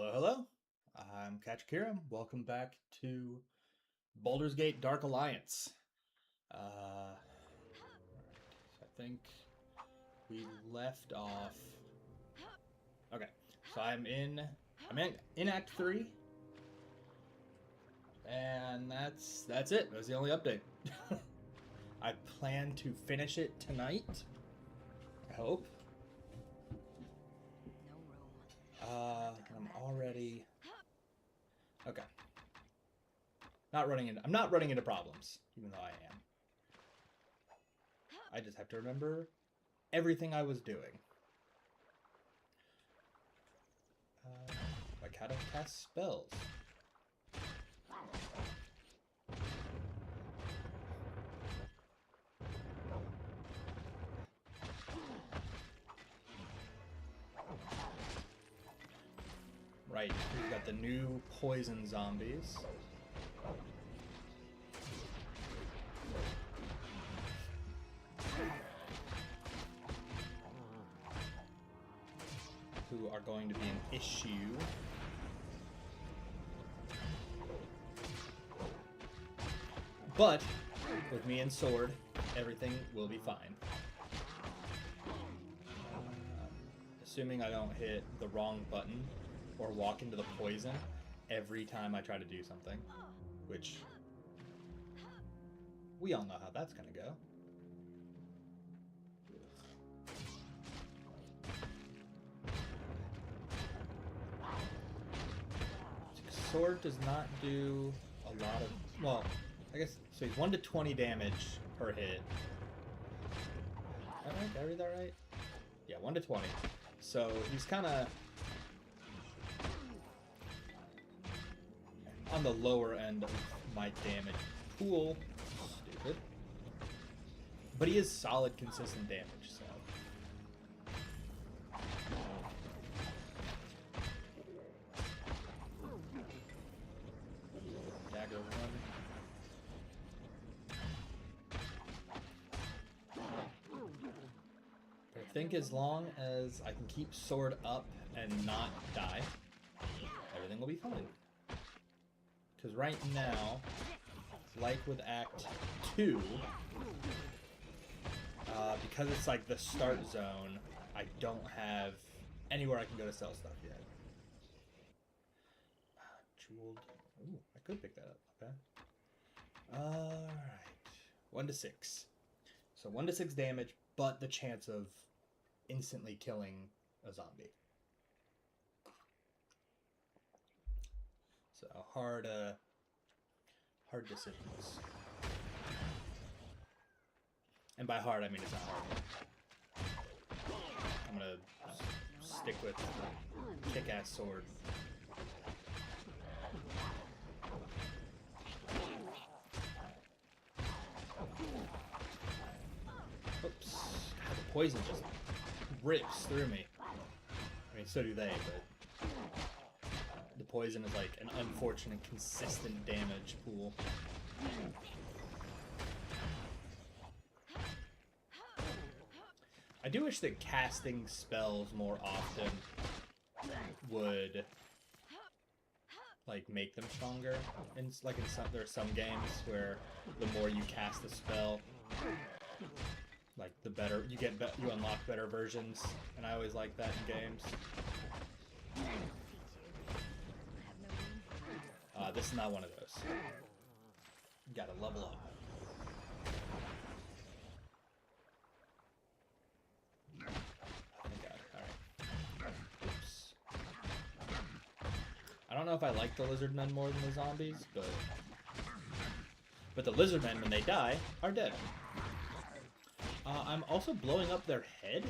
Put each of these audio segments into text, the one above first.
Hello, hello. I'm Kachakira. Welcome back to Baldur's Gate Dark Alliance. So I think we left off. Okay, so I'm in Act 3, and that's it. That's the only update. I plan to finish it tonight. I hope. I'm already okay. I'm not running into problems, even though I am. I just have to remember everything I was doing. Like how to cast spells. Right, we've got the new poison zombies. Who are going to be an issue. But, with me and Sword, everything will be fine. Assuming I don't hit the wrong button or walk into the poison every time I try to do something. Which, we all know how that's gonna go. Sword does not do a lot of, well, I guess, so he's 1 to 20 damage per hit. Alright, did I read that right? Yeah, 1 to 20. So he's kind of on the lower end of my damage pool. Stupid. But he is solid, consistent damage, so. Dagger 1. But I think as long as I can keep Sword up and not die, everything will be fine. Because right now, like with Act 2, because it's like the start zone, I don't have anywhere I can go to sell stuff yet. Jeweled. Ooh, I could pick that up. Okay. Alright. 1 to 6. So 1 to 6 damage, but the chance of instantly killing a zombie. So hard decisions. And by hard, I mean it's not hard. I'm gonna stick with kick-ass Sword. Oops. God, the poison just rips through me. I mean, so do they, but the poison is like an unfortunate, consistent damage pool. I do wish that casting spells more often would like make them stronger. And like in some, there are some games where the more you cast a spell, like the better you get, you unlock better versions, and I always like that in games. This is not one of those. You gotta level up. Oh my god, alright. Oops. I don't know if I like the lizard men more than the zombies, but the lizard men, when they die, are dead. I'm also blowing up their head.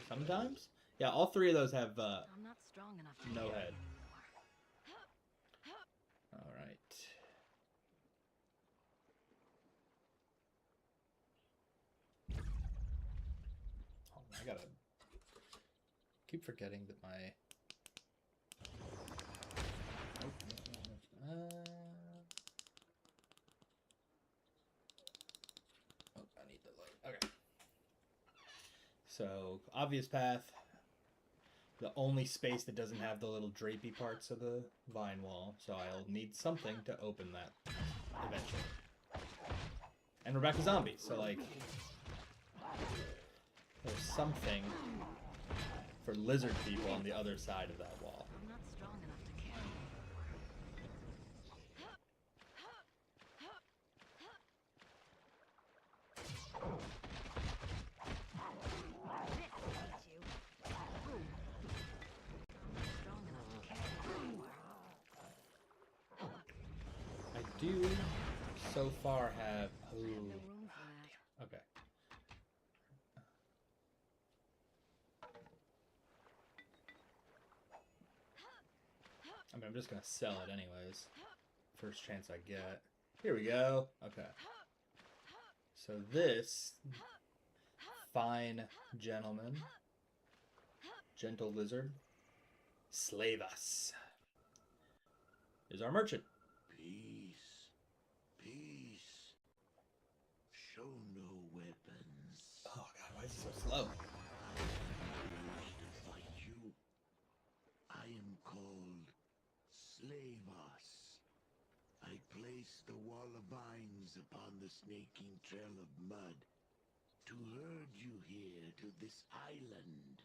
Sometimes? Yeah, all 3 of those have I'm not strong enough to no head. Alright. Oh, I gotta keep forgetting that my... I need the light. Okay. So, obvious path. the only space that doesn't have the little drapey parts of the vine wall, so I'll need something to open that eventually. And we're back to zombies, so like there's something for lizard people on the other side of that wall. I'm not strong enough to carry. I do so far have... No room for that. Okay. I mean, I'm just gonna sell it anyways. First chance I get. Here we go. Okay. So this fine gentleman, gentle lizard, slave us, is our merchant. Peace. Peace. Show no weapons. Oh god, why is he so slow? I wish to fight you. I am called Slavos. I placed the wall of vines upon the snaking trail of mud to herd you here to this island.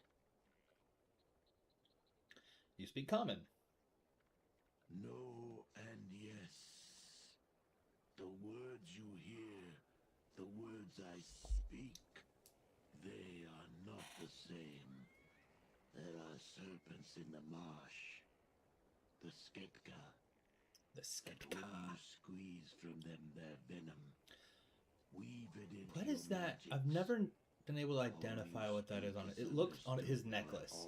You speak common. No and yes. The words you hear, the words I speak, they are not the same. There are serpents in the marsh. The Sketka. The When Sketka. you squeeze from them their venom, weave it into What is your that? magics. I've never been able to identify what that is on it. It looks on his necklace.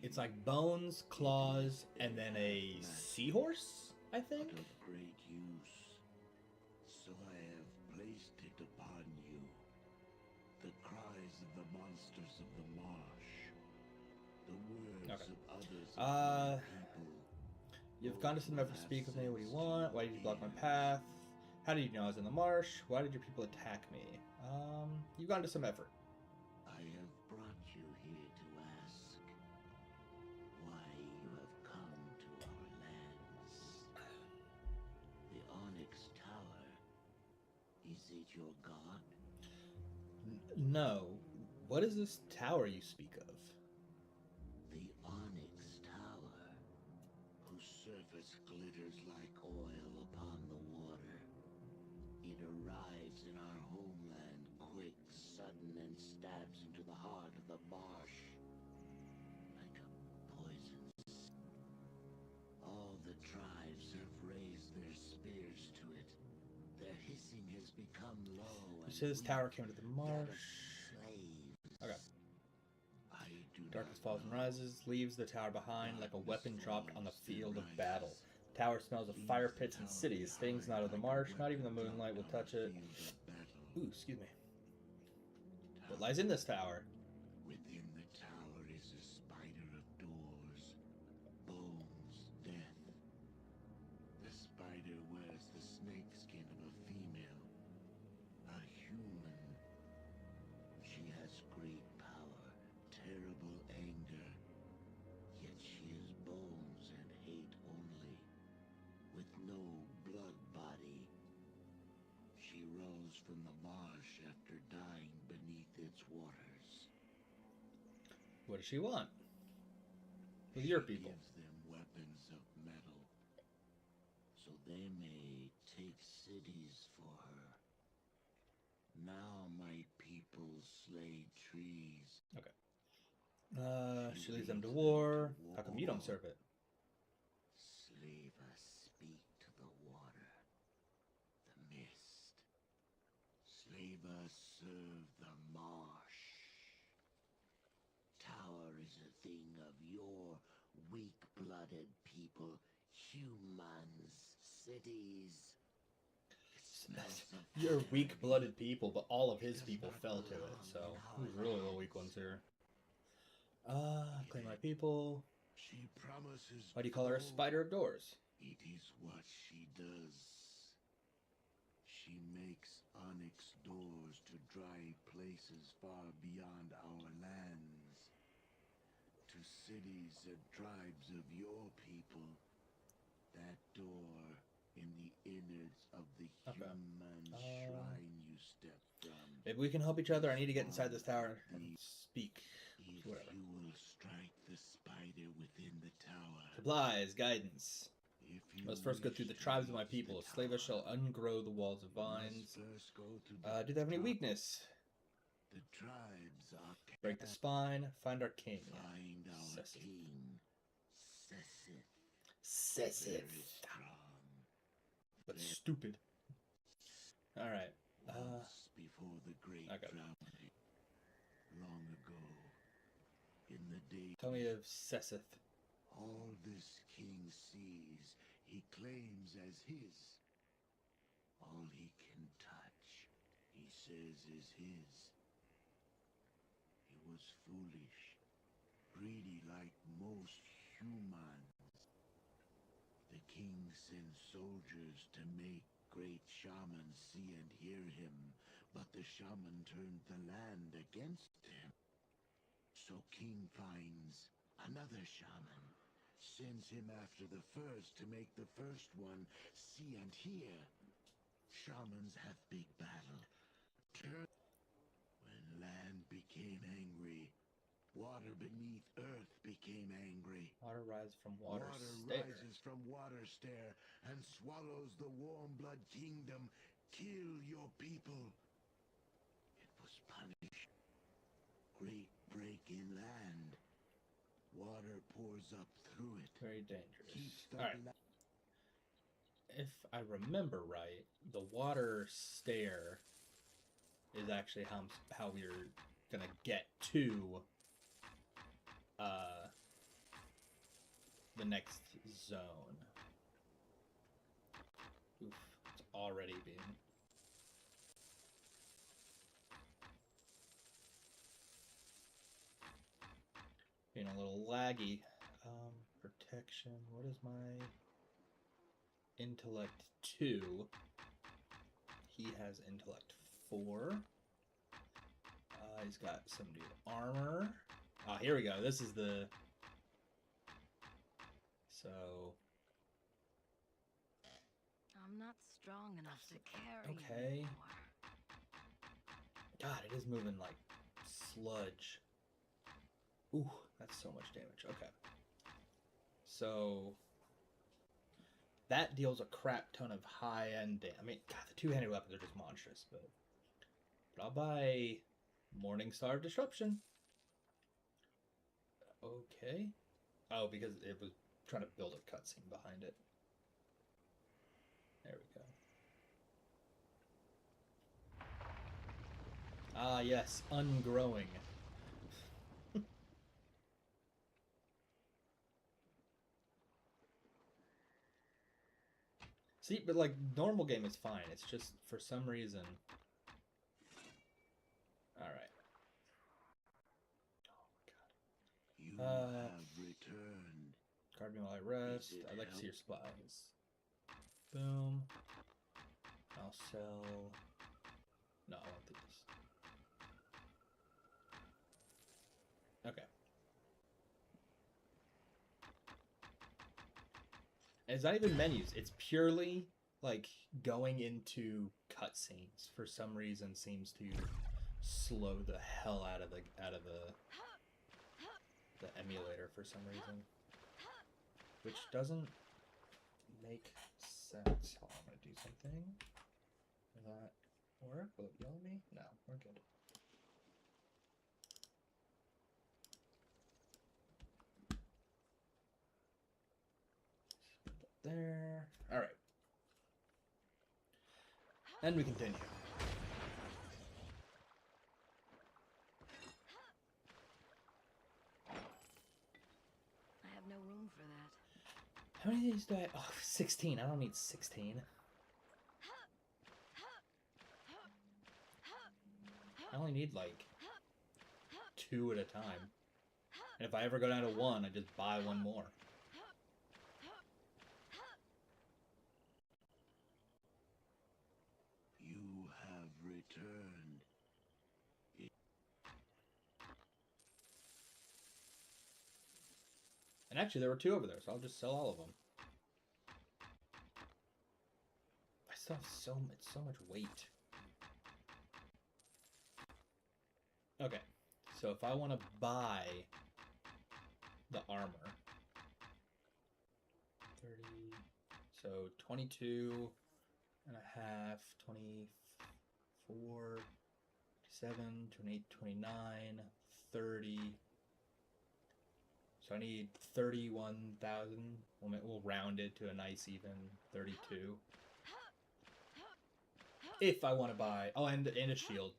It's like bones, claws, and then a seahorse, I think? But of great use. So I have placed it upon you. The cries of the monsters of the marsh. The words Okay. of others of my people. You've gone to some effort to speak with me. What do you want? Why did you block my path? How did you know I was in the marsh? Why did your people attack me? You've gone to some effort. I have brought you here to ask why you have come to our lands. The Onyx Tower. Is it your god? No. What is this tower you speak of? The Onyx Tower, whose surface glitters like oil upon the water. It arrives in our homeland quick, sudden, and stabs into the heart of the marsh. Like a poison. All the tribes have raised their spears to it. Their hissing has become low. You say this tower came to the marsh. Slaves. Okay. I do Darkness not falls and know. rises, leaves the tower behind like a weapon dropped on the field of battle. Tower smells of fire pits and cities. Things not of the marsh, not even the moonlight will touch it. Ooh, excuse me. What lies in this tower? Within the tower is a spider of doors, bones, death. The spider wears the snake skin of a female, a human. She has great power, terrible anger, yet she is bones and hate only, with no blood body. She rose from the marsh after dying beneath its waters. What does she want? With your She people. gives them weapons of metal, so they may take cities for her. Now my people slay trees. She leads them to war. How come you don't serve it? Slava, speak to the water, the mist. Slava, serve the marsh. Tower is a thing of your weak-blooded people, humans, cities. It smells of You're fire. weak-blooded people, but all of his people fell to it, so who's really the weak ones here? Claim my people. She promises. Why do you call her a gold. spider of doors? It is what she does. She makes onyx doors to dry places far beyond our lands. To cities and tribes of your people. That door in the innards of the human shrine you step from. Maybe we can help each other. I need to get inside this tower and speak. If Whatever. you will strike the spider within the tower. Supplies, guidance. If you Let's first go through the wish to tribes of my reach the people. Slave us shall tower, ungrow the walls of you must vines. first go to the Do they have any top. weakness? The tribes are Break the spine. Find our king. Find our Sesseth. king. Sesseth. Sesseth. Very strong. But stupid. Alright. Once before the great okay. drowning, long ago, in the day, Tell me of Sesseth. all this king sees, he claims as his. All he can touch, he says is his. He was foolish, greedy like most humans. The king sends soldiers to make great shamans see and hear him, but the shaman turned the land against him. So king finds another shaman, sends him after the first to make the first one see and hear. Shamans have big battle. When land became angry, water beneath earth became angry. Water rises from water Rises from water stare and swallows the warm blood kingdom. Kill your people. It was punished. Great break in land. Water pours up through it. Very dangerous. Keeps the Alright. If I remember right, the water stair is actually how we're gonna get to the next zone. Oof, it's already being a little laggy. Protection. What is my intellect 2? He has intellect 4. He's got some new armor. Ah, here we go. This is the... So... I'm not strong enough to carry Okay. anymore. God, it is moving like sludge. Ooh, that's so much damage. Okay. So... that deals a crap ton of high-end damage. I mean, God, the two-handed weapons are just monstrous, but I'll buy Morningstar of Disruption. Okay. Oh, because it was trying to build a cutscene behind it. There we go. Ah, yes, ungrowing. See, but like normal game is fine. It's just for some reason. All right. You have returned. Guard me while I rest. I'd like to see your supplies. Boom. I'll sell. No, I won't do this. Okay. It's not even menus. It's purely like going into cutscenes. For some reason, seems to slow the hell out of the emulator for some reason, which doesn't make sense. Hold on, I'm gonna do something. Will that work? Will it yell at me? No, we're good. There. All right. And we continue. I have no room for that. How many of these do I... Oh, 16. I don't need 16. I only need, like, 2 at a time. And if I ever go down to 1, I just buy one more. You have returned. Actually, there were 2 over there, so I'll just sell all of them. I still have so much weight. Okay, so if I want to buy the armor, 30, so 22 and a half, 24, 7, 28, 29, 30. So I need 31,000. We'll round it to a nice even 32. If I want to buy... Oh, and a shield.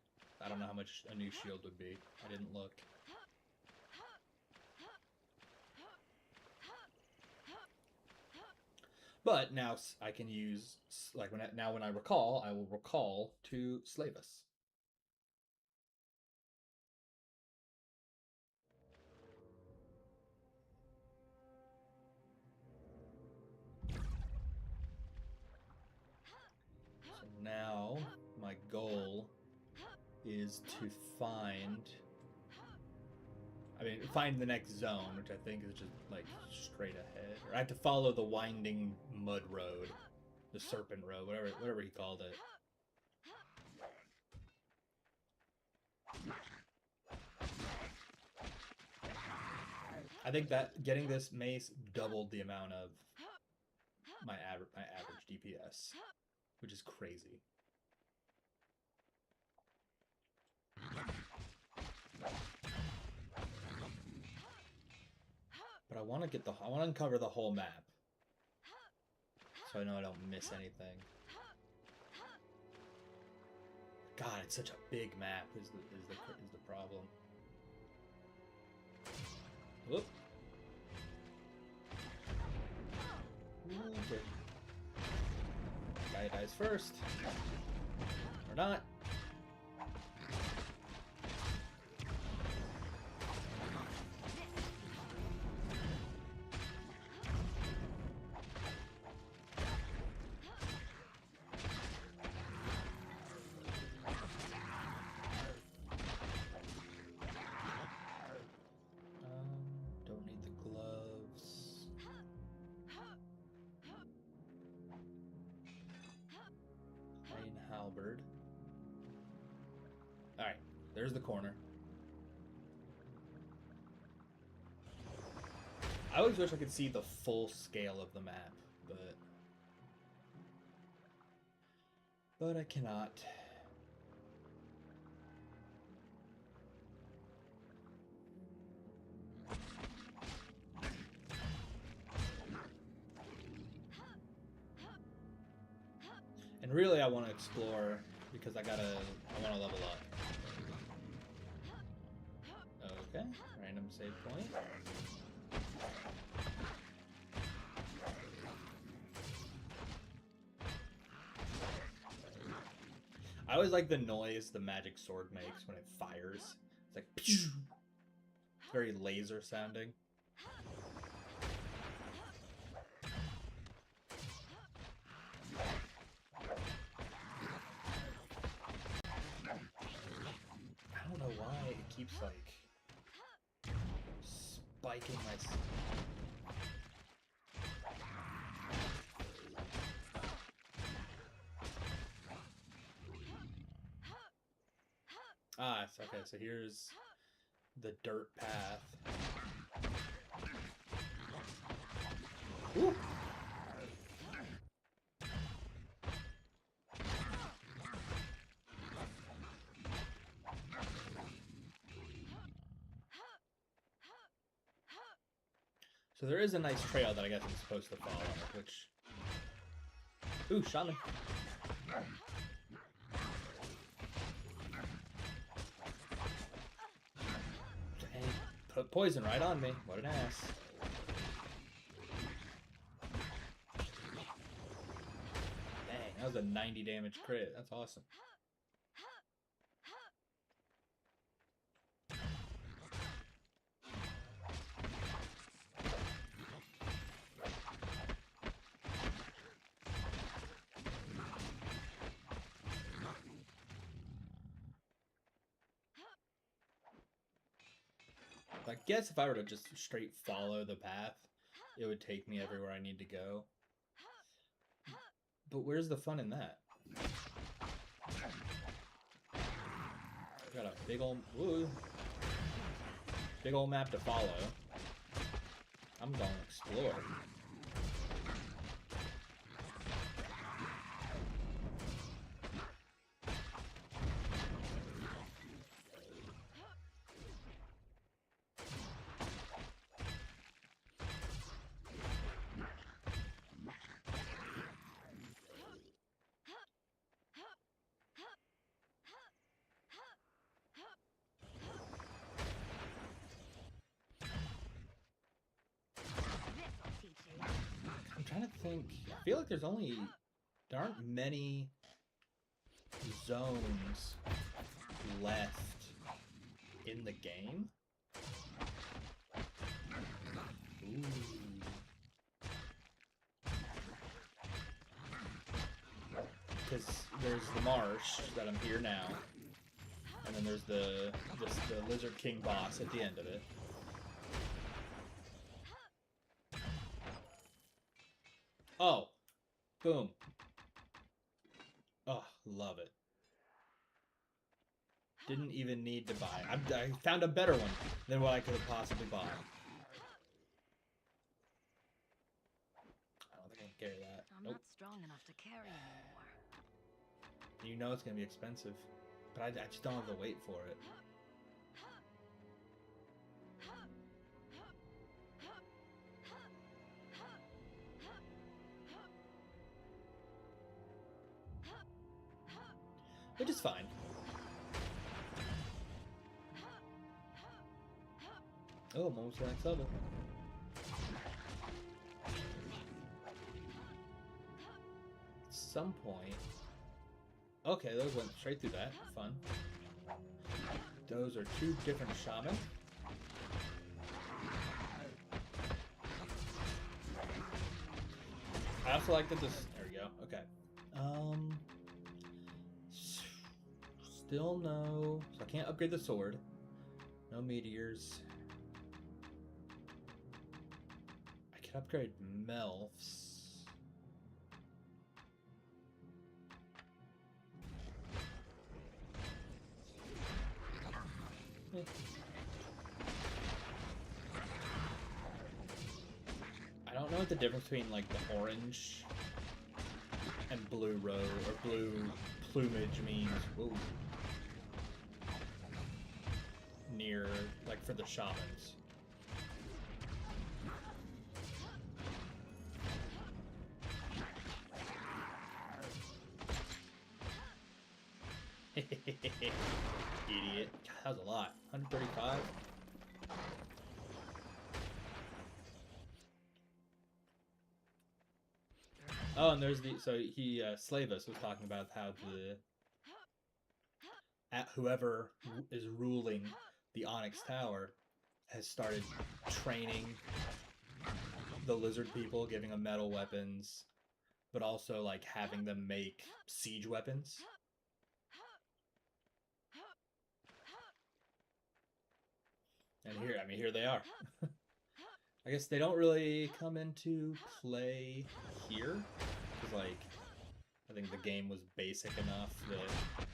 I don't know how much a new shield would be. I didn't look. But now I can use... Like when I recall, I will recall to Slavus. So now my goal is to find the next zone, which I think is just like straight ahead. Or I have to follow the winding mud road, the serpent road, whatever he called it. I think that getting this mace doubled the amount of my average DPS, which is crazy. But I want to uncover the whole map, so I know I don't miss anything. God, it's such a big map. Is the problem? Whoop. Okay. Guy dies first, or not. Don't need the gloves. Plain halberd. Alright, there's the corner. I always wish I could see the full scale of the map, but I cannot. And really I want to explore because I want to level up. Okay, random save point. I always like the noise the magic sword makes when it fires. It's like pew! It's very laser sounding. I don't know why it keeps like spiking my... Ah, okay, so here's the dirt path. Woo! So there is a nice trail that I guess I'm supposed to follow, which... Ooh, shaman. Dang, put poison right on me. What an ass. Dang, that was a 90 damage crit. That's awesome. I guess if I were to just straight follow the path, it would take me everywhere I need to go. But where's the fun in that? Got a big old map to follow. I'm gonna explore. I'm trying to think. I feel like there aren't many zones left in the game. Ooh. Because there's the marsh that I'm here now, and then there's the Lizard King boss at the end of it. Oh, boom. Oh, love it. Didn't even need to buy. I found a better one than what I could have possibly bought. I don't think I can carry that. I'm Nope. not strong enough to carry anymore. You know it's going to be expensive, but I just don't have the weight for it. Which is fine. Oh, I'm almost to the next level. At some point... Okay, those went straight through that. Fun. Those are two different shaman. I also like that this... There we go. Okay. Still no... So I can't upgrade the sword. No meteors. I can upgrade Melfs. I don't know what the difference between like the orange and blue row or blue plumage means. Whoa. Near, like for the shamans. Idiot. God, that was a lot. 135? Oh, and there's the... So he, Slavis was talking about how whoever is ruling the Onyx Tower has started training the lizard people, giving them metal weapons, but also, like, having them make siege weapons. And here, I mean, here they are. I guess they don't really come into play here, because, like, I think the game was basic enough that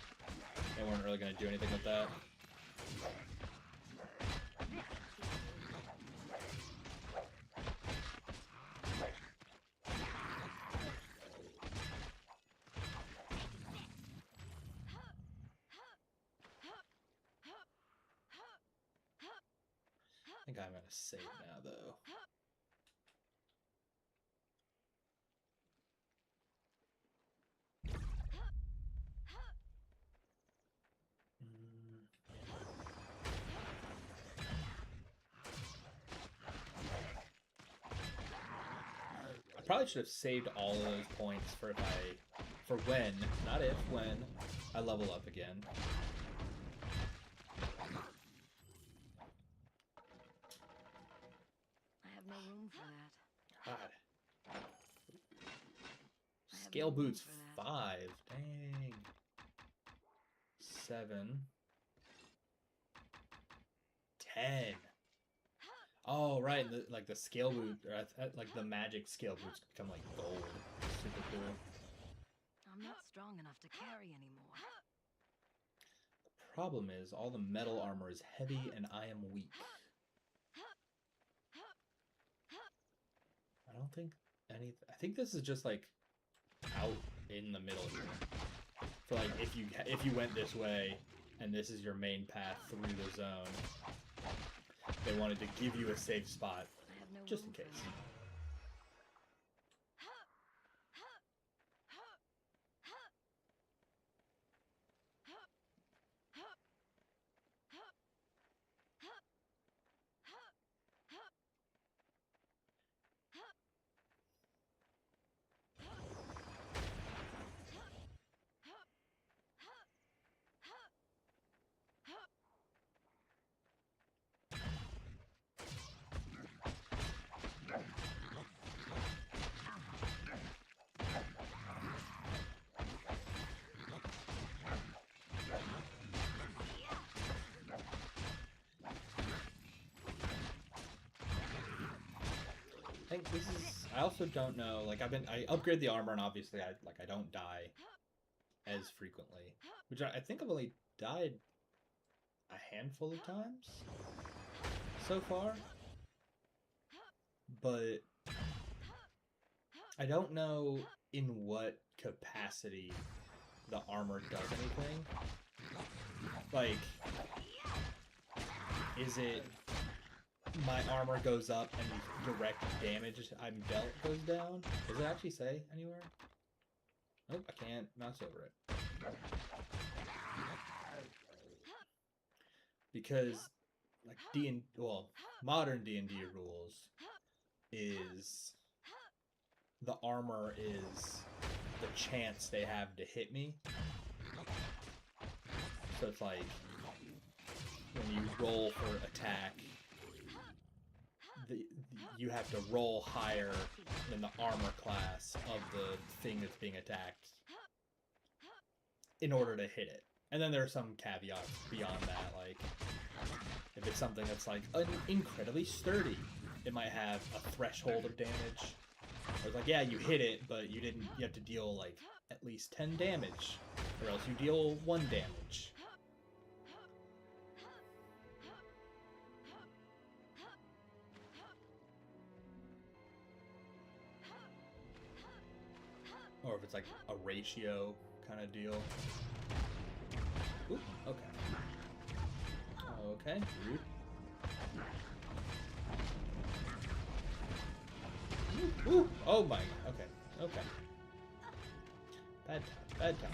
they weren't really going to do anything with that. I think I'm going to save now, though. I probably should have saved all of those points for when, not if, when I level up again. I have no room for that. God. I have Scale no room boots for that. 5. Dang. 7. 10. Oh, right. Like the scale boot, or like the magic scale boots become like gold. Super cool. I'm not strong enough to carry anymore. Problem is, all the metal armor is heavy and I am weak. I don't think any. I think this is just like out in the middle here. So like if you went this way and this is your main path through the zone, they wanted to give you a safe spot I have no just in room for case. you. I think this is. I also don't know. Like I upgrade the armor and obviously I don't die as frequently, which I think I've only died a handful of times so far. But I don't know in what capacity the armor does anything. Like, is it my armor goes up and the direct damage I'm dealt goes down? Does it actually say anywhere? Nope, I can't mouse over it. Because, like, modern D&D rules is the armor is the chance they have to hit me. So it's like when you roll for attack, you have to roll higher than the armor class of the thing that's being attacked in order to hit it. And then there are some caveats beyond that, like if it's something that's like incredibly sturdy, it might have a threshold of damage. Or it's like, yeah, you hit it, but you have to deal like at least 10 damage, or else you deal 1 damage. Or if it's like a ratio kind of deal. Ooh, okay. Okay, rude. Ooh, oh my, okay, okay. Bad time, bad time.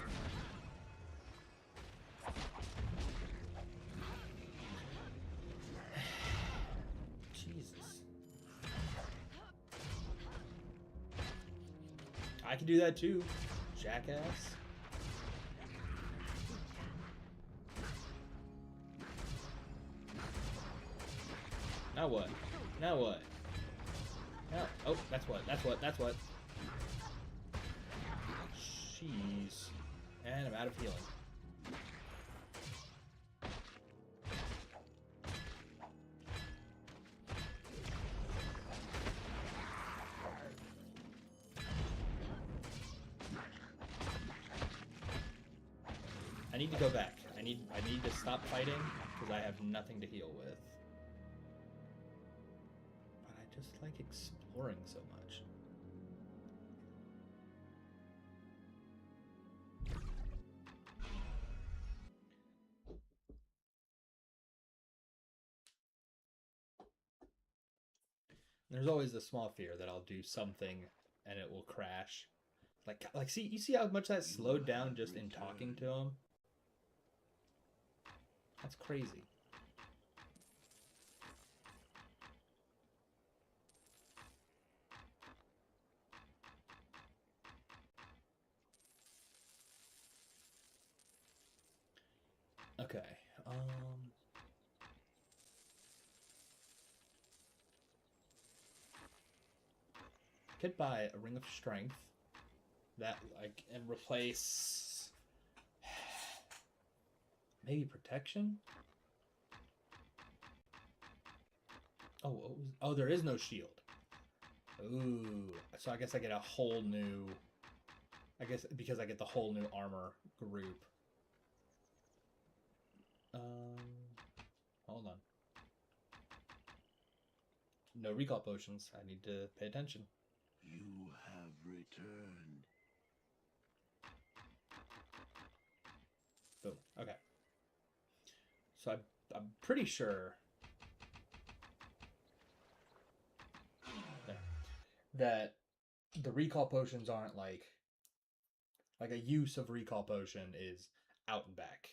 Jesus. I can do that too, jackass. Now what? Now what? Now, oh, that's what. Jeez. And I'm out of healing. I need to go back. I need to stop fighting because I have nothing to heal with. But I just like exploring so much. There's always the small fear that I'll do something and it will crash. Like see, you see how much that slowed down just in talking to him? That's crazy. Okay. Could buy a ring of strength that and replace maybe protection. Oh, there is no shield. Ooh, so I guess I get a whole new... I guess because I get the whole new armor group. Hold on. No recall potions. I need to pay attention. You have returned. Boom. Okay. So I'm pretty sure that the recall potions aren't like a use of recall potion is out and back.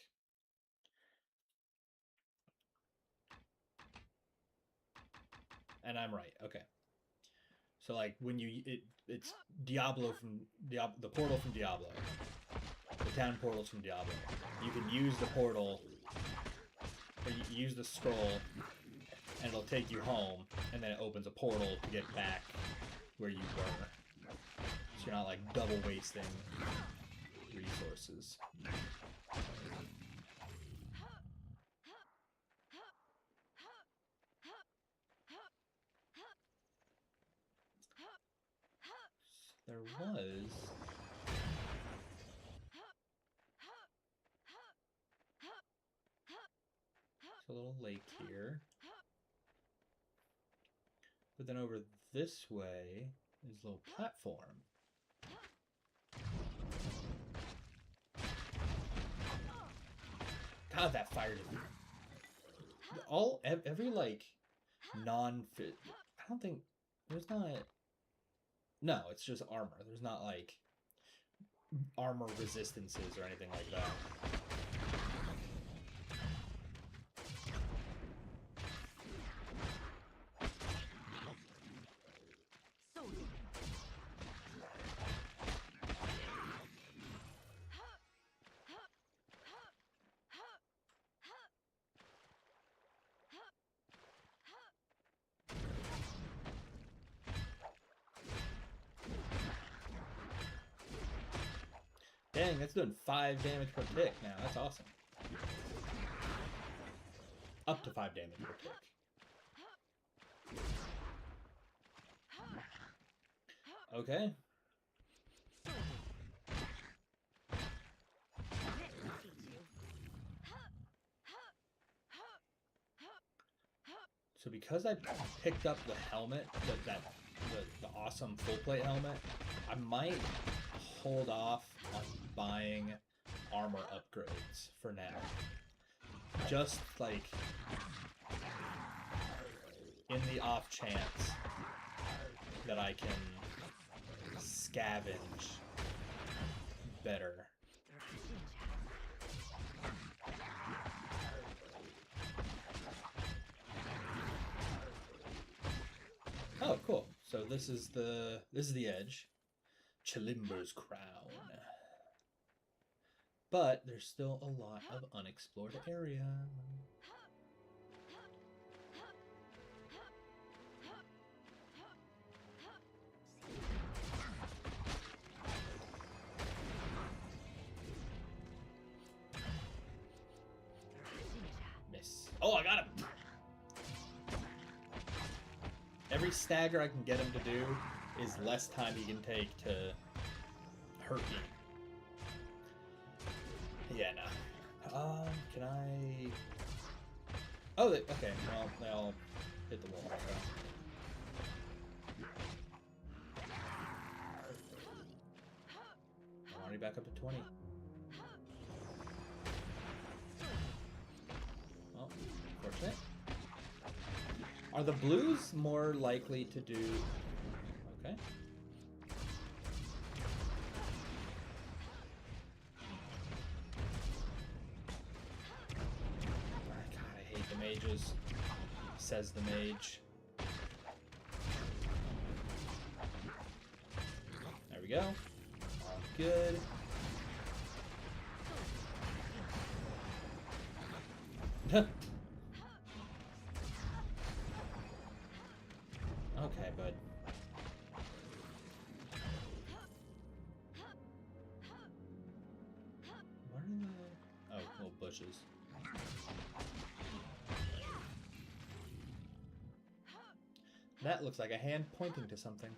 And I'm right. Okay. So like when it's Diablo from the portal from Diablo. The town portals from Diablo. You can use the portal, or you use the scroll, and it'll take you home, and then it opens a portal to get back where you were. So you're not like double wasting resources. There was a little lake here. But then over this way is a little platform. God, that fire did every like non-fit. I don't think there's not. No, it's just armor. There's not like armor resistances or anything like that. Dang, that's doing 5 damage per tick now. That's awesome. Up to 5 damage per tick. Okay. So because I picked up the helmet, the awesome full plate helmet, I might hold off on buying armor upgrades for now. Just like in the off chance that I can scavenge better. Oh, cool. So this is the edge. Chilimber's crown. But there's still a lot of unexplored area. Miss. Oh, I got him! Every stagger I can get him to do is less time he can take to hurt me. Yeah, no. Can I... Oh, okay. Well, they all hit the wall. So. I'm already back up to 20. Well, unfortunate. Are the blues more likely to do... Okay. God, I hate the mages, says the mage. There we go. All good. Okay, bud. What are the... Oh, little bushes. That looks like a hand pointing to something.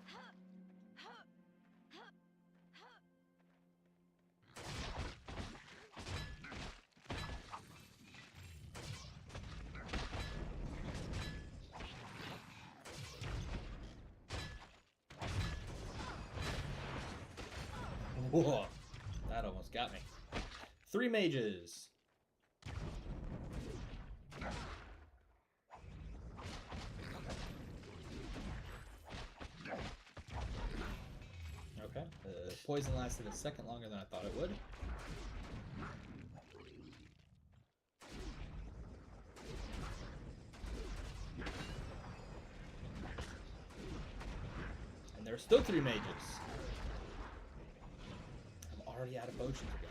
Whoa, that almost got me. 3 mages. Okay, the poison lasted a second longer than I thought it would. And there are still 3 mages. I'm already out of potions again.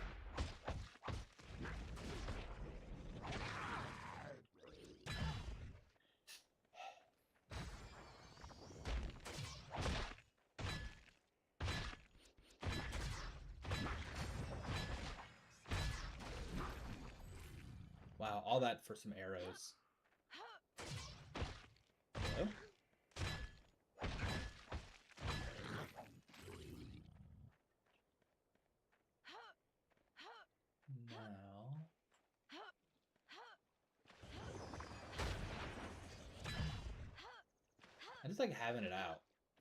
Wow, all that for some arrows. Hello? Now... I just like having it out.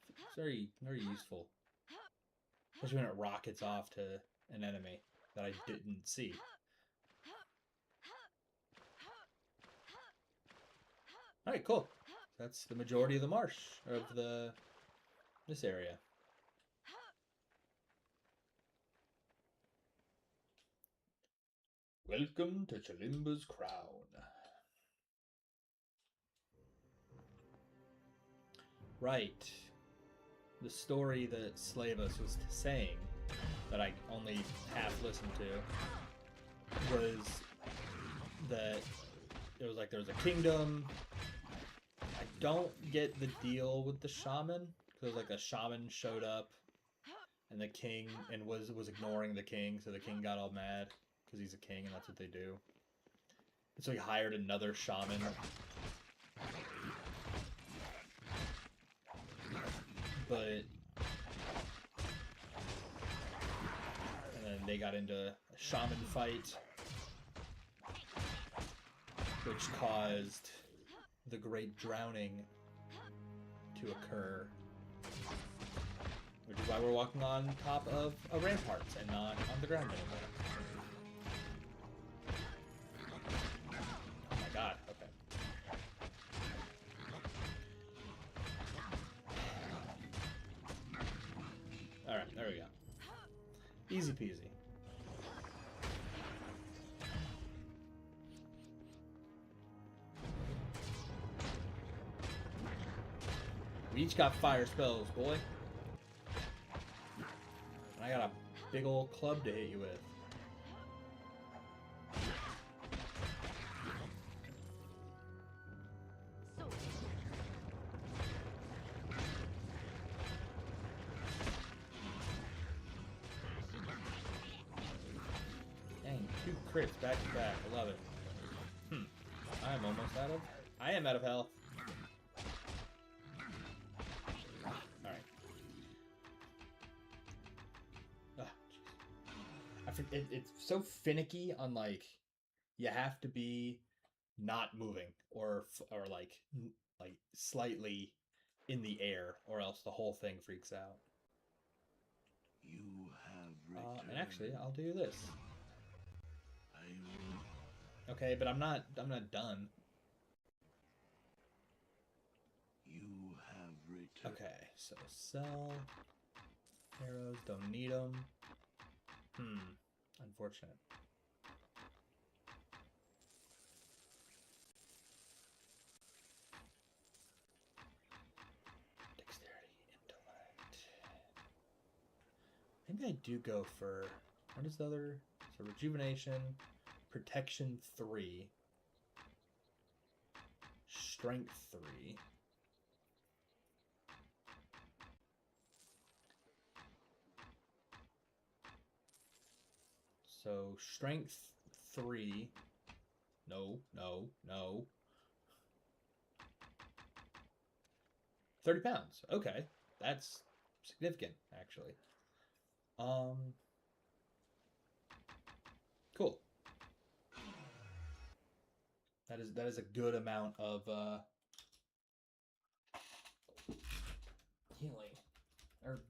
It's very, very useful. Especially when it rockets off to an enemy that I didn't see. Alright, cool. That's the majority of the marsh, of this area. Welcome to Chalimba's Crown. Right. The story that Slavus was saying, that I only half listened to, was that it was like there was a kingdom. I don't get the deal with the shaman, because like a shaman showed up and the king and was ignoring the king, so the king got all mad because he's a king and that's what they do. And so he hired another shaman. But and then they got into a shaman fight, which caused the great drowning to occur, which is why we're walking on top of a rampart and not on the ground anymore. Oh my god, okay. Alright, there we go. Easy peasy. We each got fire spells, boy. And I got a big old club to hit you with. Dang, 2 crits back to back. I love it. I'm almost out of... I am out of health. Alright. It's so finicky on, like, you have to be not moving or like slightly in the air, or else the whole thing freaks out. You have returned. And actually, I'll do this. I will. Okay, but I'm not done. You have returned. Okay, so sell arrows, don't need them. Unfortunate. Dexterity, intellect. Maybe I do go for, what is the other? So rejuvenation, protection 3, strength 3. So strength 3. No. 30 pounds. Okay. That's significant, actually. Cool. That is a good amount of healing. Or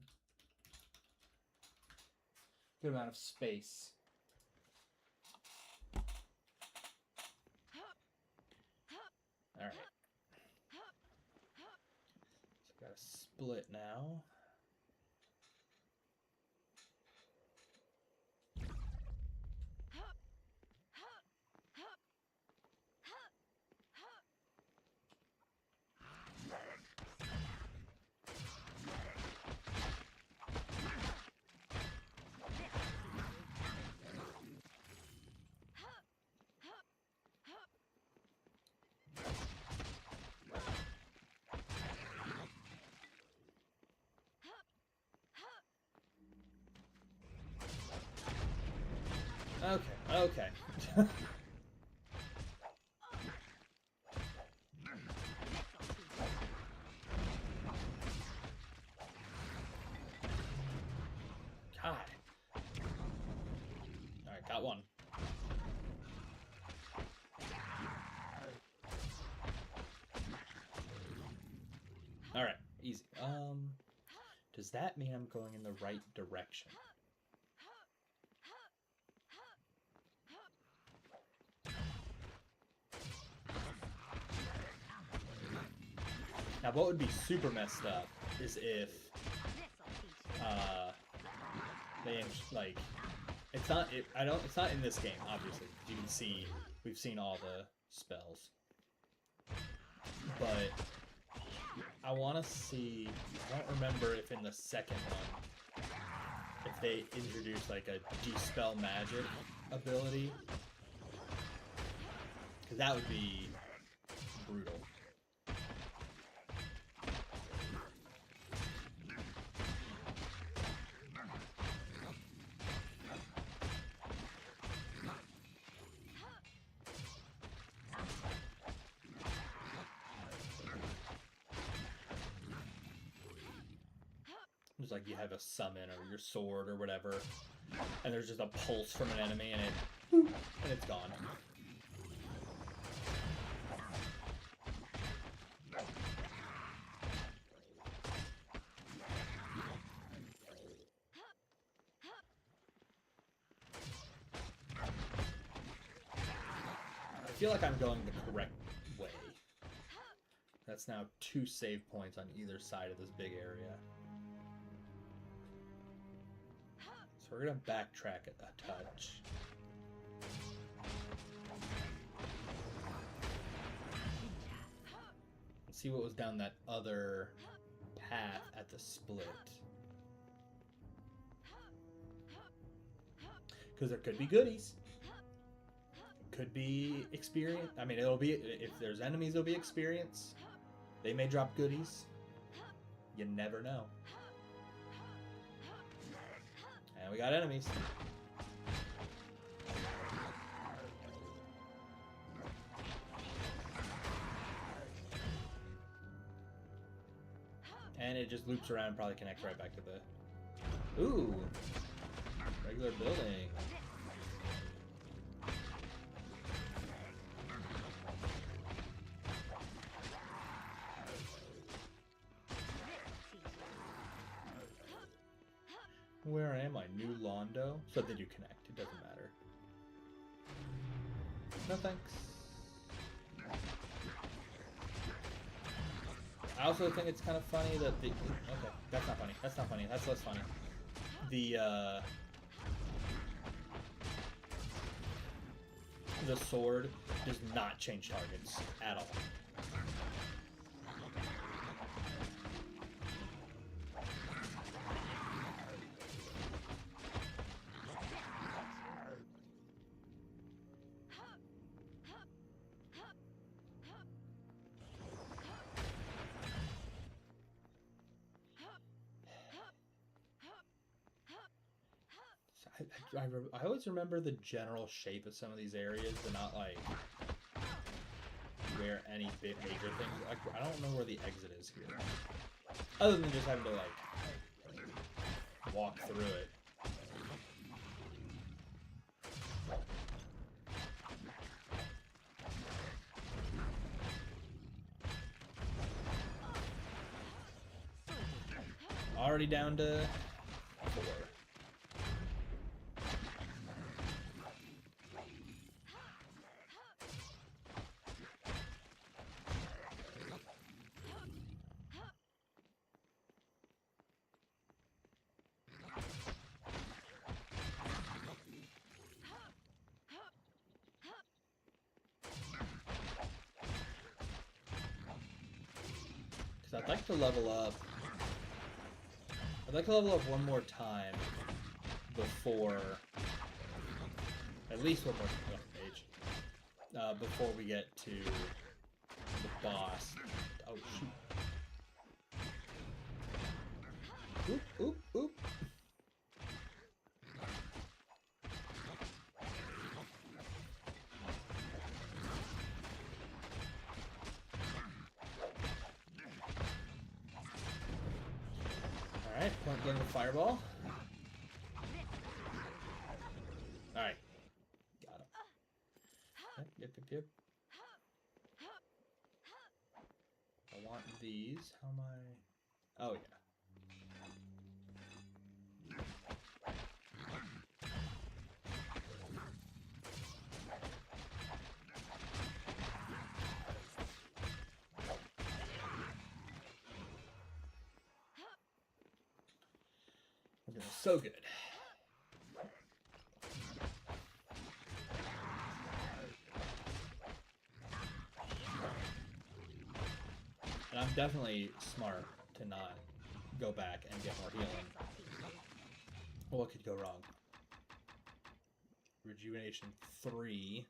good amount of space. Alright. So got a split now. Okay. God. Alright, got one. Alright, easy. Does that mean I'm going in the right direction? Now, what would be super messed up is if they like it's not in this game, obviously. You can see we've seen all the spells, but I want to see. I don't remember if in the second one if they introduced like a dispel magic ability, because that would be brutal. It's like you have a summon or your sword or whatever, and there's just a pulse from an enemy, and it's gone. I feel like I'm going the correct way. That's now 2 save points on either side of this big area. So we're going to backtrack a touch. Let's see what was down that other path at the split. Because there could be goodies. Could be experience. I mean, it'll be, if there's enemies, it'll be experience. They may drop goodies. You never know. And we got enemies. And it just loops around and probably connects right back to the... Ooh! Regular building. Where am I? New Londo? So they do connect. It doesn't matter. No thanks. I also think it's kind of funny that the... Okay, that's not funny. That's not funny. That's less funny. The sword does not change targets at all. I always remember the general shape of some of these areas, but not like where any big major things. Like, I don't know where the exit is here, other than just having to like walk through it. Already down to 4. I'd like to level up. I'd like to level up one more time before, at least one more page, before we get to the boss. Oh shoot! Oop! Oop! Oop! Alright, point blank with fireball. Alright. Got him. Yep. I want these. How am I? Oh, yeah. We're doing so good. And I'm definitely smart to not go back and get more healing. What could go wrong? Rejuvenation 3.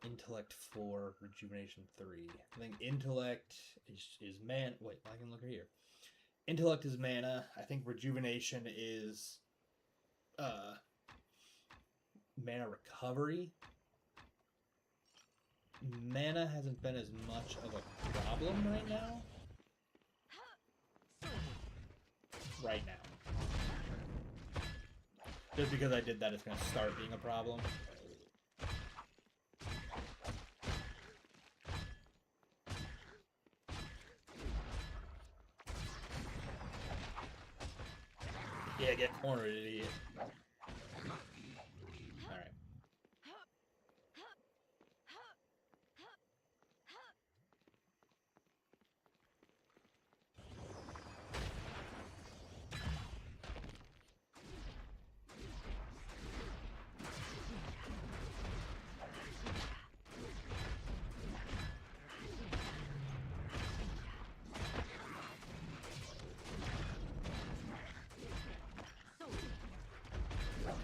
Intellect 4. Rejuvenation 3. I think intellect is man. Wait, I can look right here. Intellect is mana. I think rejuvenation is mana recovery. Mana hasn't been as much of a problem right now. Right now. Just because I did that, it's going to start being a problem. Yeah, get cornered, idiot. Alright.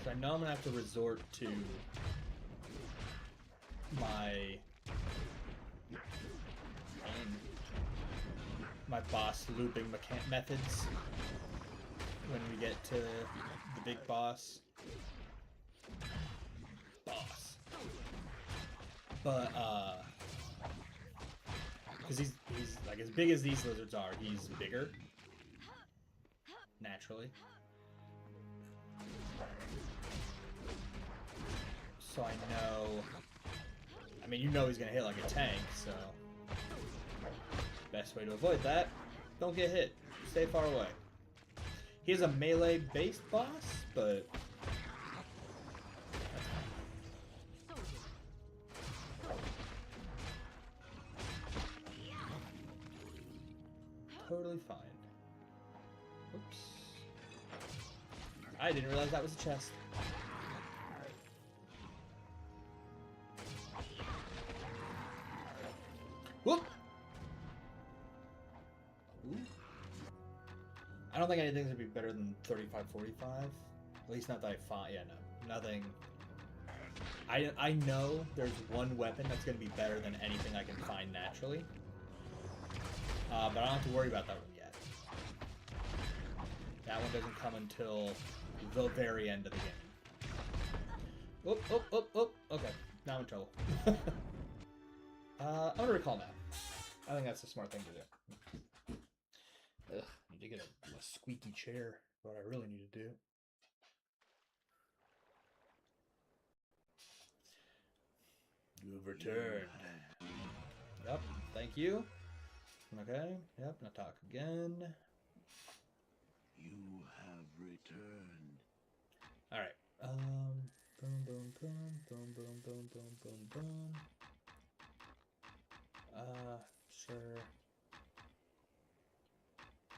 I know I'm gonna have to resort to my boss looping methods when we get to the big boss. But because he's like as big as these lizards are, he's bigger naturally. So I know, I mean, you know he's gonna hit like a tank, so best way to avoid that, don't get hit, stay far away. He is a melee based boss, but totally fine. Oops. I didn't realize that was a chest. Whoop! Ooh. I don't think anything's gonna be better than 35-45. At least not that I find. Yeah, no. Nothing. I know there's one weapon that's gonna be better than anything I can find naturally. But I don't have to worry about that one yet. That one doesn't come until the very end of the game. Oop, oop, oop, oop. Okay, now I'm in trouble. I'm gonna recall now. I think that's a smart thing to do. Ugh, I need to get a squeaky chair. What I really need to do. You have returned. Yep, thank you. Okay, yep, now talk again. You have returned. Alright. Boom, boom, boom, boom, boom, boom, boom, boom, boom. Sure.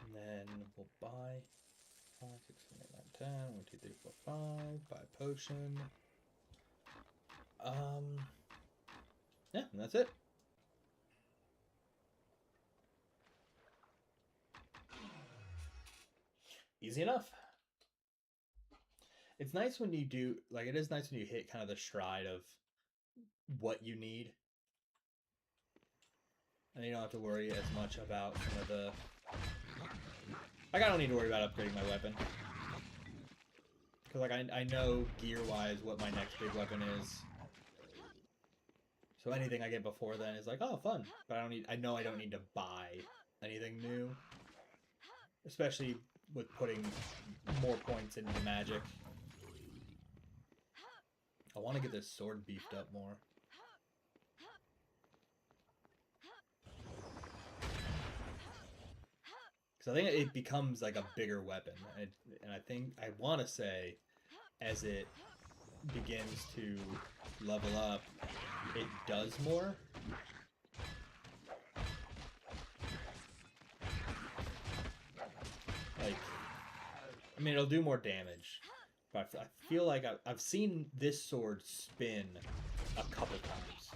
And then we'll buy 5, 6, 7, 8, 9, 10. 1, 2, 3, 4, 5. Buy potion. Yeah, and that's it. Easy enough. It's nice when you do, like, it is nice when you hit kind of the stride of what you need. And you don't have to worry as much about some of the... Like, I don't need to worry about upgrading my weapon. Because, like, I know gear-wise what my next big weapon is. So anything I get before then is like, oh, fun. But I know I don't need to buy anything new. Especially with putting more points into magic. I want to get this sword beefed up more. Because I think it becomes like a bigger weapon. And I think, I want to say, as it begins to level up, it does more. Like, I mean, it'll do more damage. But I feel like I've seen this sword spin a couple times.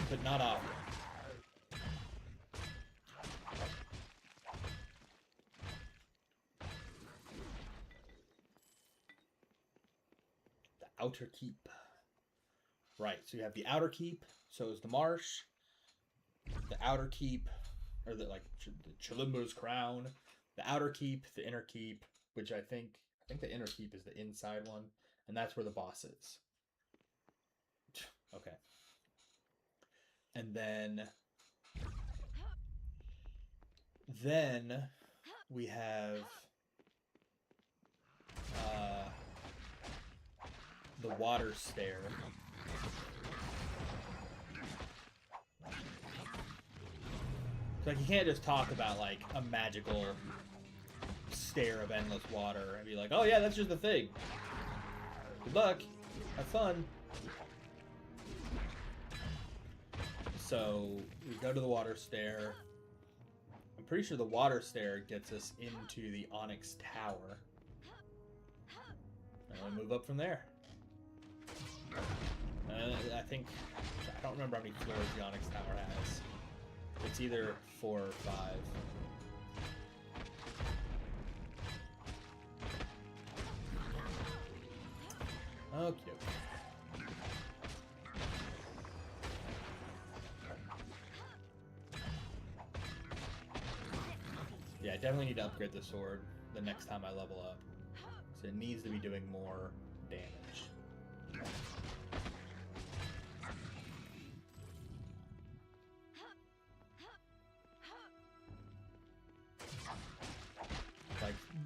But not often. The Outer Keep. Right, so you have the Outer Keep, so is the Marsh. The Outer Keep, or the Chalimba's Crown. The Outer Keep, the Inner Keep, which I think the Inner Keep is the inside one, and that's where the boss is. Okay. And then we have the Water Stair. Like, you can't just talk about, like, a magical stair of endless water and be like, oh yeah, that's just the thing. Good luck. Have fun. So, we go to the Water Stair. I'm pretty sure the Water Stair gets us into the Onyx Tower. And we move up from there. I think... I don't remember how many floors the Onyx Tower has. It's either 4 or 5. Okay. Yeah, I definitely need to upgrade the sword the next time I level up. So it needs to be doing more damage.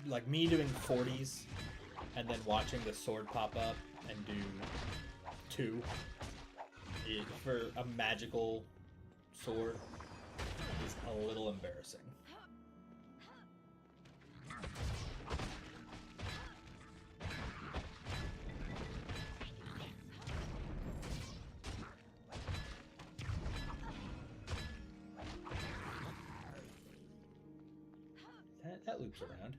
Like me doing 40s and then watching the sword pop up and do 2 for a magical sword is a little embarrassing. That loops around.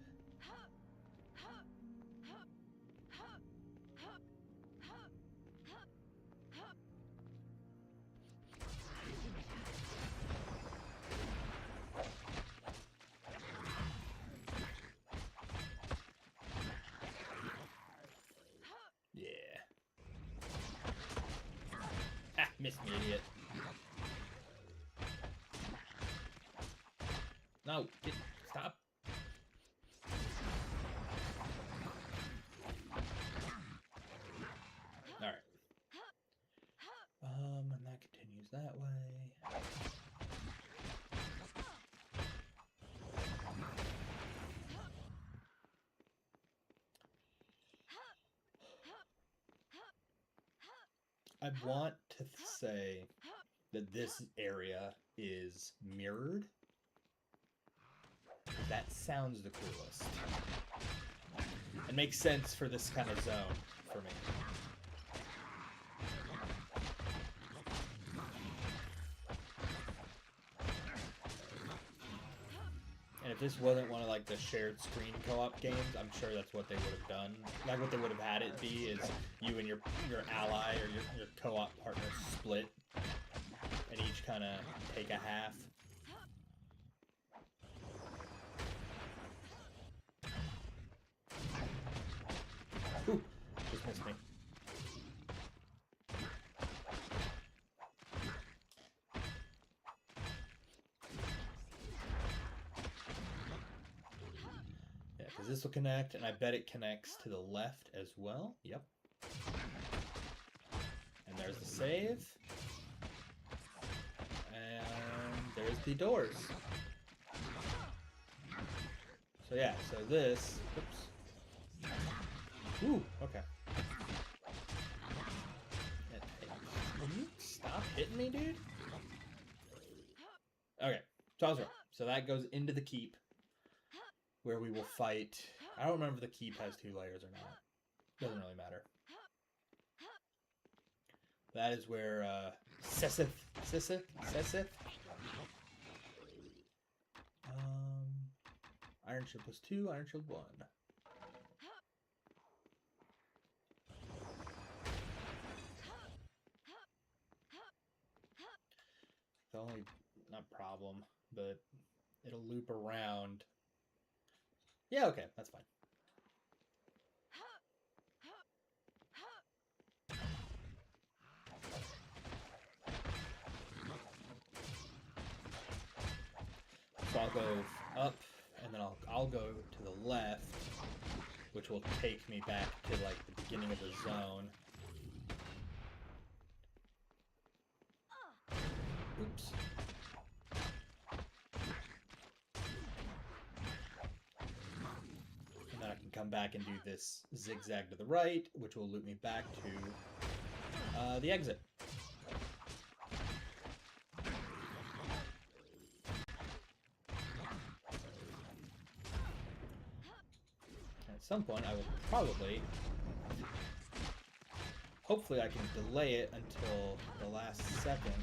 Yeah. Ah, missed me, idiot. No, stop. Alright. I want to say that this area is mirrored. That sounds the coolest. It makes sense for this kind of zone for me. And if this wasn't one of like the shared screen co-op games, I'm sure that's what they would have done. Like what they would have had it be is you and your ally or your co-op partner split and each kind of take a half. Ooh, just missed me. Yeah, because this will connect, and I bet it connects to the left as well. Yep. And there's the save. And there's the doors. So yeah, so this... Oops. Ooh, okay. Will you stop hitting me, dude? Okay, so I was right. So that goes into the keep, where we will fight. I don't remember if the keep has 2 layers or not. Doesn't really matter. That is where Sissif. Iron Shield plus 2, Iron Shield 1. The only, not problem, but it'll loop around. Yeah, okay, that's fine. So I'll go up, and then I'll go to the left, which will take me back to like the beginning of the zone. Oops. And then I can come back and do this zigzag to the right, which will loop me back to the exit. At some point, I will probably... Hopefully I can delay it until the last second.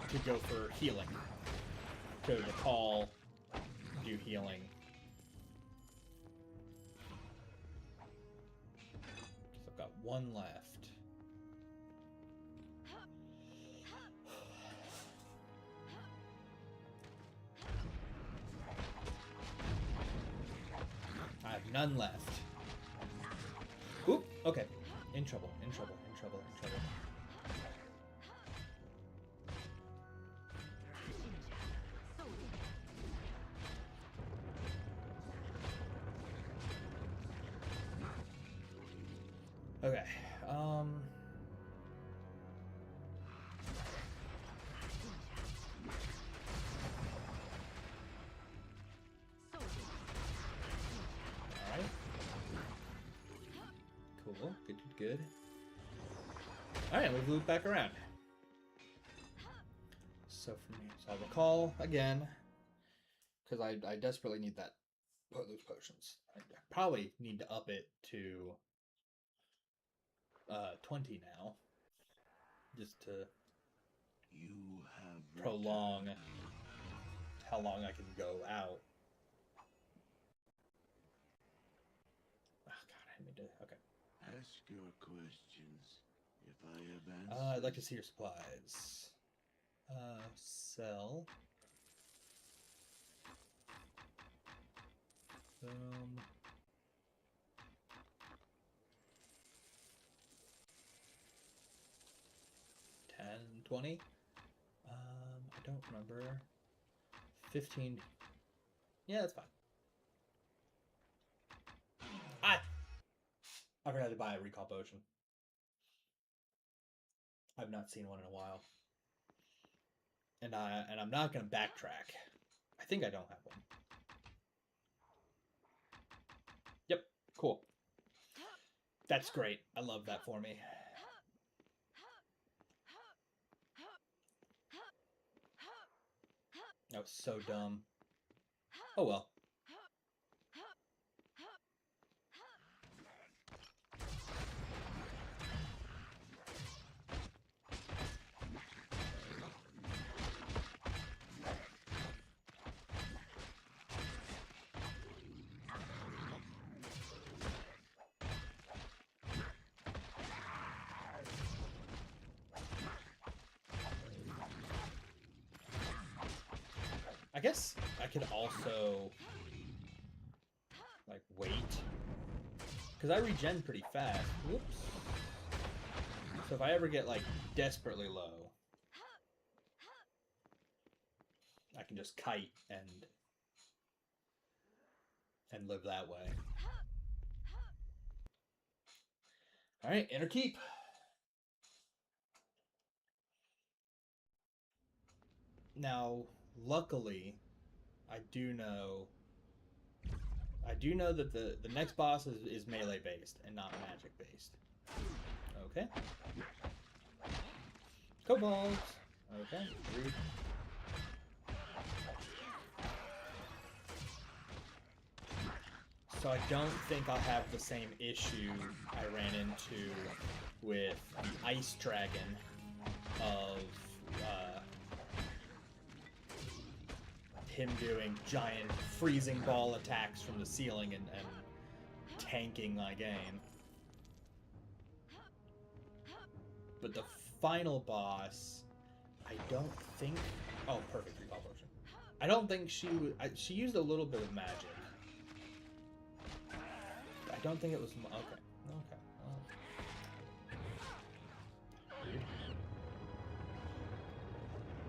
To go for healing. To recall, do healing. So I've got 1 left. I have none left. Oop, okay. In trouble, in trouble, in trouble, in trouble. Okay, Alright. Cool, good. Alright, we've looped back around. So I'll recall again, because I desperately need those potions. I probably need to up it to 20 now, just to prolong how long I can go out. Oh god, I need to... Okay. Ask your questions. If I have answered... I'd like to see your supplies. Sell. Boom. $10, $20. I don't remember. 15. Yeah, that's fine. I forgot to buy a recall potion. I've not seen one in a while. And I'm not gonna backtrack. I think I don't have one. Yep, cool. That's great. I love that for me. That was so dumb. Oh well. I guess I could also like wait, because I regen pretty fast. Whoops. So if I ever get like desperately low, I can just kite and live that way. All right, inner keep. Now, luckily, I do know that the next boss is melee based and not magic based. Okay. Kobolds. Okay. Rude. So I don't think I'll have the same issue I ran into with the ice dragon of him doing giant freezing ball attacks from the ceiling and tanking my game. But the final boss, I don't think... Oh, perfect recall potion. I don't think she used a little bit of magic. I don't think it was... Okay. Okay. Weird.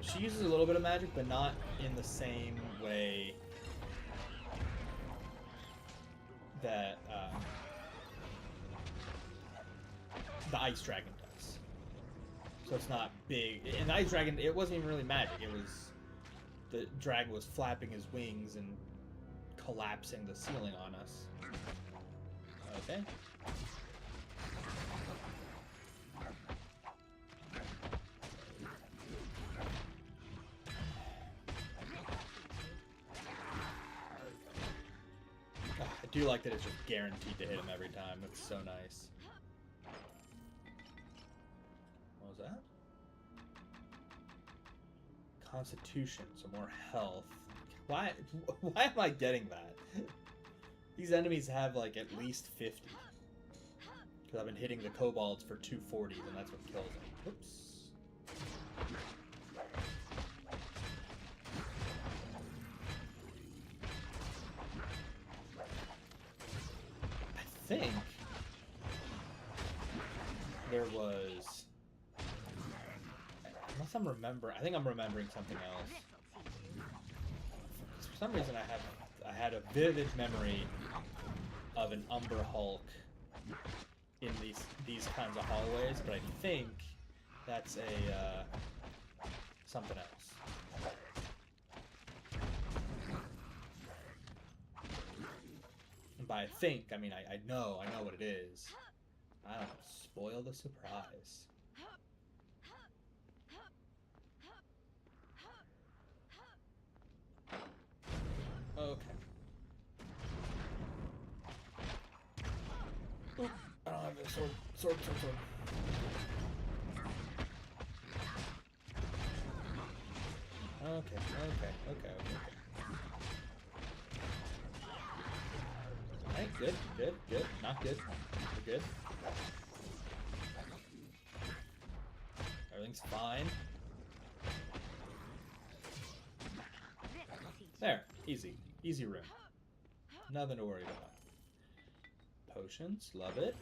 She uses a little bit of magic, but not in the same way that the Ice Dragon does. So it's not big. In the Ice Dragon, it wasn't even really magic. It was... The dragon was flapping his wings and collapsing the ceiling on us. Okay. I do like that it's just guaranteed to hit him every time. That's so nice. What was that? Constitution, so more health. Why am I getting that? These enemies have like at least 50. Because I've been hitting the kobolds for 240s and that's what kills them. Oops. I think there was... Unless I'm remembering... I think I'm remembering something else. For some reason I had a vivid memory of an Umber Hulk in these kinds of hallways, but I think that's a something else. And by I think, I mean I know what it is. I don't know, spoil the surprise. Okay. Oop, I don't have a sword. Okay. Alright, good. Not good. We're good. Everything's fine. There, easy room. Nothing to worry about. Potions, love it.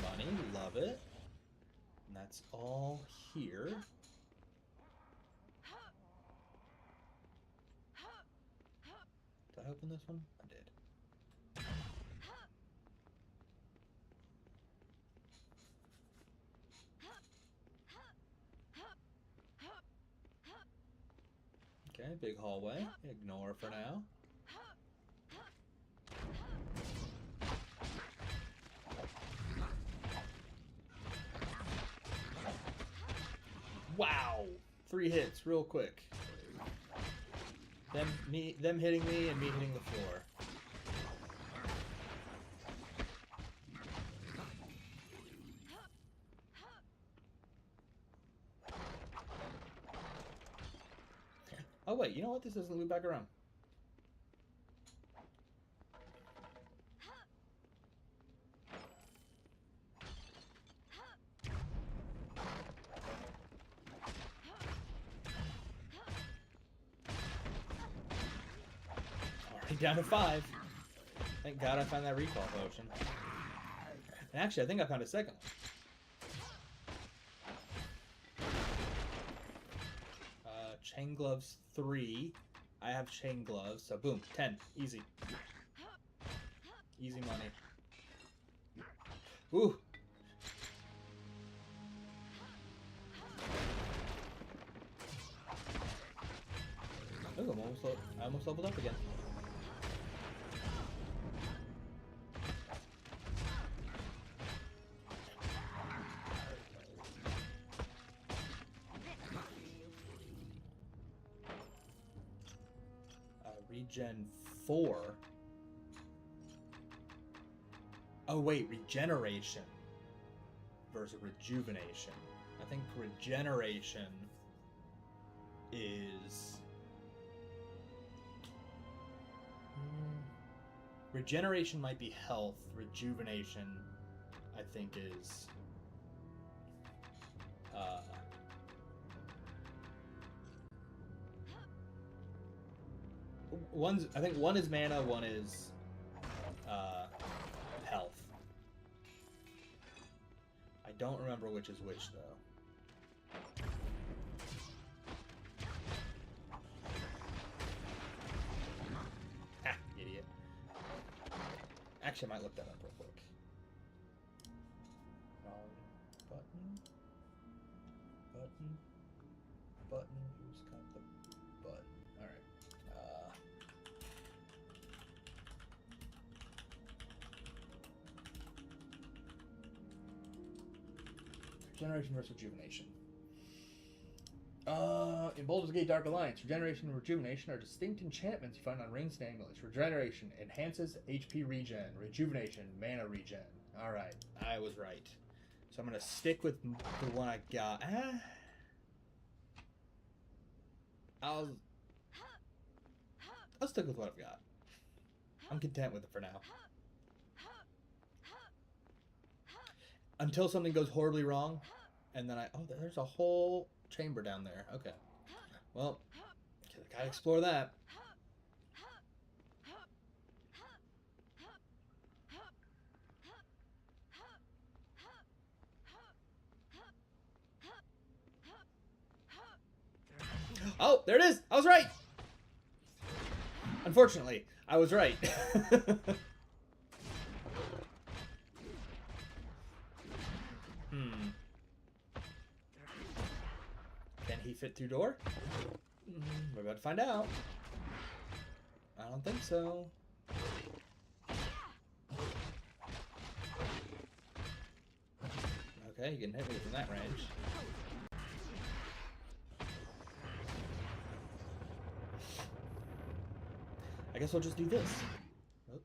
Money, love it. And that's all here. Did I open this one? I did. big hallway. Ignore for now. Wow! 3 hits real quick. Them hitting me and me hitting the floor. Oh wait, you know what? This doesn't loop back around. Already down to 5. Thank God I found that recall potion. And actually, I think I found a second one. Chain gloves 3. I have chain gloves, so boom, 10. Easy. Easy money. Ooh. Ooh, I almost leveled up again. Regen 4. Oh wait, regeneration versus rejuvenation. I think regeneration is... Regeneration might be health. Rejuvenation, I think, is... I think one is mana, one is health. I don't remember which is which, though. Ha! Idiot. Actually, I might look that up real quick. Button. Who's got the button? All right. Regeneration versus rejuvenation. In Baldur's Gate Dark Alliance, regeneration and rejuvenation are distinct enchantments you find on rings and amulets. Regeneration enhances HP regen. Rejuvenation, mana regen. Alright, I was right. So I'm going to stick with the one I got. I'll stick with what I've got. I'm content with it for now. Until something goes horribly wrong, and then oh, there's a whole chamber down there. Okay. Well, gotta explore that. Oh, there it is! I was right! Unfortunately, I was right. Can he fit through door? We're about to find out. I don't think so. Okay, you can hit me from that range. I guess I'll just do this. Oh.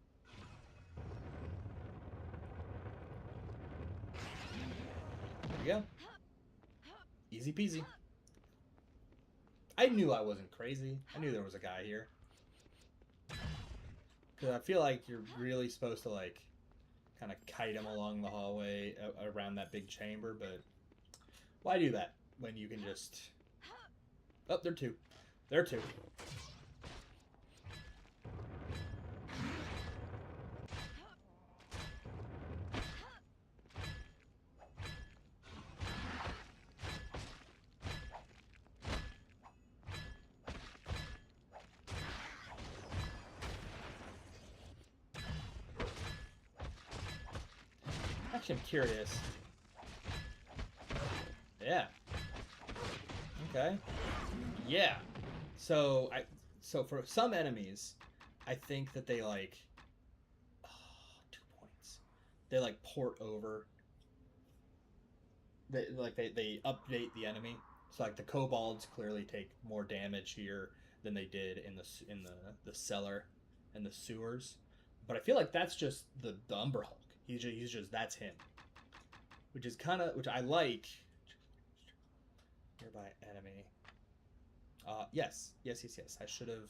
There we go. Easy peasy. I knew I wasn't crazy. I knew there was a guy here. Because I feel like you're really supposed to, like, kind of kite him along the hallway around that big chamber, but why do that when you can just... Oh, there are 2. There are 2. Actually, I'm curious. Yeah. Okay. Yeah. So for some enemies, I think that they like 2 points. They like port over. They update the enemy. So like the kobolds clearly take more damage here than they did in the cellar and the sewers. But I feel like that's just the Umber Hulk. He's just that's him. Which I like. Nearby enemy. Yes. I should have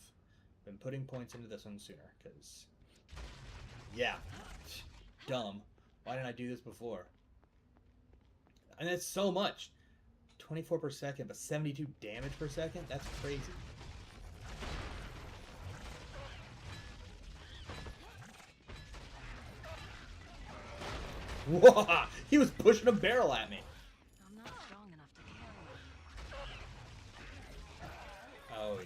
been putting points into this one sooner, because yeah. Dumb. Why didn't I do this before? And that's so much. 24 per second, but 72 damage per second? That's crazy. Whoa! He was pushing a barrel at me. I'm not strong enough to carry. Oh,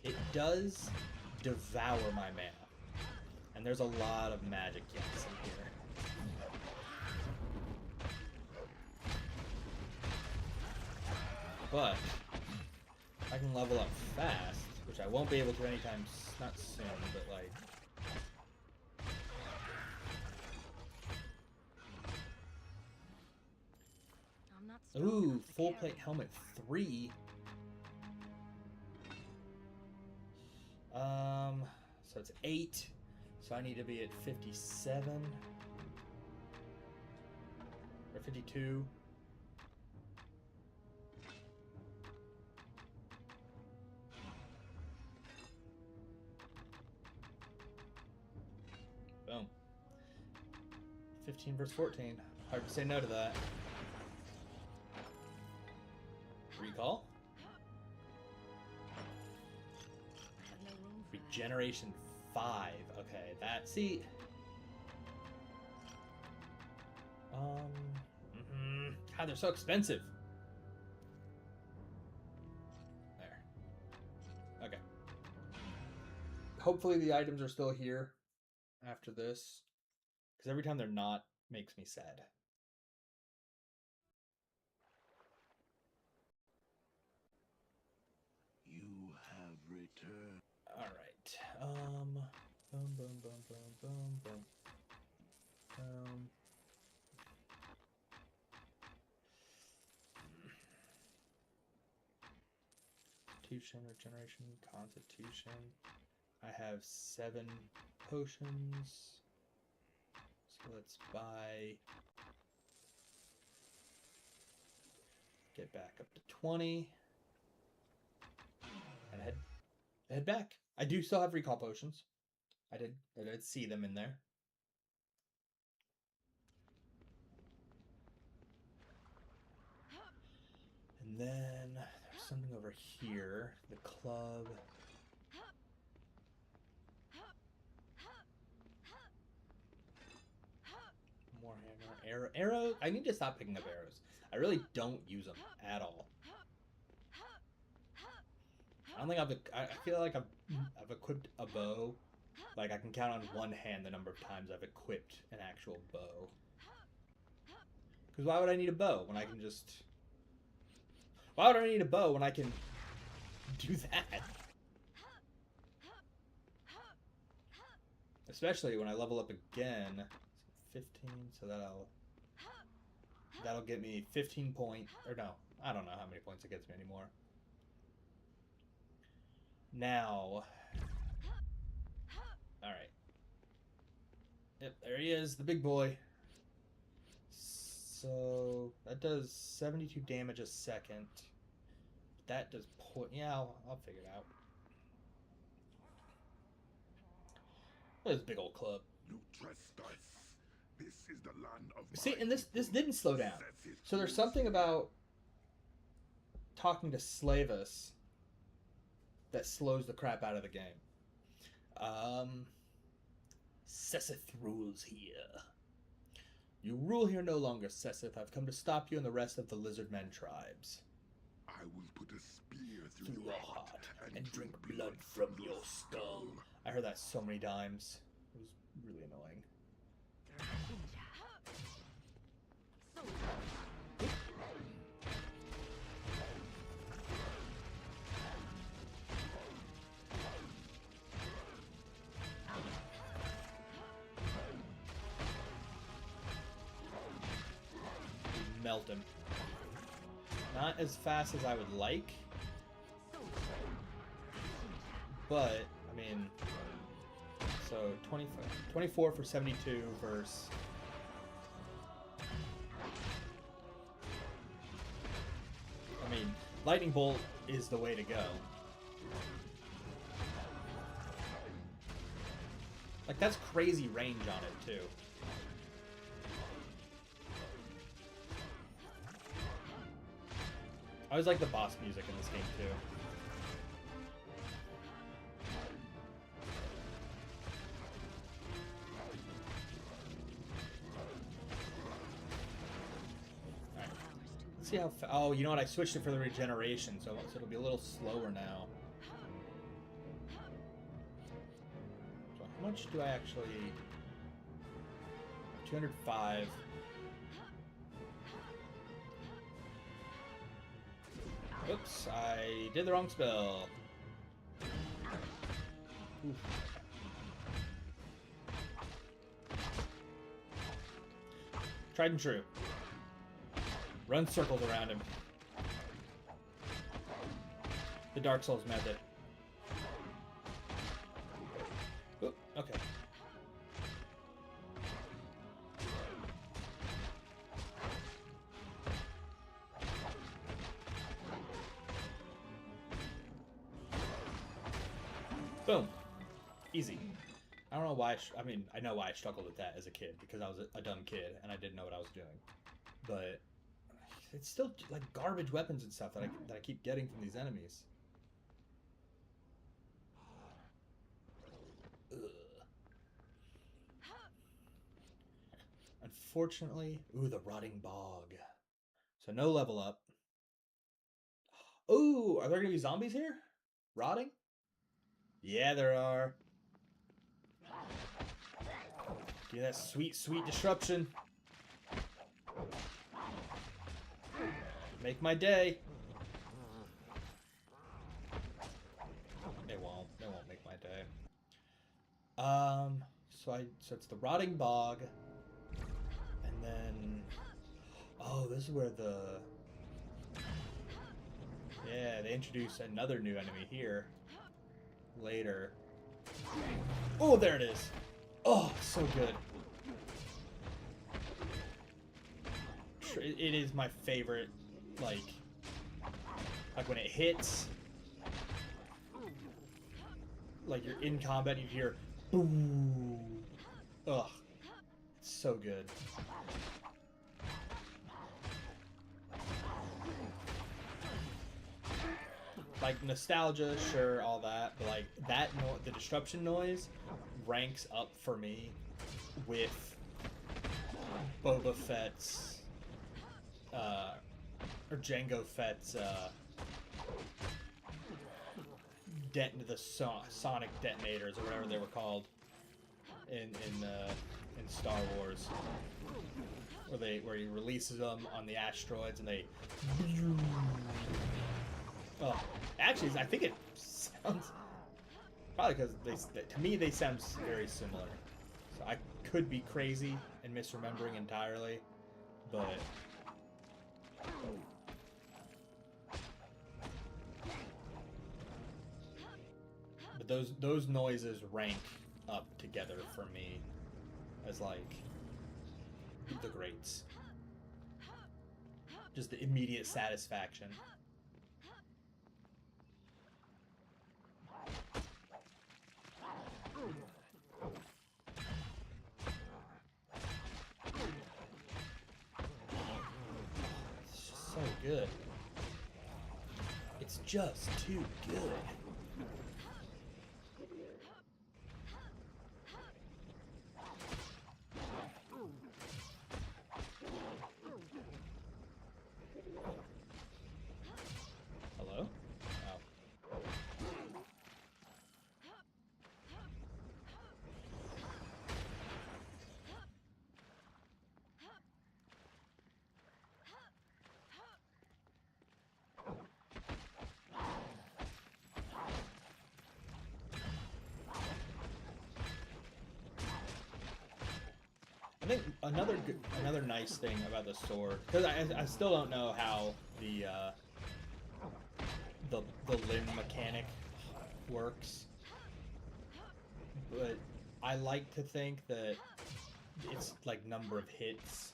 yeah. It does devour my mana. And there's a lot of magic units in here. But I can level up fast, which I won't be able to anytime, not soon, but like... I'm not strong Ooh, enough to full carry. plate helmet 3. So it's 8. So I need to be at 57. Or 52. Boom. 15 versus 14. Hard to say no to that. Recall. I have no room for that. Regeneration 5. Okay, that... See... God, they're so expensive. There. Okay. Hopefully the items are still here after this. Because every time they're not, makes me sad. You have returned. Alright. Boom, boom, boom, boom, boom, boom. Constitution, regeneration, constitution. I have 7 potions. So let's buy... Get back up to 20. And head back. I do still have recall potions. I did see them in there. And then there's something over here. The club. More hammer. Arrow. I need to stop picking up arrows. I really don't use them at all. I don't think I feel like I've equipped a bow. Like I can count on one hand the number of times I've equipped an actual bow. Because why would I need a bow when I can just... Why would I need a bow when I can do that? Especially when I level up again. 15, so that'll get me 15 points. Or no, I don't know how many points it gets me anymore. Now... Alright. Yep, there he is, the big boy. So that does 72 damage a second. That does yeah, I'll figure it out. Look at this big old club. You trespass. This is the land of See, and this didn't slow down. So there's something about talking to Slavus that slows the crap out of the game. Sesseth rules here. You rule here no longer, Sesseth. I've come to stop you and the rest of the Lizardmen tribes. I will put a spear through Through your heart and drink blood from your skull. I heard that so many times. It was really annoying. melt him. Not as fast as I would like, but, I mean, so 24 for 72 versus... I mean, Lightning Bolt is the way to go. Like, that's crazy range on it, too. I always like the boss music in this game, too. Alright. Let's see how... Oh, you know what? I switched it for the regeneration, so it'll be a little slower now. So how much do I actually... 205... Oops, I did the wrong spell. Oof. Tried and true. Run circles around him. The Dark Souls method. Oop, okay. Boom. Easy. I don't know why I mean, I know why I struggled with that as a kid, because I was a dumb kid and I didn't know what I was doing. But it's still like garbage weapons and stuff that I keep getting from these enemies. Ugh. Unfortunately, ooh, the Rotting Bog. So no level up. Ooh, are there gonna be zombies here? Rotting? Yeah, there are. Give that sweet, sweet disruption. Make my day. It won't. It won't make my day. So it's the Rotting Bog, and then oh, this is where they introduce another new enemy here. Later. Oh, there it is. Oh, so good. It is my favorite, like when it hits, like you're in combat, you hear boom. Ugh, it's so good. Like, nostalgia, sure, all that, but like the disruption noise ranks up for me with Boba Fett's or Jango Fett's the sonic detonators or whatever they were called in Star Wars, where he releases them on the asteroids and they. Oh, actually, I think it sounds probably because to me they sound very similar. So I could be crazy and misremembering entirely, but those noises rank up together for me as like the greats. Just the immediate satisfaction. So good. It's just too good. Hello? Oh. I think another nice thing about the sword, because I still don't know how the limb mechanic works, but I like to think that it's like number of hits.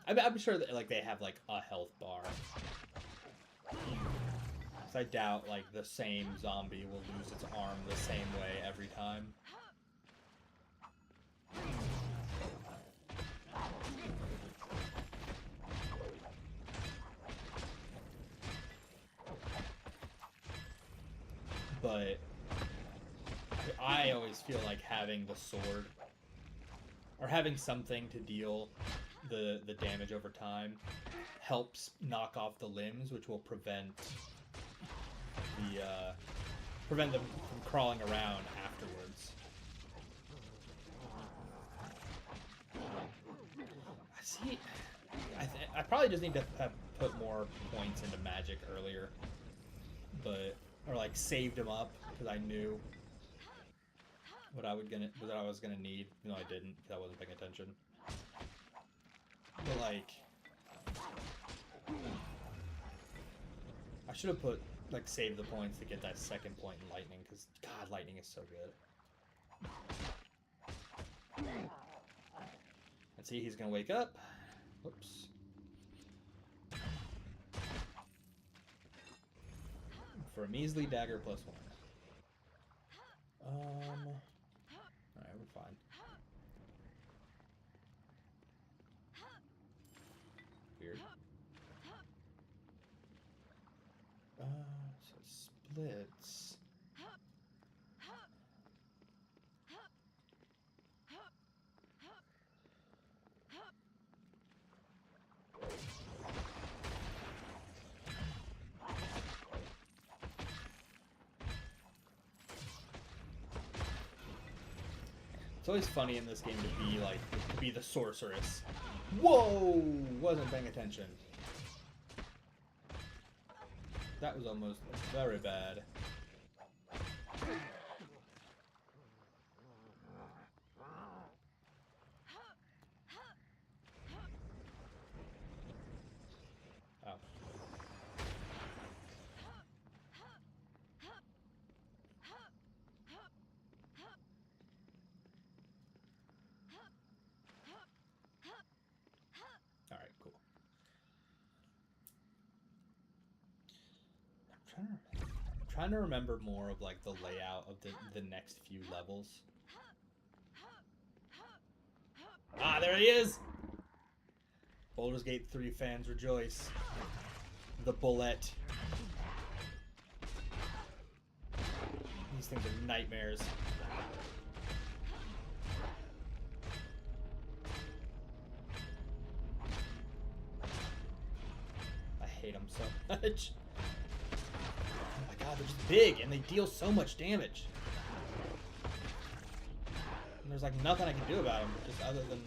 I'm sure that like they have like a health bar. So I doubt like the same zombie will lose its arm the same way every time. But I always feel like having the sword or having something to deal the damage over time helps knock off the limbs, which will prevent them from crawling around afterwards. See, I probably just need to have put more points into magic earlier, or like saved them up because I knew what I was gonna need. No, I didn't because I wasn't paying attention. But like, I should have put like save the points to get that second point in lightning because God, lightning is so good. Let's see, he's gonna wake up. Whoops. For a measly dagger +1. Alright, we're fine. Weird. So splits. It's always funny in this game to be the sorceress. Whoa! Wasn't paying attention. That was almost very bad. Oh. Alright, cool. I'm trying to remember more of like the layout of the next few levels. Ah, there he is! Baldur's Gate 3 fans rejoice. The bullet. These things are nightmares. I hate them so much. Oh my God, they're just big and they deal so much damage. And there's like nothing I can do about them, just other than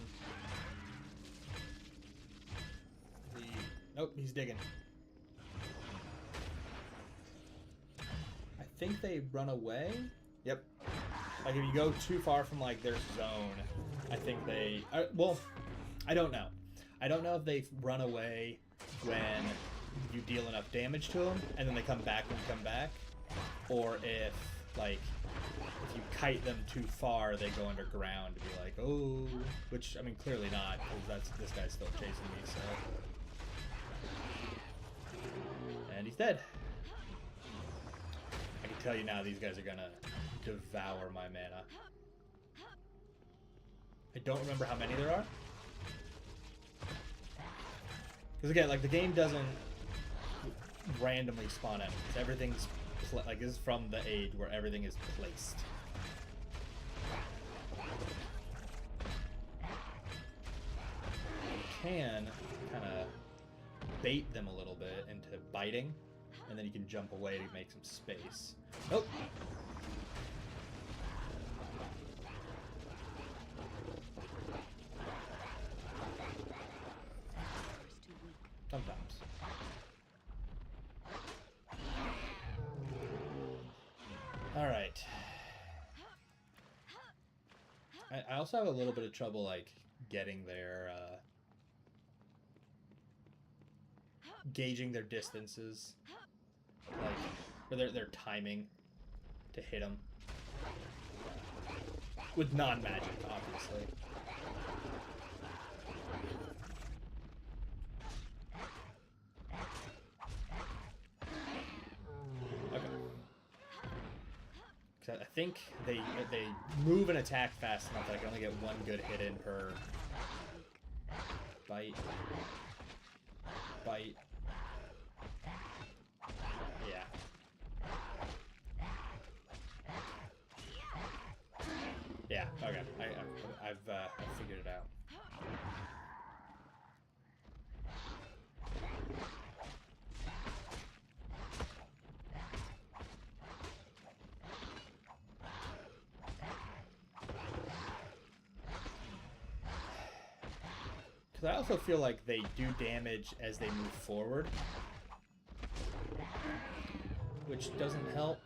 the... Nope, he's digging. I think they run away. Yep. Like if you go too far from like their zone, I think they... well, I don't know. I don't know if they run away when you deal enough damage to them, and then they come back when you come back, or if, like, if you kite them too far, they go underground to be like, oh, which, I mean, clearly not, because this guy's still chasing me, so. And he's dead. I can tell you now, these guys are gonna devour my mana. I don't remember how many there are. Because again, like, the game doesn't randomly spawn enemies. Everything's like, this is from the age where everything is placed. You can kind of bait them a little bit into biting, and then you can jump away to make some space. Nope. Sometimes. Alright. I also have a little bit of trouble, like, getting their gauging their distances, like, or their timing to hit them with non-magic, obviously. Okay. 'Cause I think they move and attack fast enough that I can only get one good hit in per bite. Bite. Yeah. Yeah. Okay. I've figured it out. Because I also feel like they do damage as they move forward, which doesn't help.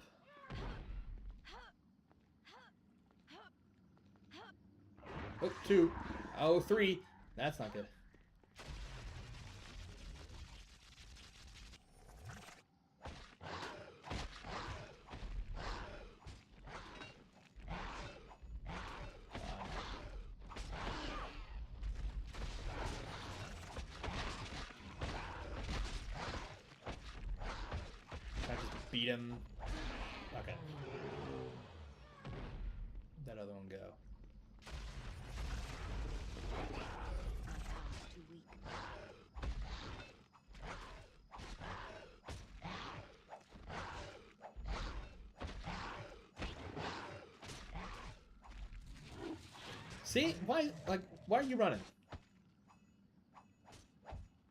Oh, 2. Oh, 3. That's not good. Can I just beat him? Okay. That other one go. Too weak. See? Why are you running?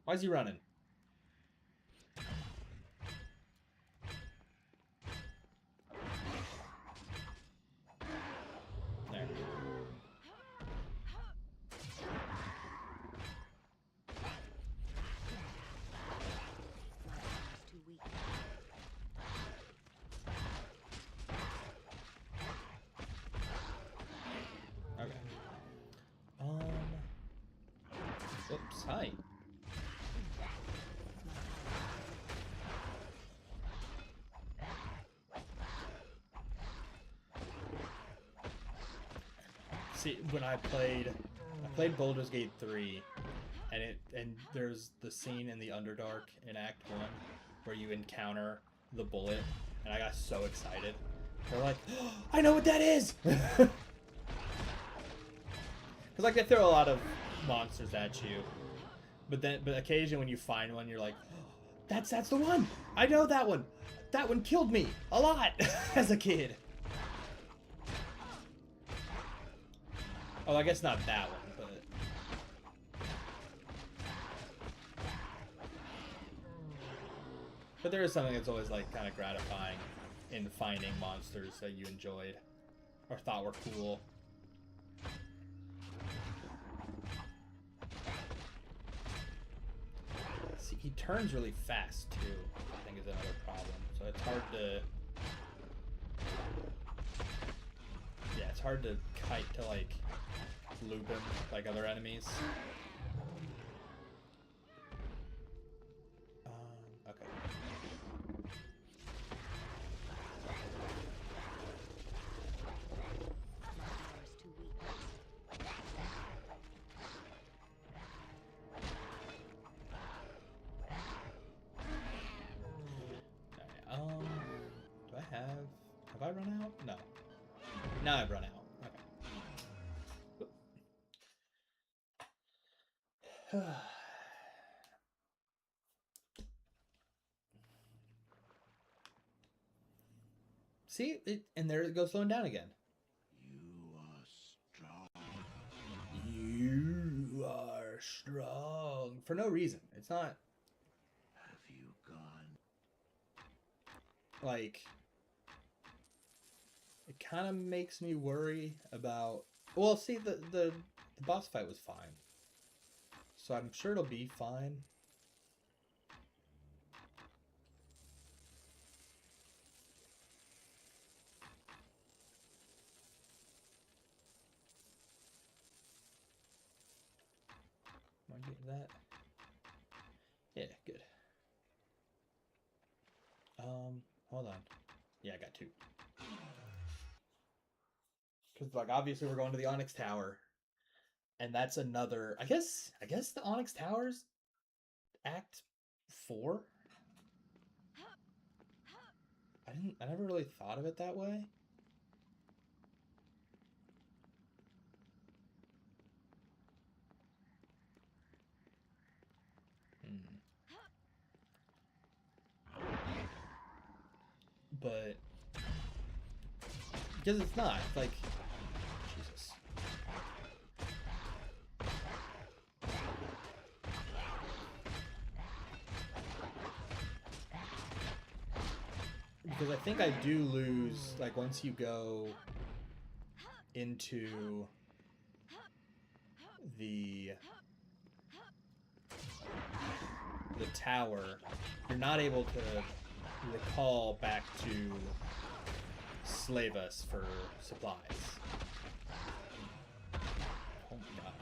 Why is he running? There. Too weak. Okay. Oops, hi. See, when I played Baldur's Gate 3, and there's the scene in the Underdark in Act 1 where you encounter the bullet, and I got so excited. They're like, oh, I know what that is! Because, like, they throw a lot of monsters at you, but occasionally when you find one, you're like, oh, that's the one! I know that one! That one killed me a lot as a kid. Oh, I guess not that one, but... But there is something that's always, like, kind of gratifying in finding monsters that you enjoyed or thought were cool. See, he turns really fast, too, I think is another problem. So it's hard to... Yeah, it's hard to kite to, like, loop him like other enemies. Okay. Too weak. Alright, do I have I run out? No. Now I've run out. Okay. See, and there it goes slowing down again. You are strong. You are strong. For no reason. It's not Have you gone? like... It kind of makes me worry about... Well, see, the boss fight was fine. So I'm sure it'll be fine. that. Yeah, good. Hold on. Yeah, I got 2. Because, like, obviously we're going to the Onyx Tower. And that's another... I guess the Onyx Tower's Act 4? I never really thought of it that way. But... Because it's not. It's like... Jesus. Because I think I do lose, like, once you go into the tower, you're not able to recall back to Slavus for supplies. Oh my god.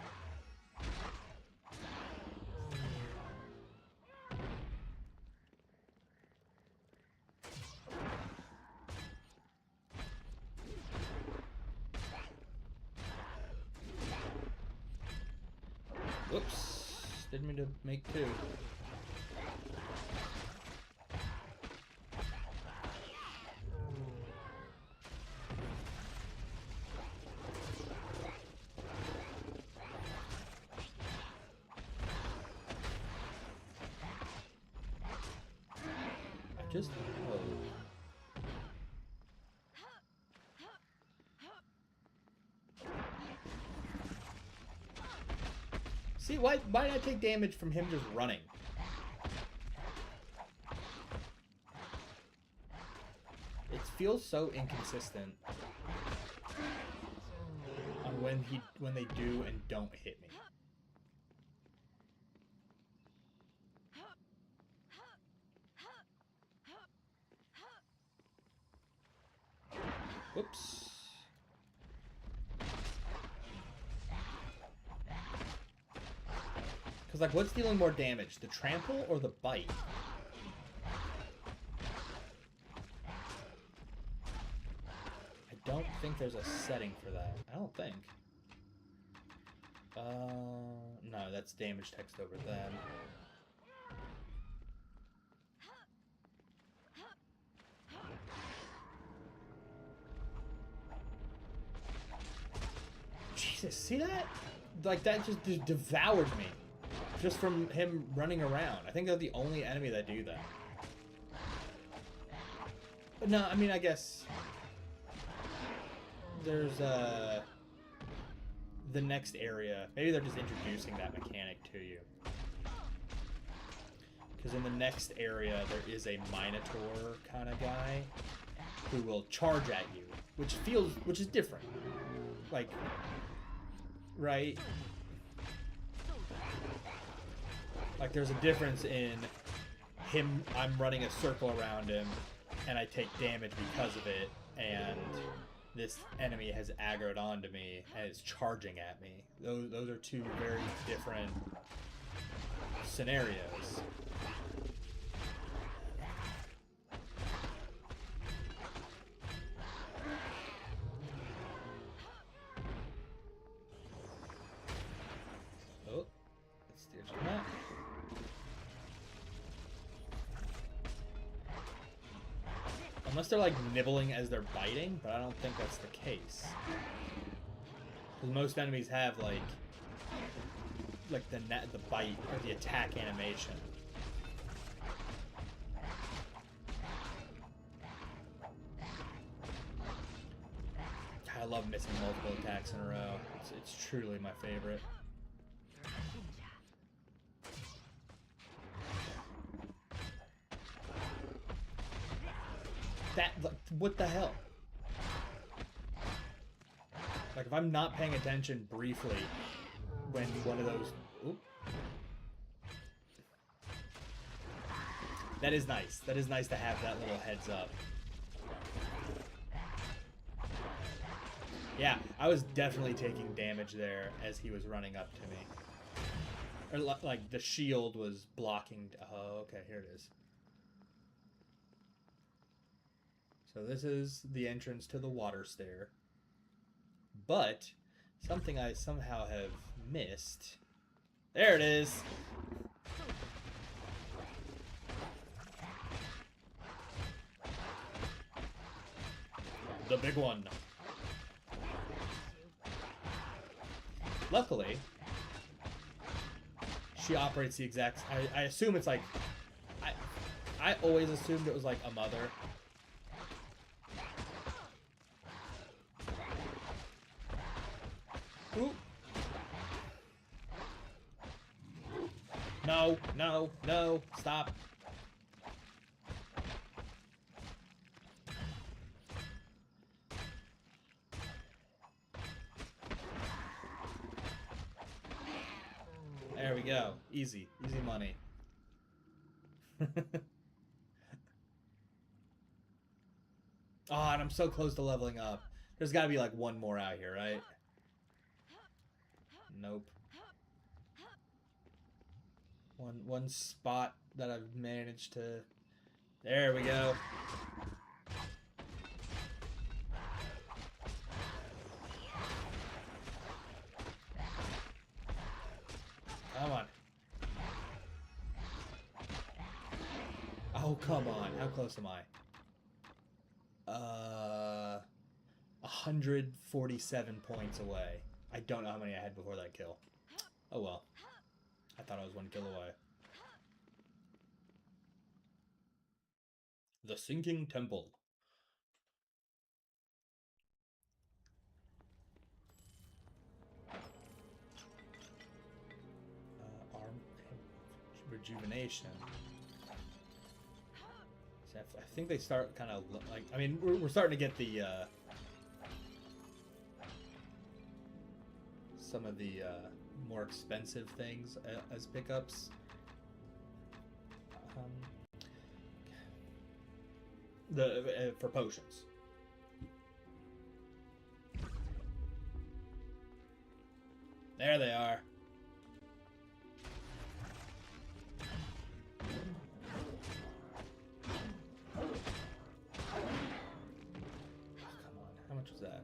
Whoops. Didn't mean to make 2. Just see, why did I take damage from him just running? It feels so inconsistent on when they do and don't hit me. Whoops. Because, like, what's dealing more damage? The trample or the bite? I don't think there's a setting for that. I don't think. No, that's damage text over them. Jesus, see that? Like, that just devoured me. Just from him running around. I think they're the only enemy that do that. But no, I mean, I guess... There's, the next area. Maybe they're just introducing that mechanic to you. Because in the next area, there is a Minotaur kind of guy who will charge at you. Which is different. Like... Right? Like, there's a difference in him, I'm running a circle around him, and I take damage because of it, and this enemy has aggroed onto me, and is charging at me. Those are 2 very different scenarios. Oh, let's do that. Unless they're, like, nibbling as they're biting, but I don't think that's the case. Because most enemies have, like the bite or the attack animation. I love missing multiple attacks in a row. It's truly my favorite. What the hell? Like, if I'm not paying attention briefly when one of those... Oop. That is nice. That is nice to have that little heads up. Yeah, I was definitely taking damage there as he was running up to me. Or like the shield was blocking. Oh, okay, here it is. So this is the entrance to the water stair. But something I somehow have missed. There it is. The big one. Luckily, she operates the exact... I assume it's like... I always assumed it was like a mother. Ooh. No, no, no, stop. There we go. Easy. Easy money. Oh, and I'm so close to leveling up. There's got to be like one more out here, right? Nope. One spot that I've managed to... There we go. Come on. Oh, come on. How close am I? 147 points away. I don't know how many I had before that kill. Oh well. I thought I was 1 kill away. The Sinking Temple. Arm rejuvenation. So I think they start kind of like... I mean, we're starting to get the... some of the more expensive things as pickups. For potions. There they are. Come on, how much was that?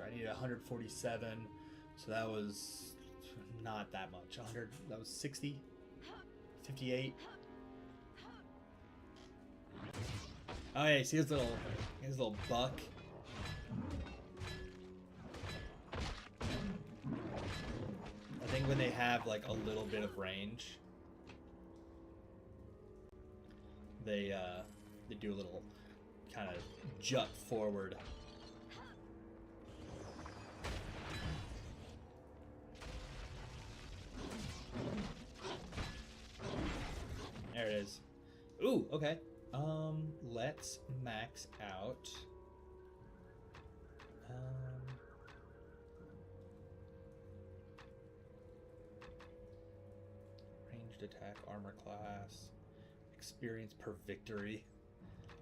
I need 147, so that was not that much. 100, that was 60, 58. Oh yeah, see his little buck. I think when they have like a little bit of range, they do a little kind of jut forward. There it is. Ooh, okay. Let's max out. Ranged attack, armor class, experience per victory,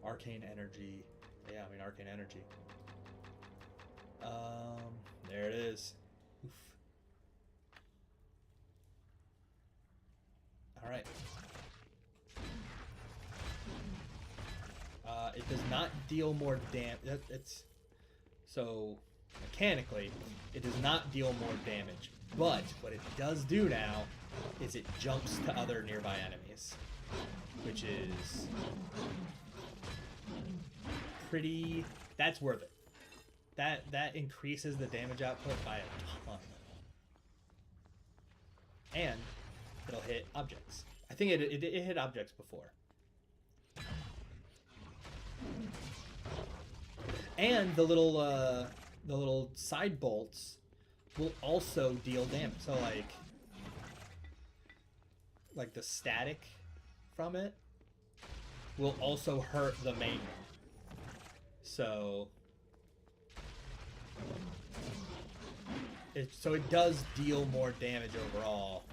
arcane energy. Yeah, I mean arcane energy. There it is. Oof. All right. It does not deal more damage. It's so mechanically, it does not deal more damage. But what it does do now is it jumps to other nearby enemies, which is pretty. That's worth it. That increases the damage output by a ton, and it'll hit objects. I think it hit objects before. And the little side bolts will also deal damage. So like the static from it will also hurt the main one. So it does deal more damage overall.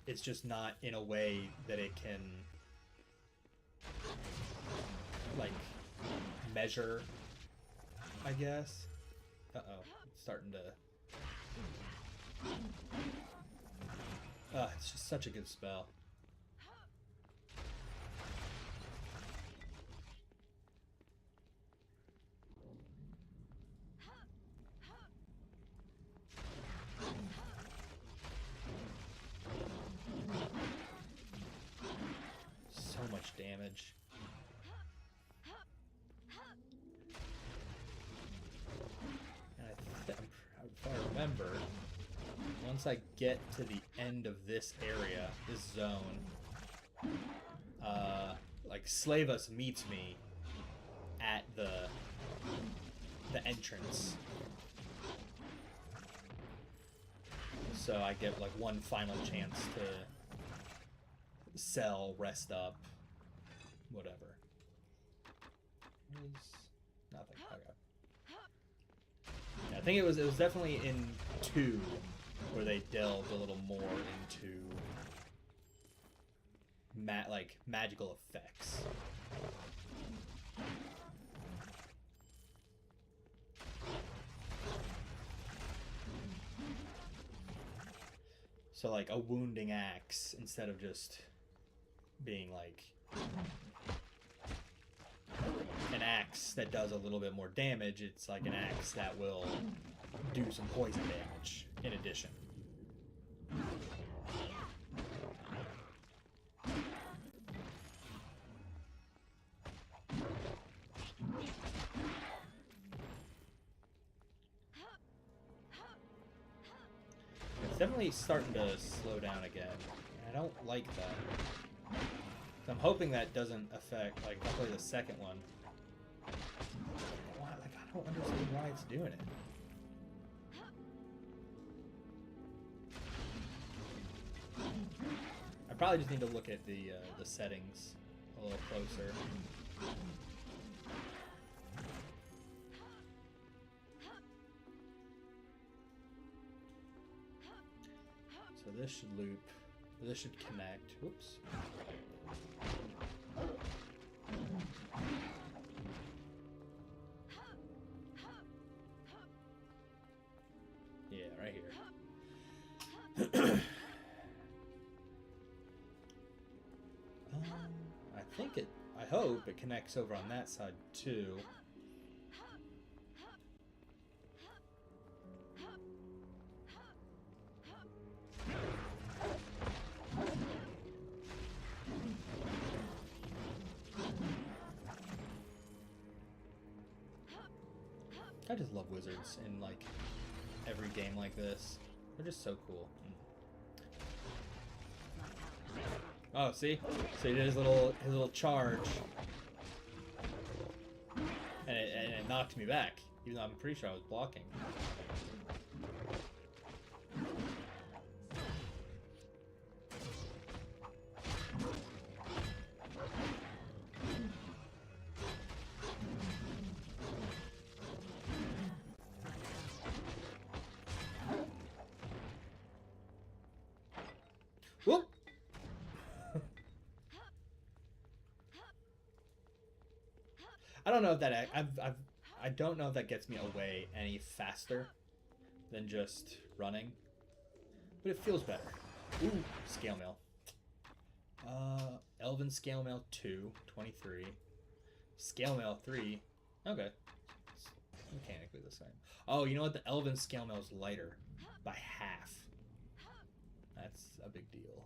It's just not in a way that it can like measure, I guess. Uh-oh, it's starting to... It's just such a good spell. So much damage. And if I remember, once I get to the end of this area, this zone, like Slavus meets me at the entrance. So I get like one final chance to sell, rest up, whatever. Nothing. Okay. Yeah, I think it was definitely in 2 where they delved a little more into magical effects. So like a wounding axe instead of just being like an axe that does a little bit more damage, it's like an axe that will do some poison damage in addition. It's definitely starting to slow down again. I don't like that. So I'm hoping that doesn't affect, like, I'll play the second one. Why, like, I don't understand why it's doing it. I probably just need to look at the settings a little closer. So this should loop. This should connect. Whoops. Yeah, right here. I think it. I hope it connects over on that side too. I just love wizards in like every game like this. They're just so cool. Oh, see? So he did his little charge, and it knocked me back, even though I'm pretty sure I was blocking. Whoop! I don't know if that I don't know if that gets me away any faster than just running, but it feels better. Ooh, scale mail. Elven scale mail 2, 23. Scale mail 3. Okay. It's mechanically the same. Oh, you know what? The Elven scale mail is lighter by half. That's a big deal.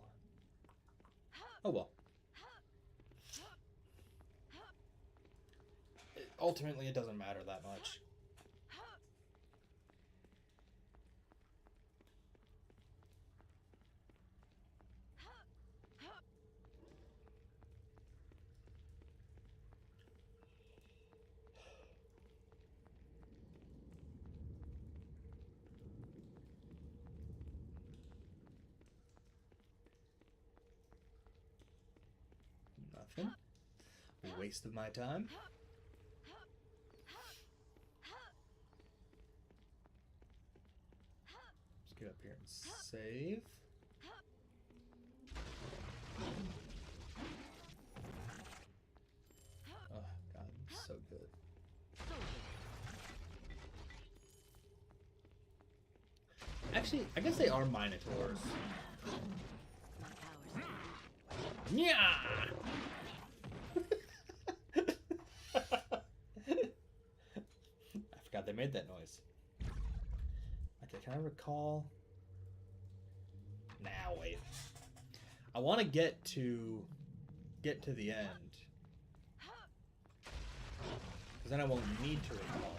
Oh well. Ultimately, it doesn't matter that much. Nothing. A waste of my time. Let's get up here and save. Oh god, so good. Actually, I guess they are minotaurs. My power's Yeah. I forgot they made that noise. Okay, can I recall? Now wait. I want to get to the end, because then I won't need to recall.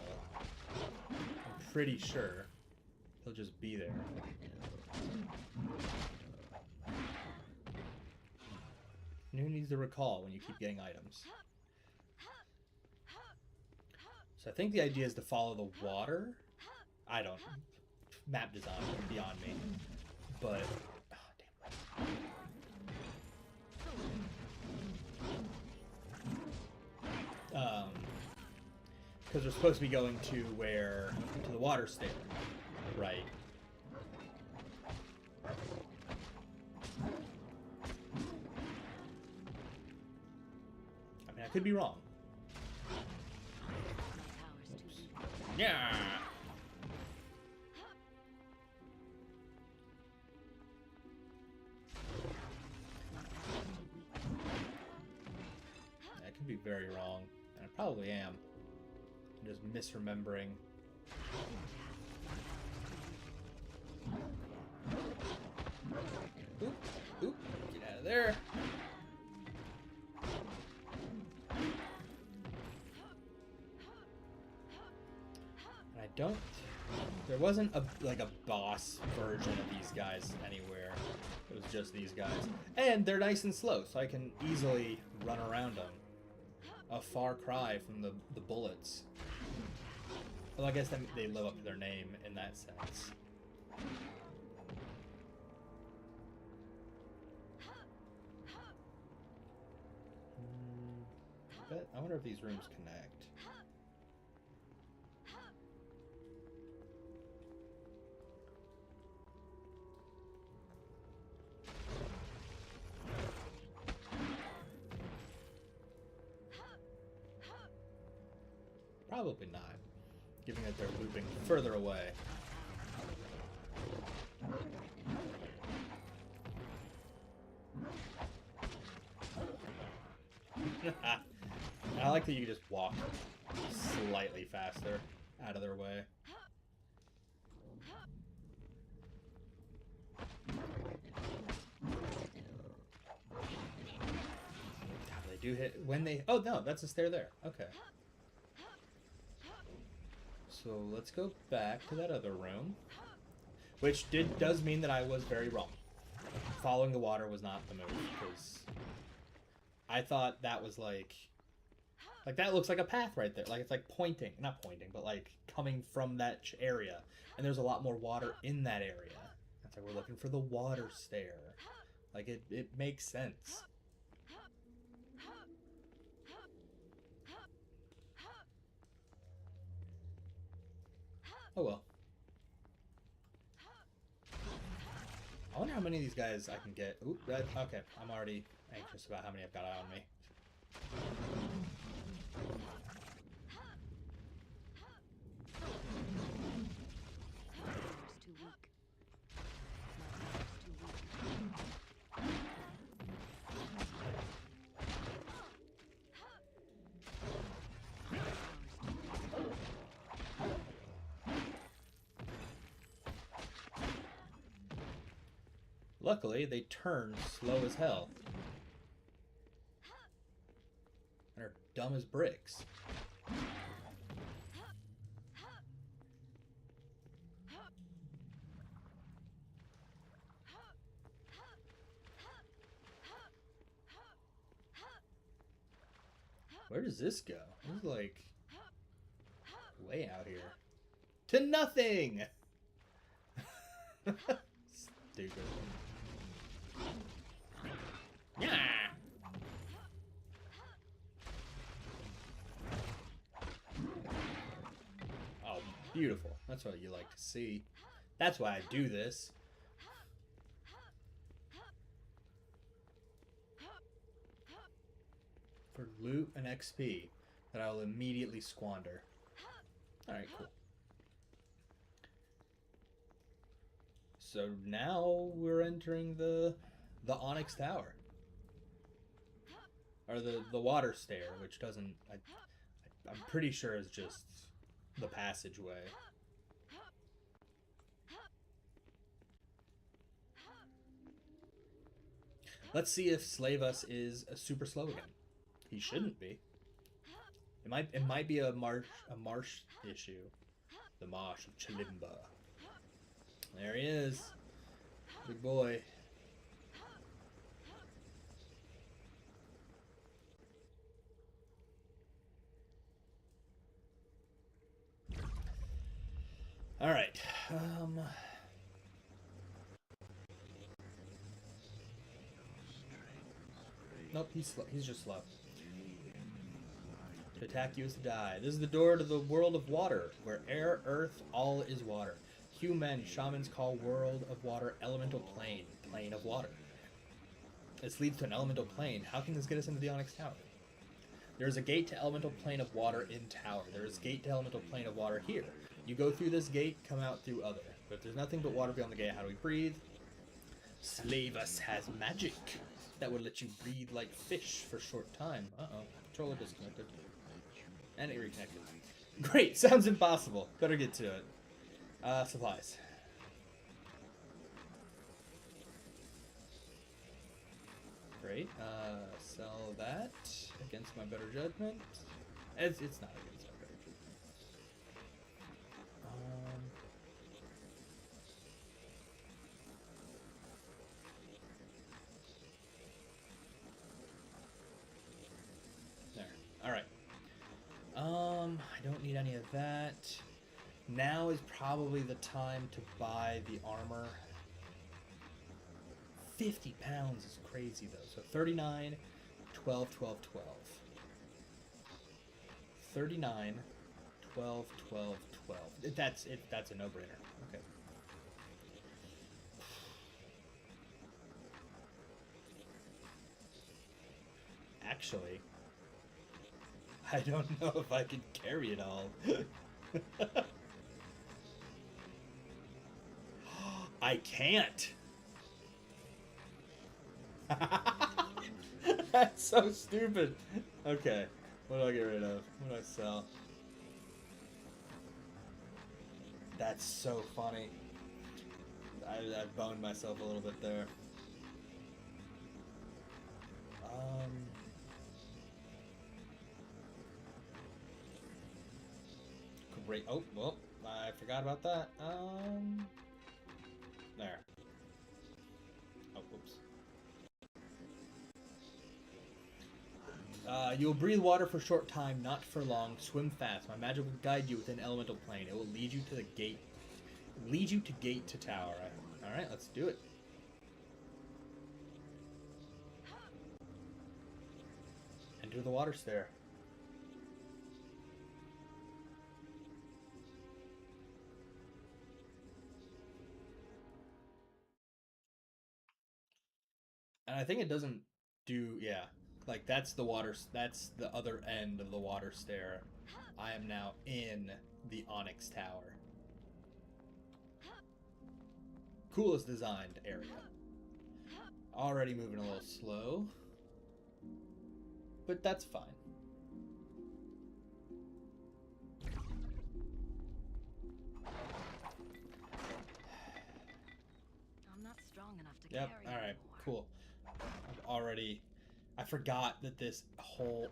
I'm pretty sure he'll just be there. And who needs to recall when you keep getting items? So I think the idea is to follow the water. I don't. Map design beyond me. But oh, damn. Because we're supposed to be going to the water stair, right? I mean, I could be wrong. Oops. Yeah. I could be very wrong, and I probably am. I'm just misremembering. Oop, oop, get out of there. And I don't. There wasn't a boss version of these guys anywhere. It was just these guys, and they're nice and slow, so I can easily run around them. A far cry from the bullets. Well, I guess that they live up to their name in that sense. I wonder if these rooms connect. Probably not, given that they're looping further away. I like that you just walk slightly faster out of their way. They do hit when they... Oh, no, that's a stair there. Okay. So let's go back to that other room. Which does mean that I was very wrong. Following the water was not the move, because I thought that was like that looks like a path right there. Like it's like pointing, not pointing, but like coming from that area. And there's a lot more water in that area. That's like we're looking for the water stair. Like it makes sense. Oh well. I wonder how many of these guys I can get. Oop, okay, I'm already anxious about how many I've got on me. too weak. My power's too weak. Luckily, they turn slow as hell. And are dumb as bricks. Where does this go? This is like way out here. To nothing! Stupid. Yeah. Oh, beautiful. That's what you like to see. That's why I do this. For loot and XP that I will immediately squander. Alright, cool. So now we're entering the Onyx Tower. Or the water stair, which doesn't... I'm pretty sure is just the passageway. Let's see if Slavus is a super slow again. He shouldn't be. It might be a marsh issue. The marsh of Chalimba. There he is. Big boy. All right. Nope, he's just slow. To attack you is to die. This is the door to the world of water, where air, earth, all is water. Human shamans call world of water elemental plane, plane of water. This leads to an elemental plane. How can this get us into the Onyx Tower? There is a gate to elemental plane of water in tower. There is a gate to elemental plane of water here. You go through this gate, come out through other. But if there's nothing but water beyond the gate, how do we breathe? Slavus has magic that would let you breathe like fish for a short time. Uh-oh. Controller disconnected. And it reconnected. Great, sounds impossible. Better get to it. Supplies. Great. Sell that against my better judgment. It's not against my better judgment. There. All right. I don't need any of that. Now is probably the time to buy the armor. 50 pounds is crazy though. So 39, 12, 12, 12. 39, 12, 12, 12. That's it. That's a no-brainer. Okay. Actually, I don't know if I can carry it all. I can't. That's so stupid. Okay, what do I get rid of? What do I sell? That's so funny. I boned myself a little bit there. Great. Oh, well, I forgot about that. There. Oh, whoops. You'll breathe water for a short time, not for long. Swim fast. My magic will guide you within elemental plane. It will lead you to the gate. Lead you to gate to tower. All right, let's do it. Enter the water stair. And I think it doesn't do, yeah. Like, that's the water, that's the other end of the water stair. I am now in the Onyx Tower. Coolest designed area. Already moving a little slow. But that's fine. I'm not strong enough to Yep, carry alright, anymore. cool. I've already... I forgot that this whole...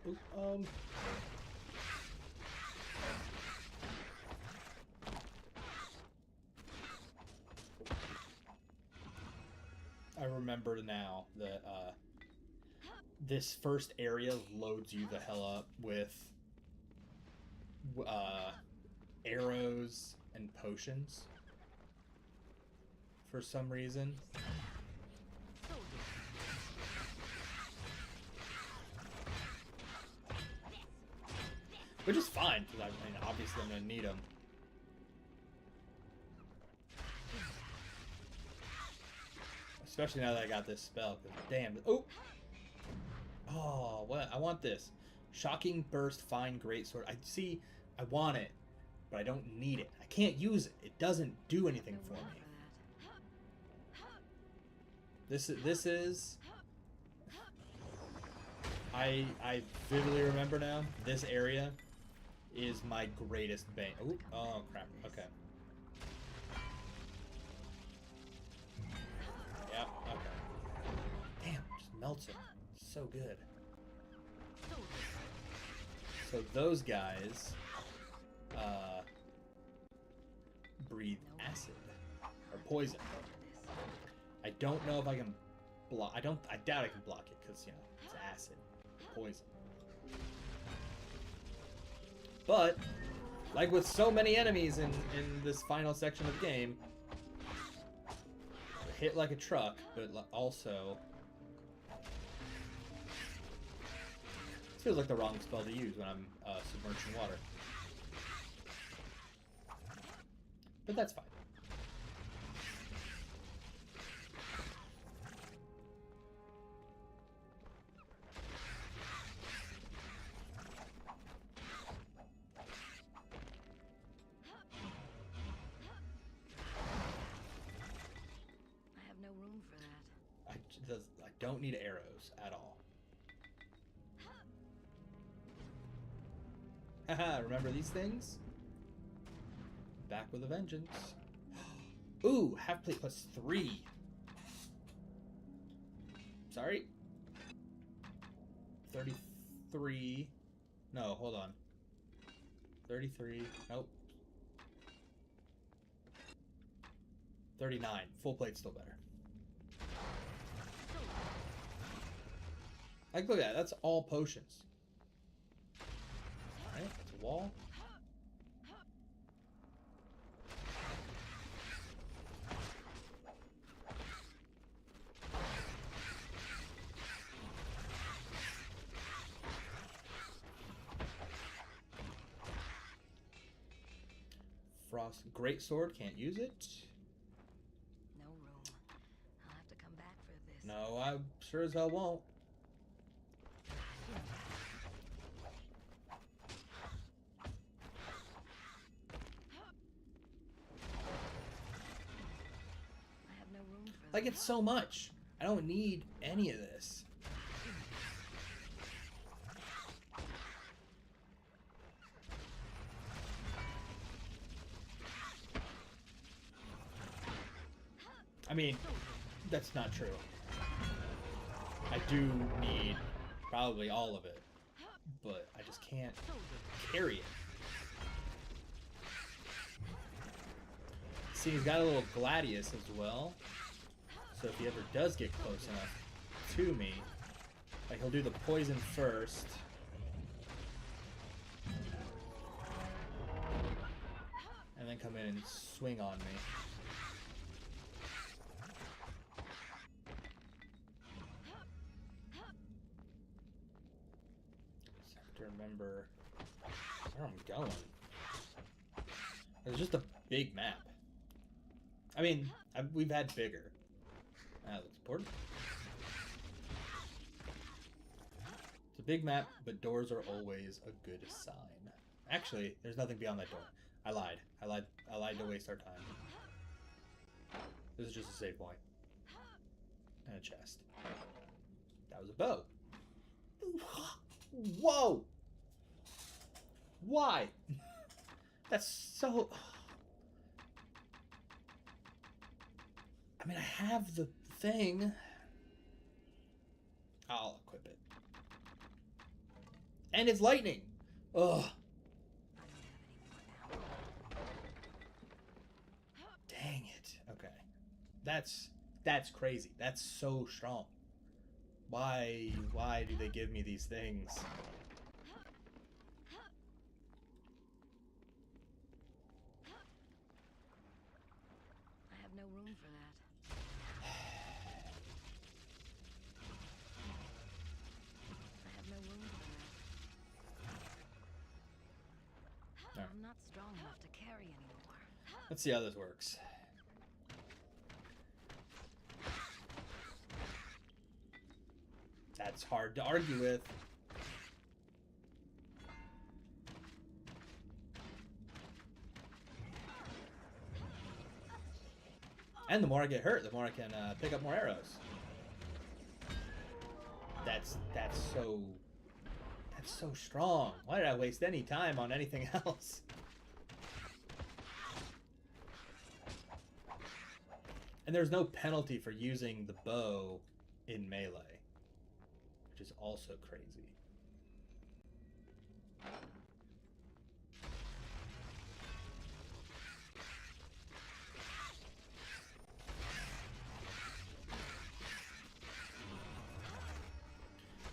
I remember now that this first area loads you the hell up with arrows and potions for some reason. Which is fine, because I mean, obviously I'm going to need them. Especially now that I got this spell, because damn. Oh! Oh, what? I want this. Shocking Burst Fine Greatsword. I see, I want it, but I don't need it. I can't use it. It doesn't do anything for me. This is. I vividly remember now. This area is my greatest bane. Ooh, oh crap. Okay. Yeah. Okay. Damn, just melts it. So good. So those guys breathe acid or poison. I don't know if I can block. I doubt I can block it because you know it's acid, poison. But like with so many enemies in this final section of the game, hit like a truck, but also this feels like the wrong spell to use when I'm submerged in water. But that's fine. I have no room for that. I don't need arrows at all. Haha, remember these things? Back with a vengeance. Ooh, half plate plus 3. Sorry. 33. No, hold on. 33. Nope. 39. Full plate's still better. Like, look at that. That's all potions. Alright, that's a wall. Frost Great Sword, can't use it. No room. I'll have to come back for this. No, I sure as hell won't. I have no room for Like, that. it's so much. I don't need any of this. I mean, that's not true. I do need probably all of it, but I just can't carry it. See, he's got a little Gladius as well, so if he ever does get close enough to me, like he'll do the poison first. And then come in and swing on me. To remember where I'm going. It's just a big map. I mean, we've had bigger. That looks important. It's a big map, but doors are always a good sign. Actually, there's nothing beyond that door. I lied. I lied to waste our time. This is just a save point. And a chest. That was a bow. Whoa! Why? That's so... I mean, I have the thing. I'll equip it. And it's lightning! Ugh. Dang it. Okay. That's crazy. That's so strong. Why do they give me these things? I have no room for that. I have no room for that. Alright. I'm not strong enough to carry anymore. Let's see how this works. That's hard to argue with. And the more I get hurt, the more I can pick up more arrows. that's so strong. Why did I waste any time on anything else? And there's no penalty for using the bow in melee, which is also crazy.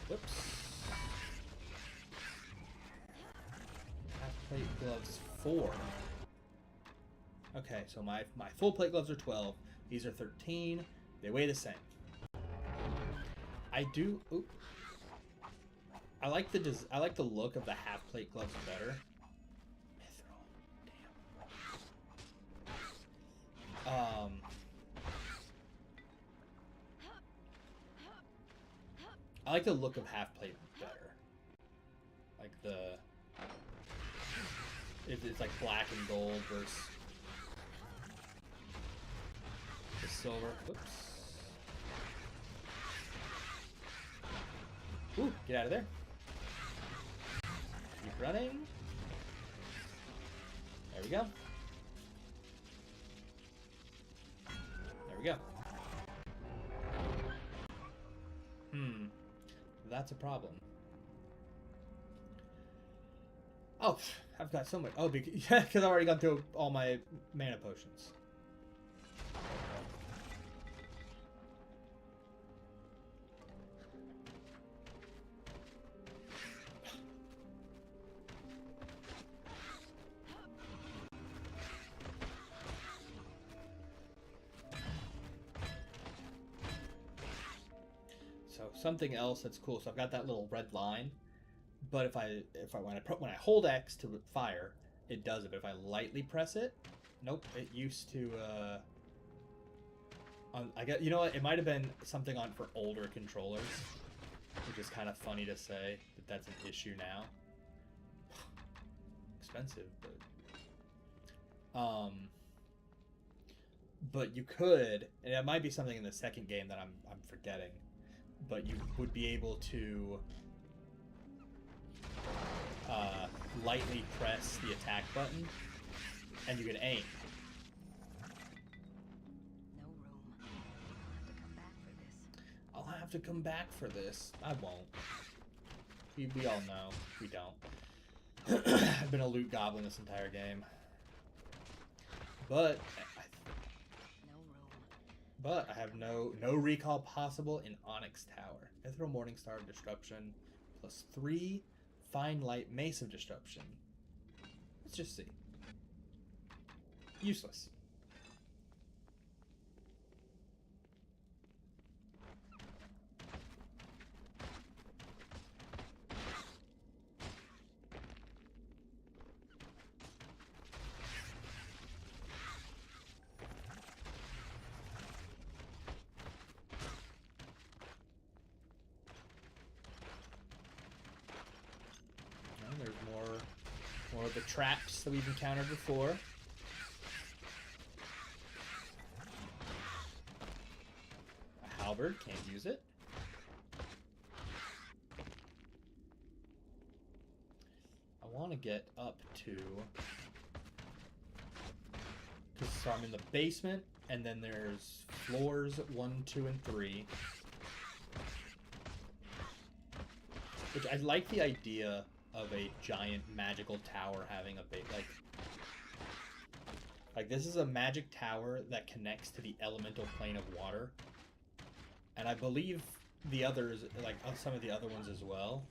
Whoops. Half plate gloves 4. Okay, so my full plate gloves are 12. These are 13. They weigh the same. I do. Oop. I like the look of the half plate gloves better. Damn. I like the look of half plate better. Like it's like black and gold versus the silver. Whoops. Ooh, get out of there. Keep running. There we go. There we go. That's a problem. Oh, I've got so much. Oh, because I've already gone through all my mana potions. So something else that's cool. So I've got that little red line, but when I hold X to fire, it does it. But if I lightly press it, nope. It used to. I got, you know what? It might have been something on for older controllers, which is kind of funny to say that that's an issue now. Expensive, but you could, and it might be something in the second game that I'm forgetting. But you would be able to lightly press the attack button, and you can aim. No room. I'll have to come back for this. I won't. We all know. We don't. I've been a loot goblin this entire game. But I have no recall possible in Onyx Tower. Mithril Morningstar of Disruption plus 3 Fine Light Mace of Disruption. Let's just see. Useless. More of the traps that we've encountered before. A halberd, can't use it. I want to get up to... So I'm in the basement, and then there's floors 1, 2, and 3. Which I like the idea of a giant magical tower having a base. Like this is a magic tower that connects to the elemental plane of water, and I believe the others, like some of the other ones as well.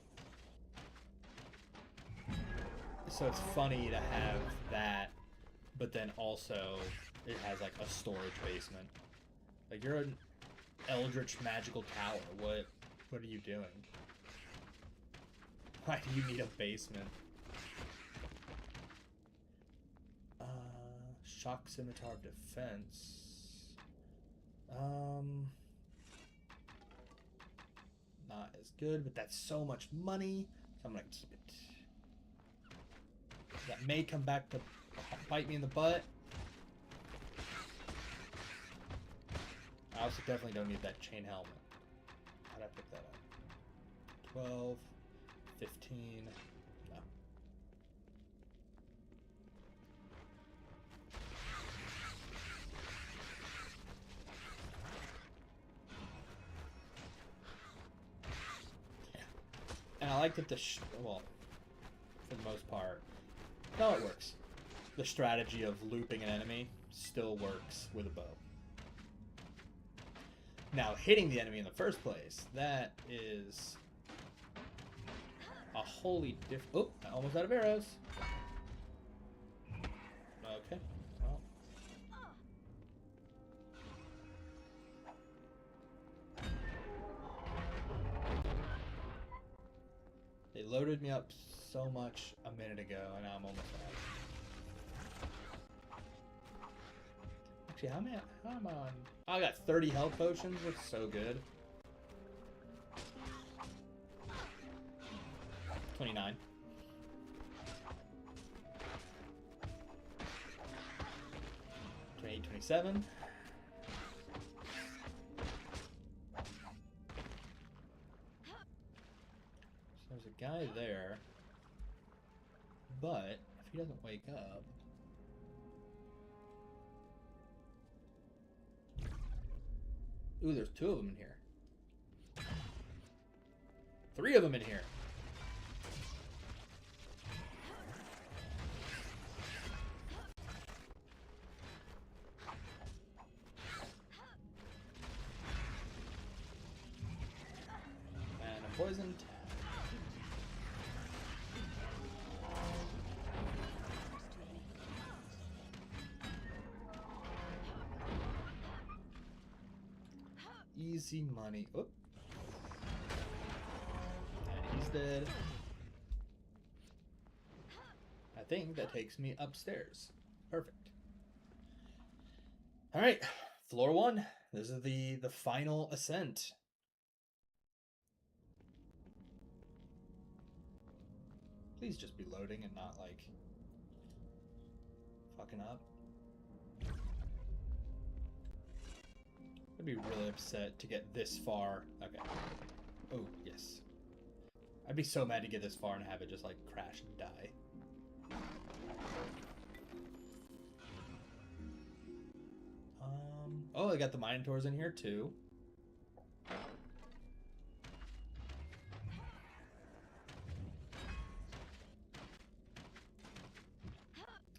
So it's funny to have that, but then also it has like a storage basement. Like you're an eldritch magical tower. What are you doing? Why do you need a basement? Shock Scimitar of Defense. Not as good, but that's so much money, so I'm gonna keep it. That may come back to bite me in the butt. I also definitely don't need that chain helmet. How'd I pick that up? 12, 15. No. Yeah. And I like that well, for the most part, no, it works. The strategy of looping an enemy still works with a bow. Now, hitting the enemy in the first place, that is a wholly different... Oh, almost out of arrows. Okay, well. They loaded me up so much a minute ago, and now I'm almost out. Actually, how am I on? Oh, I got 30 health potions. That's so good. 29. $28, $27. So there's a guy there, but if he doesn't wake up. Ooh, there's 2 of them in here. 3 of them in here. And a poison tap. Easy money. Oop. And he's dead. I think that takes me upstairs. Perfect. Alright, floor 1. This is the final ascent. Please just be loading and not, like, fucking up. I'd be really upset to get this far. Okay. Oh, yes. I'd be so mad to get this far and have it just, like, crash and die. Oh, I got the Minotaurs in here, too.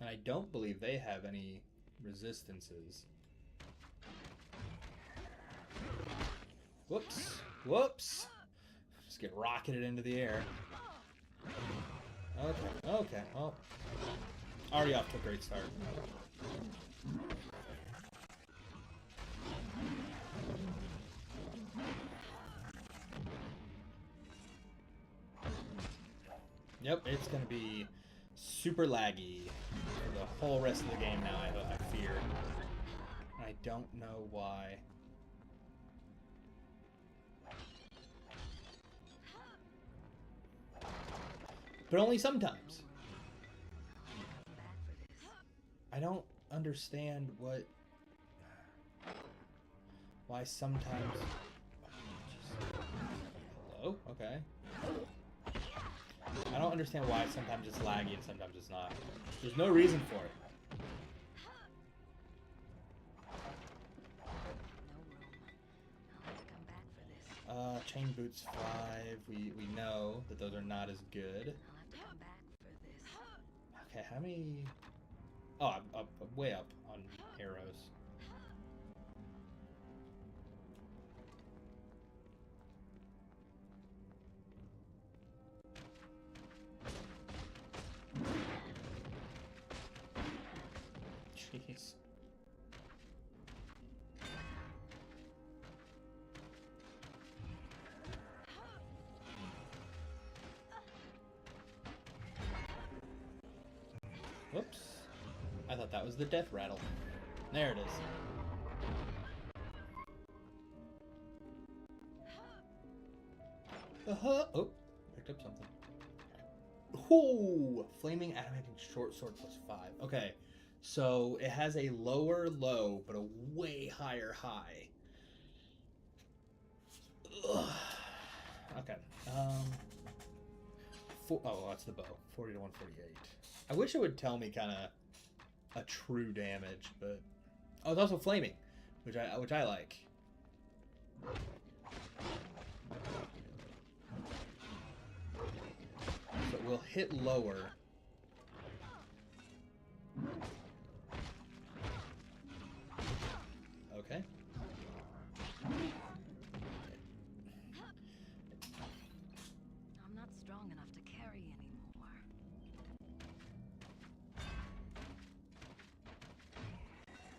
And I don't believe they have any resistances. Whoops. Whoops. Just get rocketed into the air. Okay. Okay. Well, already off to a great start. Yep, it's going to be super laggy for the whole rest of the game now, I fear. I don't know why. But only sometimes. I don't understand why sometimes... Hello? Okay. I don't understand why sometimes it's laggy and sometimes it's not. There's no reason for it. Chain boots 5. We know that those are not as good. Okay, how many? Oh, I'm way up on arrows. Jeez. Whoops. I thought that was the death rattle. There it is. Oh, picked up something. Ooh, flaming animating short sword +5. Okay, so it has a lower low, but a way higher high. Ugh. Okay, Oh, that's the bow. 40 to 148. I wish it would tell me kind of a true damage, but oh, it's also flaming, which I like. So we'll hit lower. Okay. I'm not strong enough to carry anymore.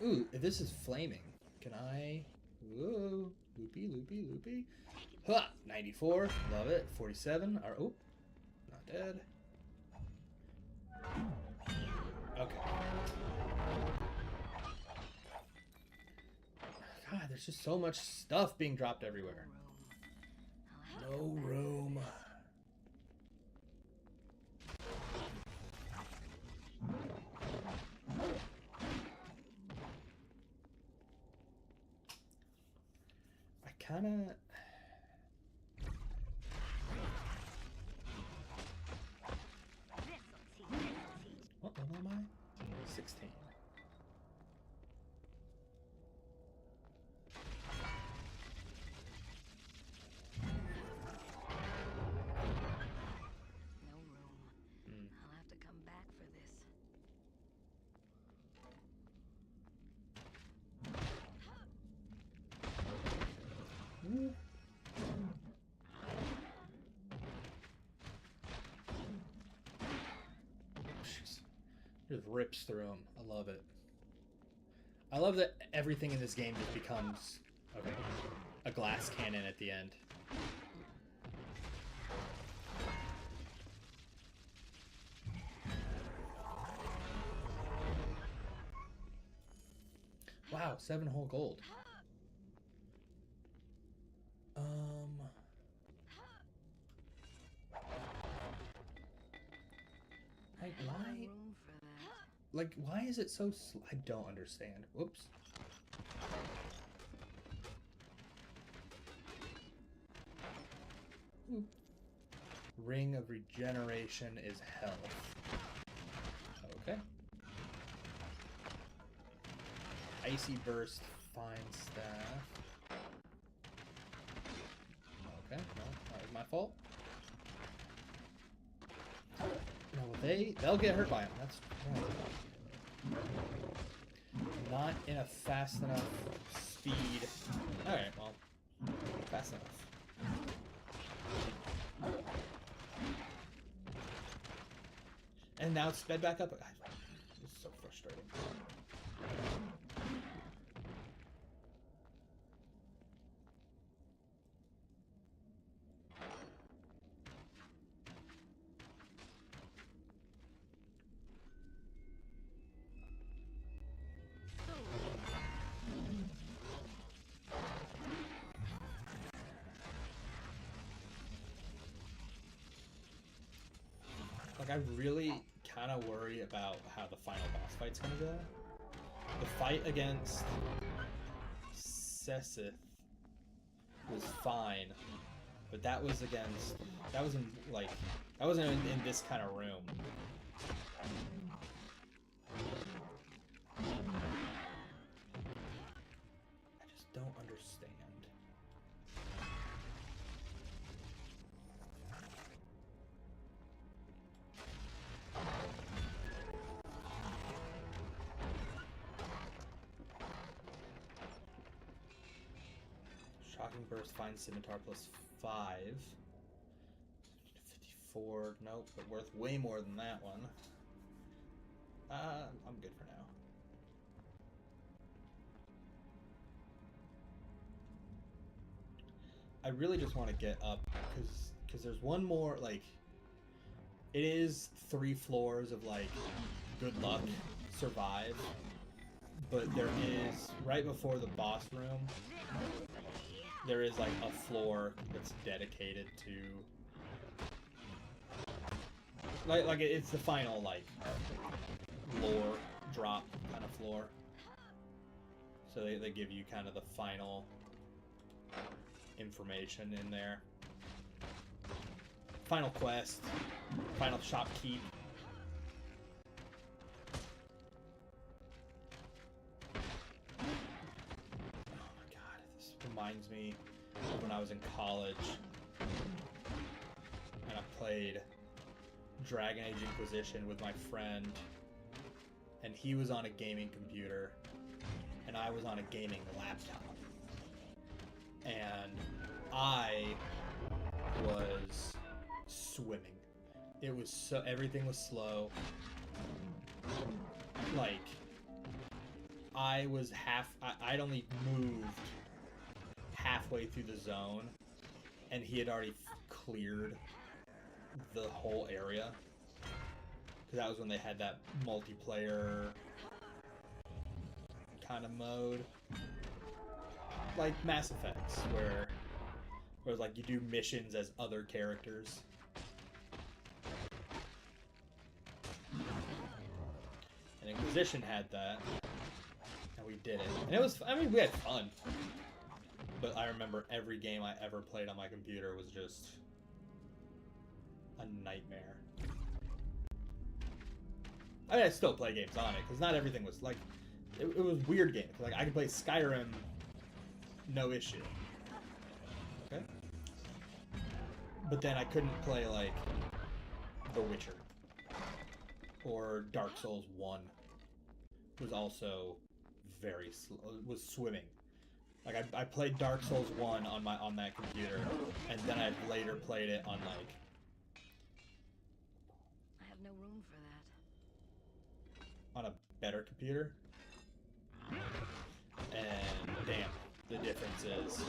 Ooh, if this is flaming, can I? Whoa, loopy, loopy, loopy. Ha! 94, love it. 47. Oh, not dead. Okay. God, there's just so much stuff being dropped everywhere. No room. I kind of... What level am I? 16. No room. I'll have to come back for this. Ooh. Jeez. Just rips through them. I love it. I love that everything in this game just becomes a glass cannon at the end. Wow, 7 whole gold. Why? Like, why is it so I don't understand. Whoops. Ooh. Ring of regeneration is health. Okay. Icy burst, fine staff. Okay, no, that was my fault. No, they'll get hurt by him. That's right. Not in a fast enough speed. Alright, well, fast enough. And now it's sped back up. This is so frustrating. Like, I really kind of worry about how the final boss fight's gonna go. The fight against Sessith was fine, but that was wasn't in this kind of room. I just don't understand. Shocking Burst, Fine Scimitar plus 5. 54, nope, but worth way more than that one. I'm good for now. I really just want to get up, because there's one more, like, it is 3 floors of, like, good luck, survive, but there is, right before the boss room, there is, like, a floor that's dedicated to... Like it's the final, like, lore drop kind of floor. So they give you kind of the final information in there. Final quest, final shopkeep. Oh my god, this reminds me of when I was in college and I played Dragon Age Inquisition with my friend, and he was on a gaming computer and I was on a gaming laptop, and I was swimming. It was so, everything was slow. Like, I was I'd only moved halfway through the zone and he had already cleared the whole area. Because that was when they had that multiplayer kind of mode. Like Mass Effects, where like you do missions as other characters. And Inquisition had that, and we did it. And it was, I mean, we had fun. But I remember every game I ever played on my computer was just a nightmare. I mean, I still play games on it, because not everything was, like, it was weird games. Like, I could play Skyrim, no issue. Okay? But then I couldn't play, like, The Witcher. Or Dark Souls 1. Was also very slow. Was swimming. Like, I played Dark Souls 1 on that computer, and then I later played it on, like... I have no room for that. on a better computer. And, damn, the difference is...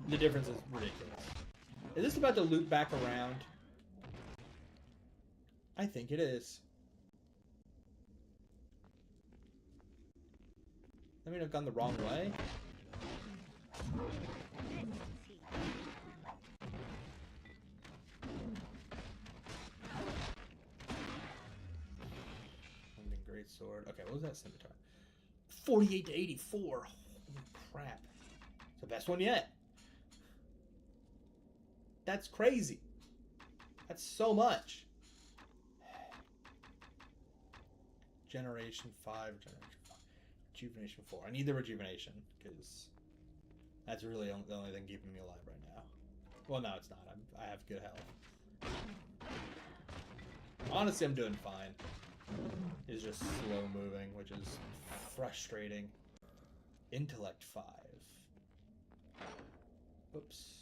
the difference is ridiculous. Is this about to loop back around? I think it is. I mean, I've gone the wrong way. Great sword. Okay, what was that scimitar? 48 to 84. Holy crap. It's the best one yet. That's crazy. That's so much. Generation 5, Generation 5. Rejuvenation 4. I need the rejuvenation, because that's really the only thing keeping me alive right now. Well, no, it's not. I have good health. Honestly, I'm doing fine. It's just slow moving, which is frustrating. Intellect 5. Oops.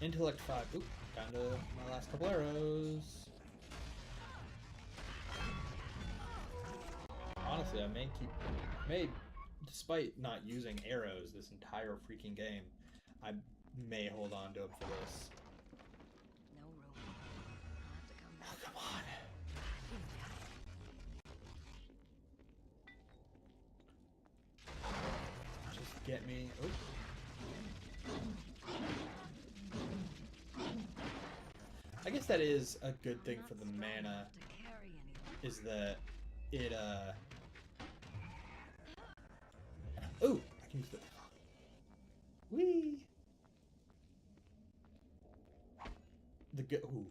Intellect 5. Oop, down to my last couple arrows. Honestly, I may, despite not using arrows this entire freaking game, I may hold on to them for this. No room. I'll have to come back. Oh, come on. Just get me. Oop. I guess that is a good thing for the mana, is that it, ooh! I can use the... Whee! Ooh.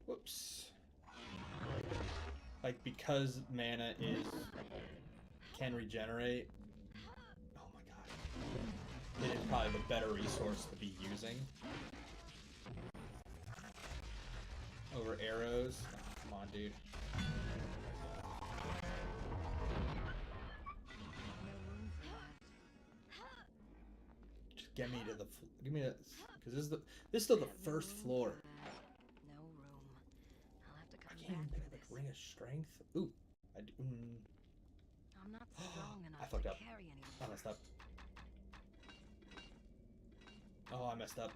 Whoops. Like, because mana can regenerate, oh my god. It is probably the better resource to be using over arrows. Oh, come on, dude. Just get me to the, give me a, because this is still the first floor. No room. I'll have to come I can't even back pick for up this. a ring of strength. Ooh, I do. I'm not strong enough I fucked to up. carry anyone. I messed up. Oh, I messed up.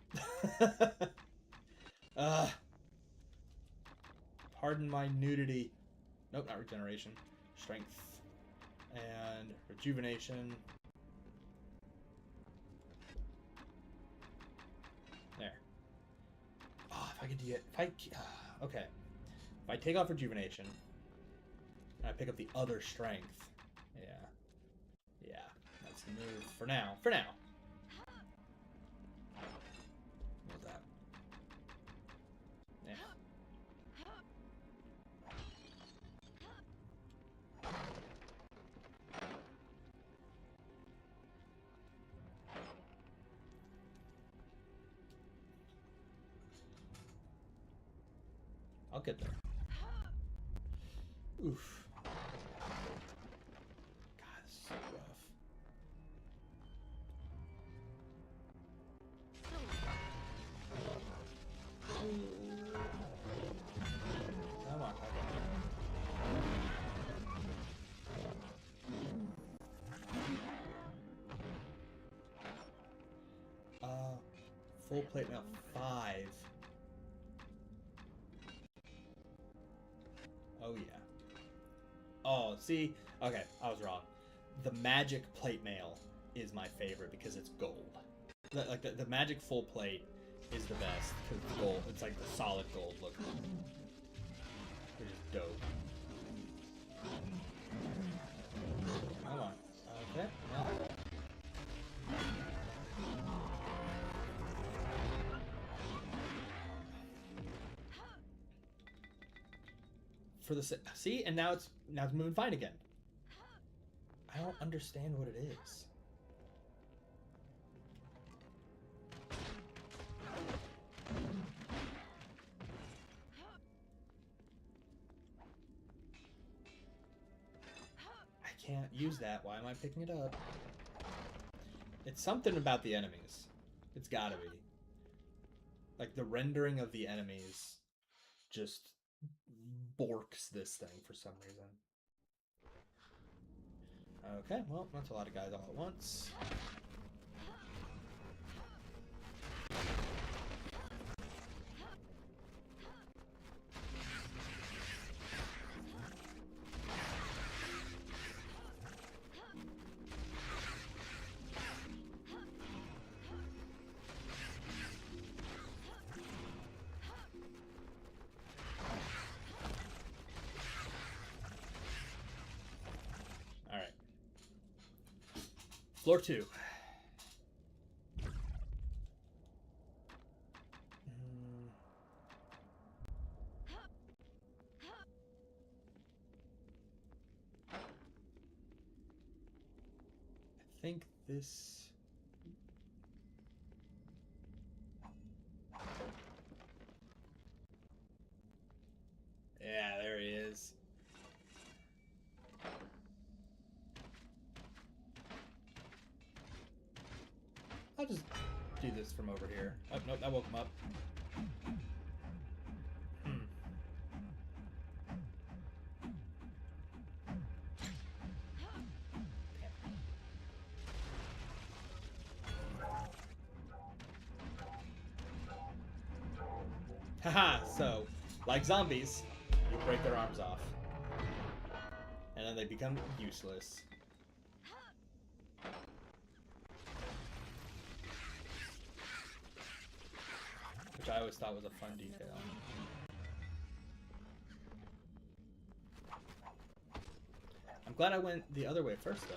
Pardon my nudity. Nope, not regeneration. Strength. And rejuvenation. I could get if I okay. If I take off rejuvenation and I pick up the other strength, yeah, that's the move for now. For now. What's that? Yeah. I'll get there. Oof. God, this is so rough. Come on, full plate now 5. Oh yeah. Oh, see? Okay, I was wrong. The magic plate mail is my favorite because it's gold. The magic full plate is the best because it's gold. It's like the solid gold look. Which is dope. Come on. Okay. Well. For the see, and now it's moving fine again. I don't understand what it is. I can't use that. Why am I picking it up? It's something about the enemies. It's gotta be. Like the rendering of the enemies just borks this thing for some reason. Okay, well, that's a lot of guys all at once. Floor 2. I think this... Yeah, there he is. I'll just do this from over here. Oh, nope, that woke him up. Haha, so, like zombies, you break their arms off. And then they become useless. Which I always thought was a fun detail. I'm glad I went the other way first, though.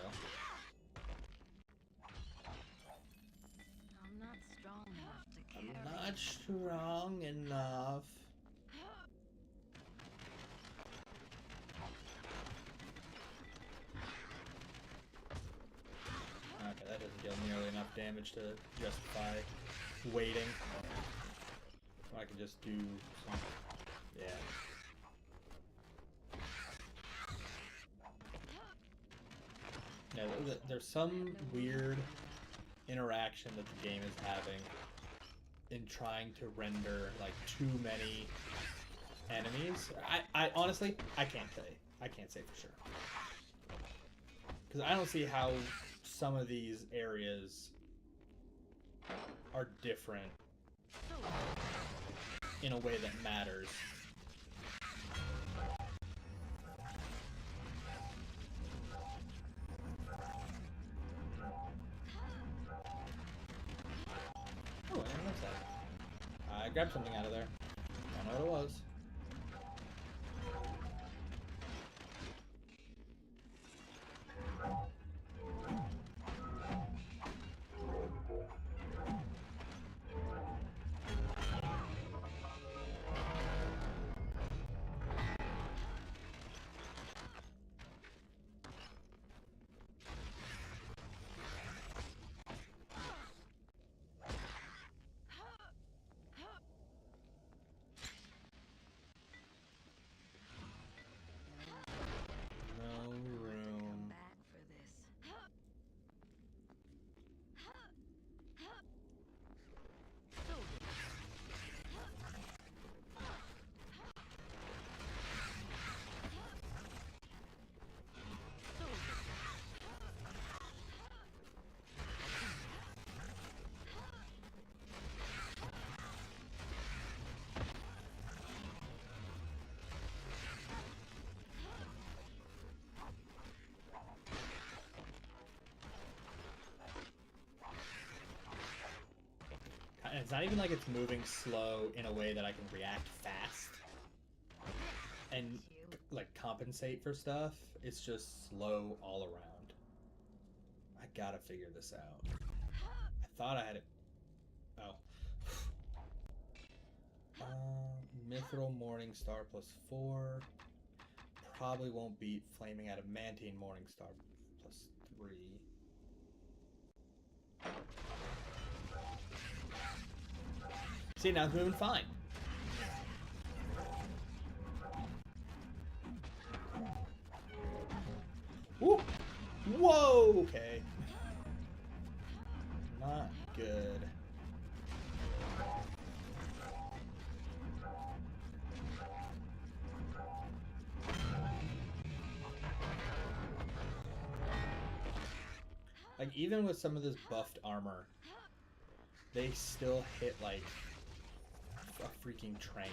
I'm not strong enough to carry. I'm not strong enough. Okay, that doesn't deal nearly enough damage to justify waiting. I can just do some... Yeah. Yeah, there's some weird interaction that the game is having in trying to render, like, too many enemies. I honestly, I can't say. I can't say for sure. Because I don't see how some of these areas are different in a way that matters. Oh, I noticed that. I grabbed something out of there. what it was. No Come room. back for this. And it's not even like it's moving slow in a way that I can react fast and like compensate for stuff. It's just slow all around. I gotta figure this out. I thought I had it. Oh. Mithril Morningstar +4. Probably won't beat Flaming Adamantine Morningstar +3. See, now it's moving fine. Woo! Whoa! Okay. Not good. Like, even with some of this buffed armor, they still hit like a freaking train.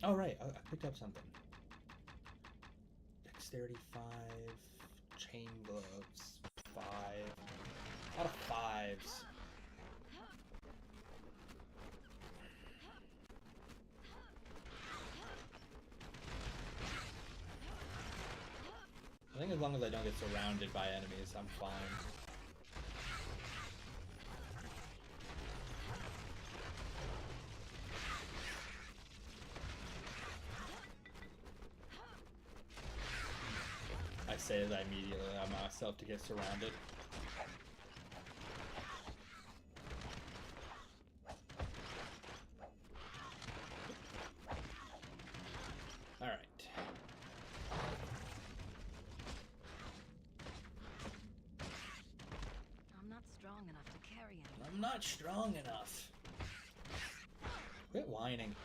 Oh, right. I picked up something. Dexterity 5. Chain gloves 5. A lot of 5s. I think as long as I don't get surrounded by enemies, I'm fine. I say that I immediately allow myself to get surrounded. Alright. I'm not strong enough to carry anything. I'm not strong enough. Quit whining.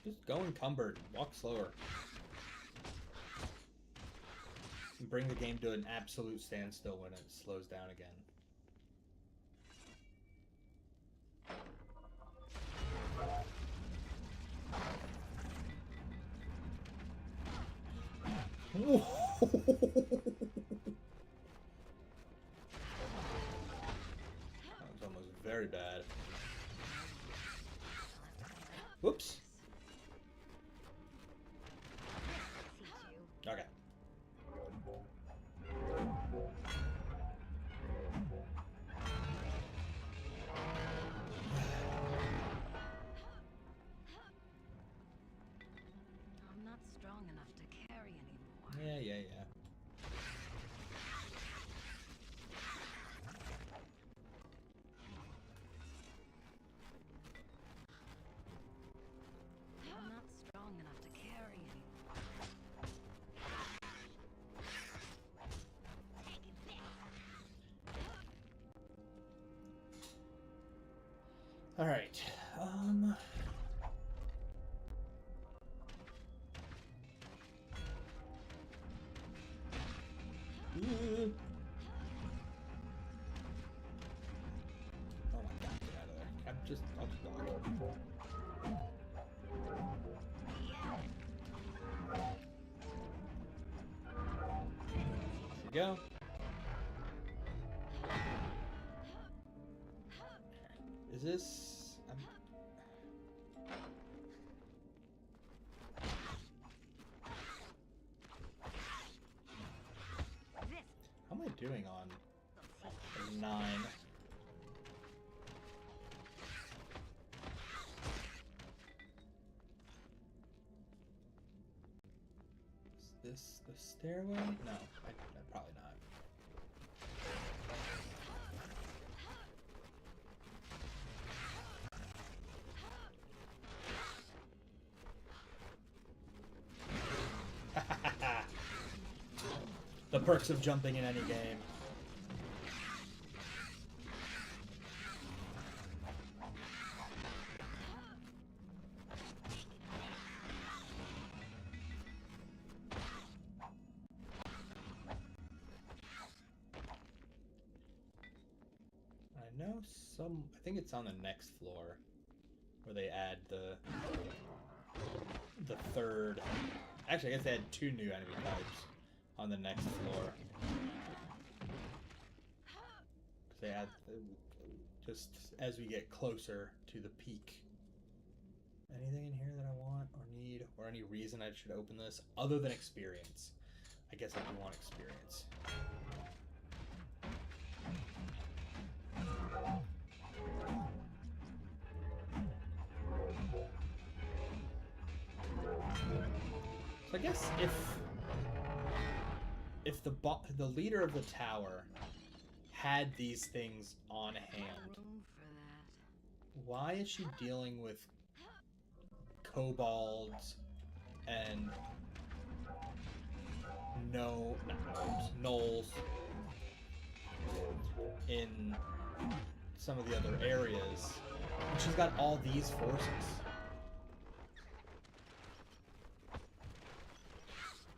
Just go encumbered. Walk slower. And bring the game to an absolute standstill when it slows down again. That was almost very bad. Whoops. Okay. I'm not strong enough to carry anymore. Yeah. I'm not strong enough to carry anymore. All right. we go. Is this... How am I doing on 9? Is this the stairway? No, probably not. The perks of jumping in any game. I know I think it's on the next floor where they add the third. Actually, I guess they had 2 new enemy types on the next floor. Because they add just as we get closer to the peak. Anything in here that I want or need, or any reason I should open this other than experience? I guess I do want experience. So I guess if the leader of the tower had these things on hand, why is she dealing with kobolds and gnolls in some of the other areas? And she's got all these forces.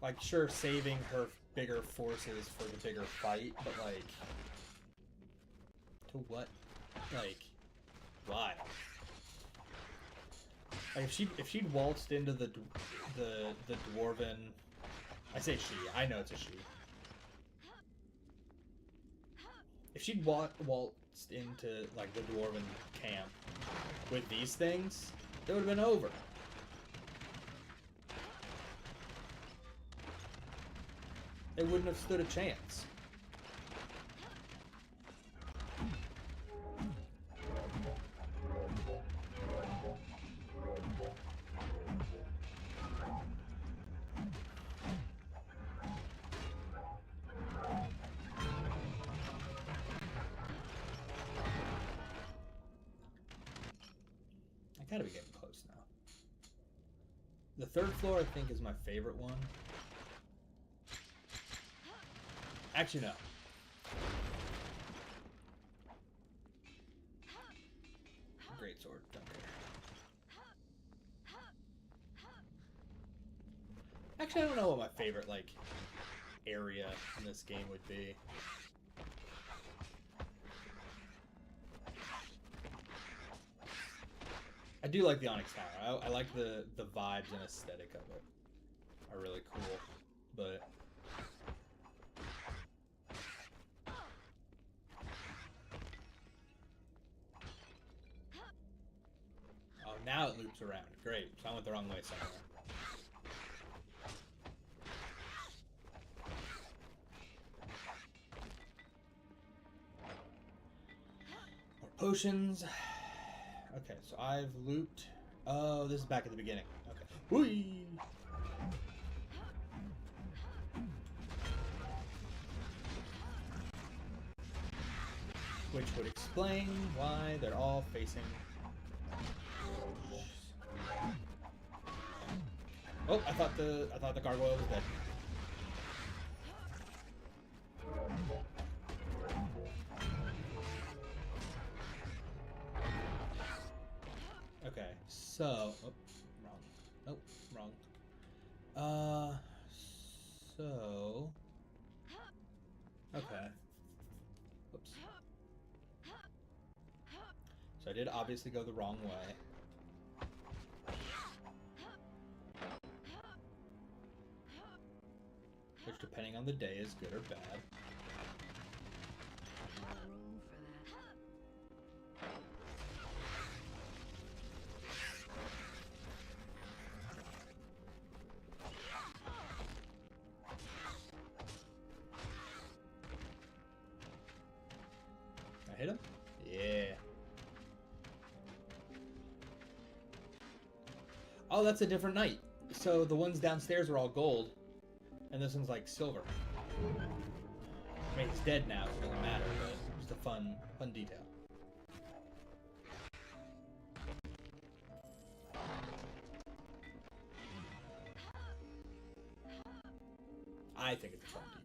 Like, sure, saving her bigger forces for the bigger fight, but, like, to what? Like, why? Like, if she'd waltzed into the dwarven, I say she, I know it's a she. If she'd waltzed into, like, the dwarven camp with these things, it would have been over. They wouldn't have stood a chance. I gotta be getting close now. The third floor, I think, is my favorite one. Actually, no. Great sword, don't care. Actually, I don't know what my favorite, like, area in this game would be. I do like the Onyx Tower. I like the vibes and aesthetic of it. Are really cool, but... Now it loops around. Great. So I went the wrong way somewhere. More potions. Okay, so I've looped. Oh, this is back at the beginning. Okay. Whee! Which would explain why they're all facing... Oh, I thought the gargoyle was dead. Okay, so wrong. Nope, wrong. So okay. Oops. So I did obviously go the wrong way. Which depending on the day, is good or bad. No room for that. I hit him? Yeah. Oh, that's a different knight. So the ones downstairs are all gold, and this one's like silver. I mean, he's dead now, so it doesn't matter, but just a fun detail. I think it's a fun detail.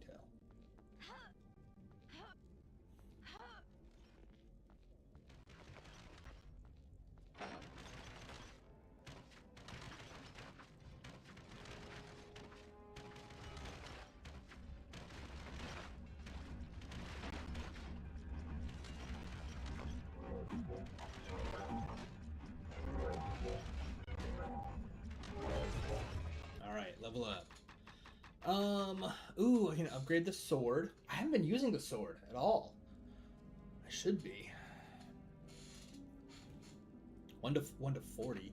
Alright, level up. Ooh, I can upgrade the sword. I haven't been using the sword at all. I should be. 1 to 40.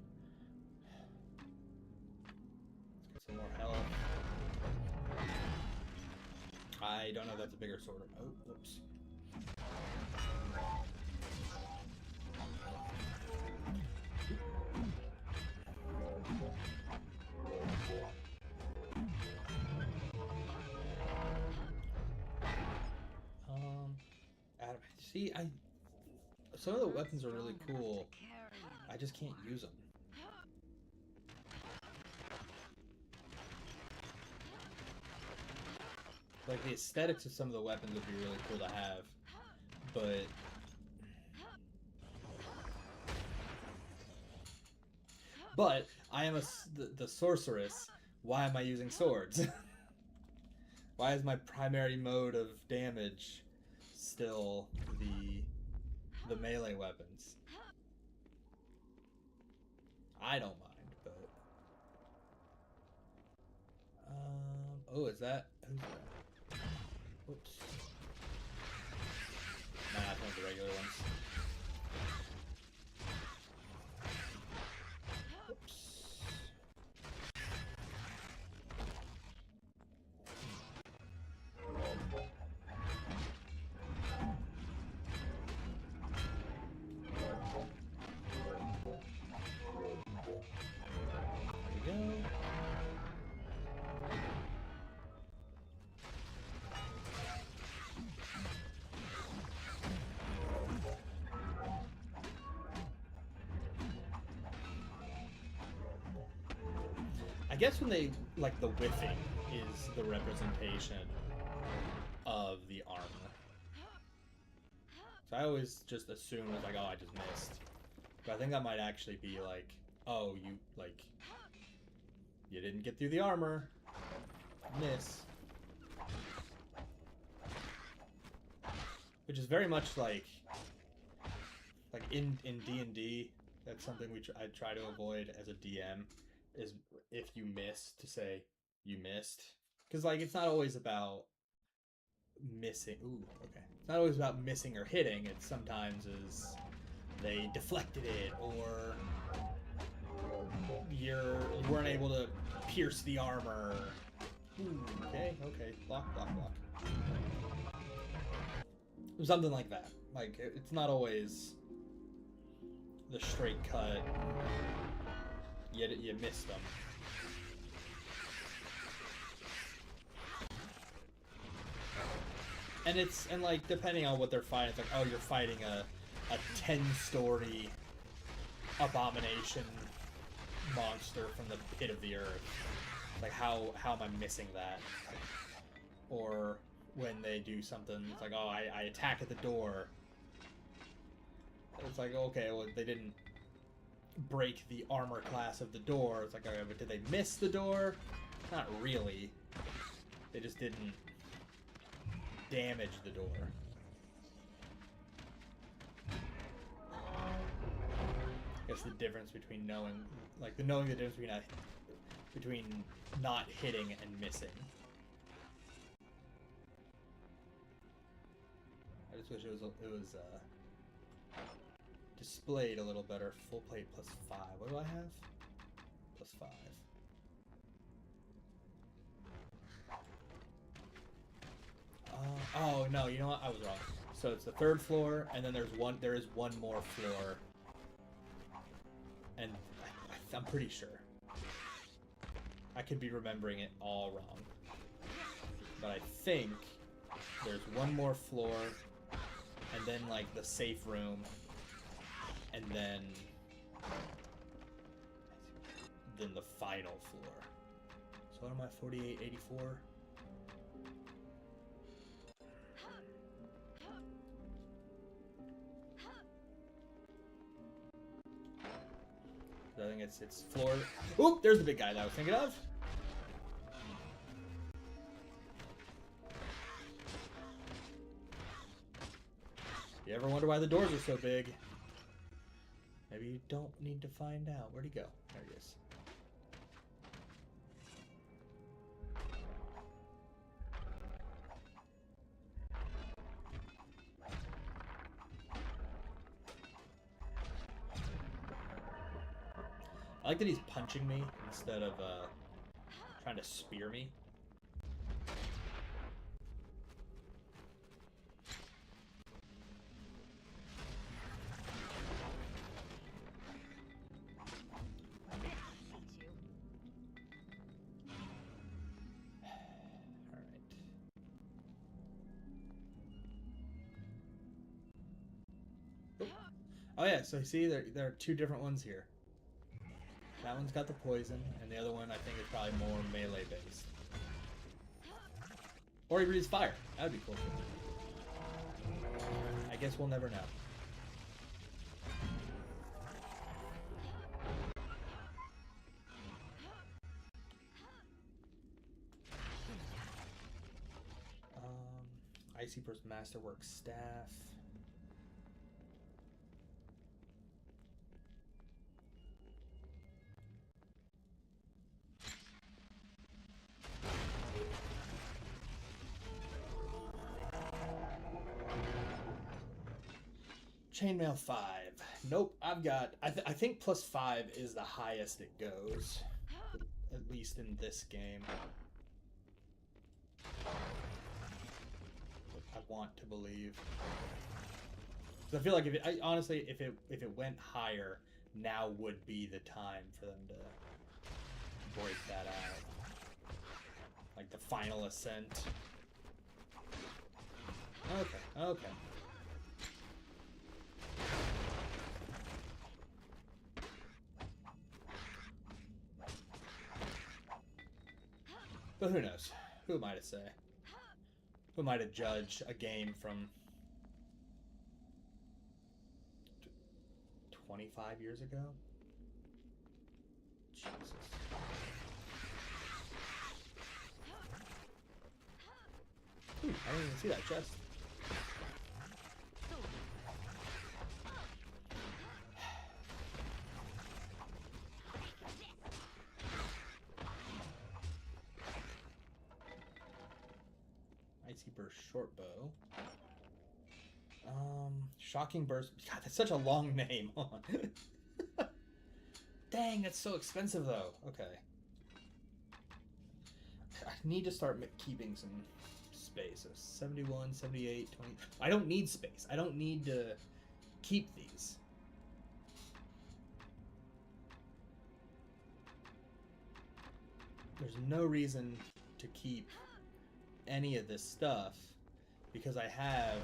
Let's get some more health. I don't know if that's a bigger sword. Oh, whoops. See, some of the weapons are really cool. I just can't use them. Like, the aesthetics of some of the weapons would be really cool to have, but I am the sorceress. Why am I using swords? Why is my primary mode of damage still the melee weapons? I don't mind, but oh, is that who's that? Whoops. Nah, that's one of the regular ones. Whoops. There we go. I guess when they, like, the whiffing is the representation of the armor. So I always just assume it's like, oh, I just missed. But I think that might actually be like, oh, you didn't get through the armor. Miss. Which is very much like in D&D, that's something I try to avoid as a DM, is if you miss, to say you missed. Because, like, it's not always about missing. Ooh, okay. It's not always about missing or hitting. It sometimes is they deflected it, or you weren't able to pierce the armor. Ooh, okay. Block. Something like that. Like, it's not always the straight cut. You missed them. And like, depending on what they're fighting, it's like, oh, you're fighting a 10-story abomination monster from the pit of the earth. Like, how am I missing that? Or when they do something, it's like, oh, I attack at the door. It's like, okay, well, they didn't break the armor class of the door. It's like, okay, but did they miss the door? Not really. They just didn't damage the door. I guess the difference between knowing the difference between not hitting and missing. just wish it was displayed a little better. Full plate plus 5. What do I have? Plus 5. Oh no, you know what? I was wrong. So it's the 3rd floor, and then there is one more floor, and I'm pretty sure. I could be remembering it all wrong, but I think there's one more floor, and then like the safe room, and then the final floor. So what am I? 48, 84. I think it's floor. Oop! There's the big guy that I was thinking of. You ever wonder why the doors are so big? Maybe you don't need to find out. Where'd he go? There he is. I like that he's punching me instead of trying to spear me. Oh yeah, so you see there are 2 different ones here. That one's got the poison, and the other one I think is probably more melee based. Or he breathes fire. That would be cool. I guess we'll never know. Icy Burst Masterwork Staff. Chainmail 5. Nope, I've got... I think plus 5 is the highest it goes. At least in this game. I want to believe. I feel like if it... honestly, if it went higher, now would be the time for them to break that out. Like the final ascent. Okay, okay. But who knows? Who am I to say? Who am I to judge a game from 25 years ago? Jesus. Ooh, I didn't even see that chest. Icy Burst short bow. Shocking Burst. God, that's such a long name. Hold on. Dang, that's so expensive though. Okay. I need to start keeping some space. So 71, 78, 20. I don't need space. I don't need to keep these. There's no reason to keep any of this stuff because I have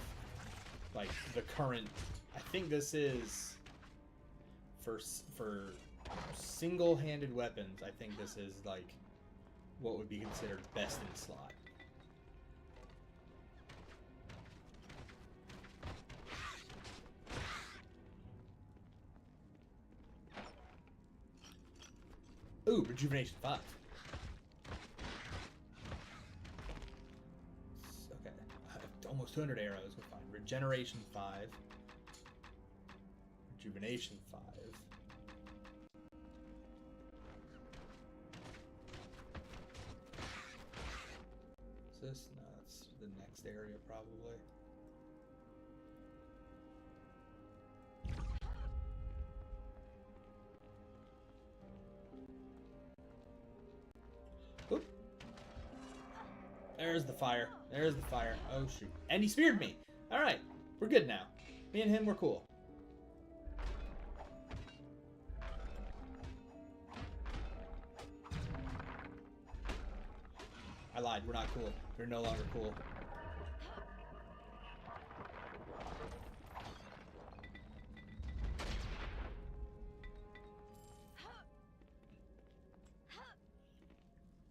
like the current... I think this is for single-handed weapons. I think this is like what would be considered best in slot. Ooh, Rejuvenation 5. Okay, almost 200 arrows. We're fine. Regeneration 5. Rejuvenation 5. Is this? No, that's the next area probably. There's the fire. There's the fire. Oh, shoot. And he speared me. All right. We're good now. Me and him, we're cool. I lied. We're not cool. We're no longer cool.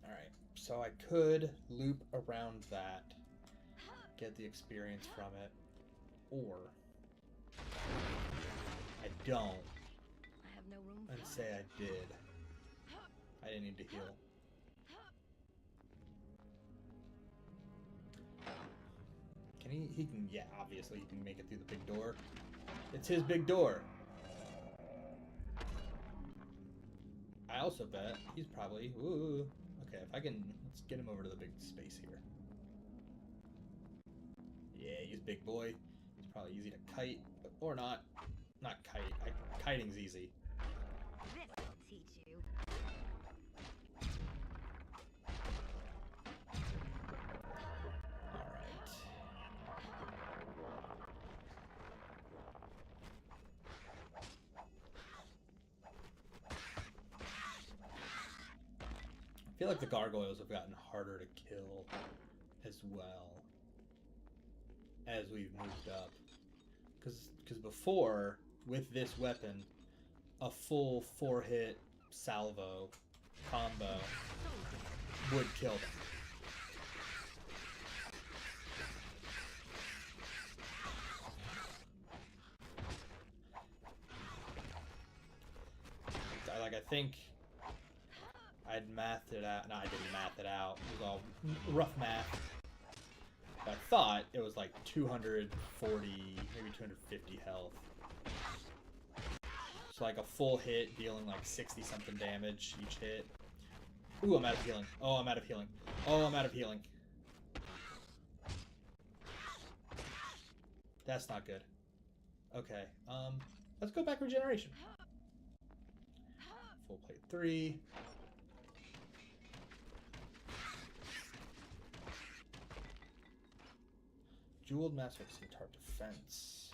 Alright. So I could loop around that. Get the experience from it. Or I don't. I have no room And say I did. I didn't need to heal. Can he can, yeah, obviously he can make it through the big door. It's his big door. I also bet he's probably, ooh. Okay, if I can, let's get him over to the big space here. Yeah, he's a big boy. It's probably easy to kite, or not. Not kite. Kiting's easy. This will teach you. I feel like the gargoyles have gotten harder to kill as well as we've moved up. Because before, with this weapon, a full 4-hit salvo combo would kill them. I think I'd mathed it out. No, I didn't math it out. It was all rough math. But I thought it was like 240, maybe 250 health. So like a full hit dealing like 60 something damage each hit. Ooh, I'm out of healing. Oh, I'm out of healing. Oh, I'm out of healing. That's not good. Okay, let's go back regeneration. Full plate 3. Jeweled Master Centaur defense.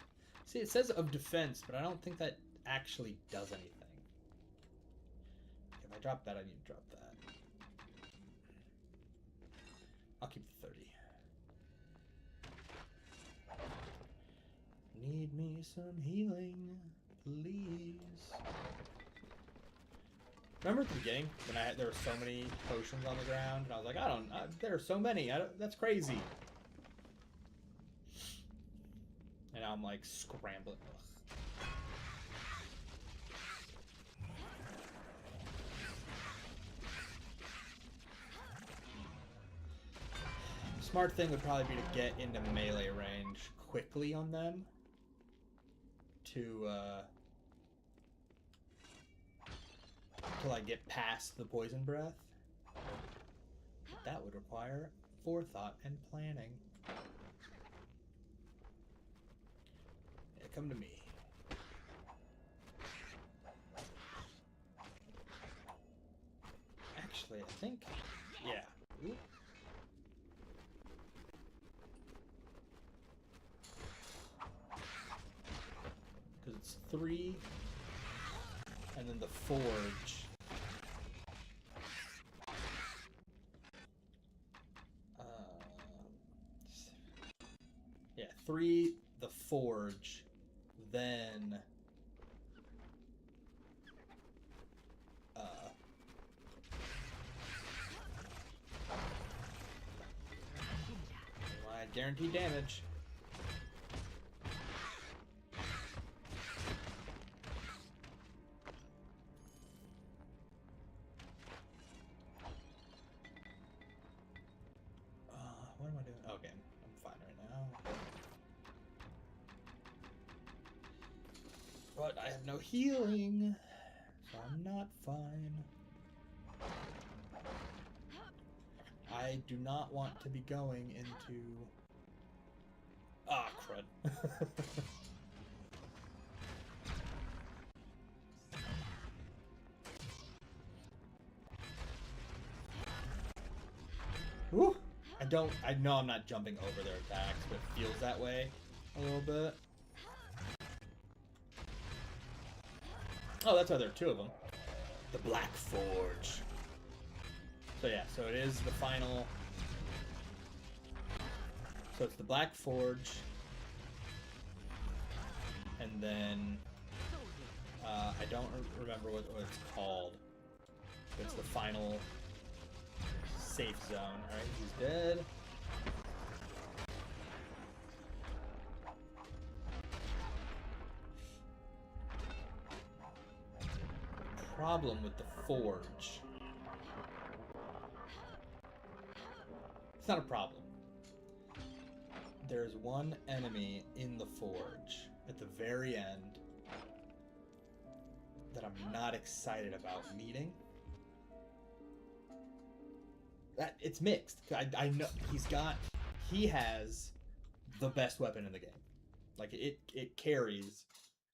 See, it says of defense, but I don't think that actually does anything. If I drop that, I need to drop that. I'll keep the 30. Need me some healing, please. Remember at the beginning when there were so many potions on the ground, and I was like, there are so many. That's crazy. And now I'm like scrambling. Ugh. Smart thing would probably be to get into melee range quickly on them to like get past the poison breath. But that would require forethought and planning. Yeah, come to me. Actually, I think, yeah. Ooh. Because it's 3, and then the forge. Yeah, 3, the forge, then my guaranteed damage. What am I doing? Okay, I'm fine right now. But I have no healing, so I'm not fine. I do not want to be going into... Ah, crud. Woo! I I know I'm not jumping over their attacks, but it feels that way a little bit. Oh, that's why there are two of them. The Black Forge. So yeah, so it is the final. So it's the Black Forge, and then I don't remember what it's called. It's the final safe zone. All right, he's dead. Problem with the forge. It's not a problem. There's one enemy in the forge at the very end that I'm not excited about meeting. That it's mixed. I know he has the best weapon in the game. Like it carries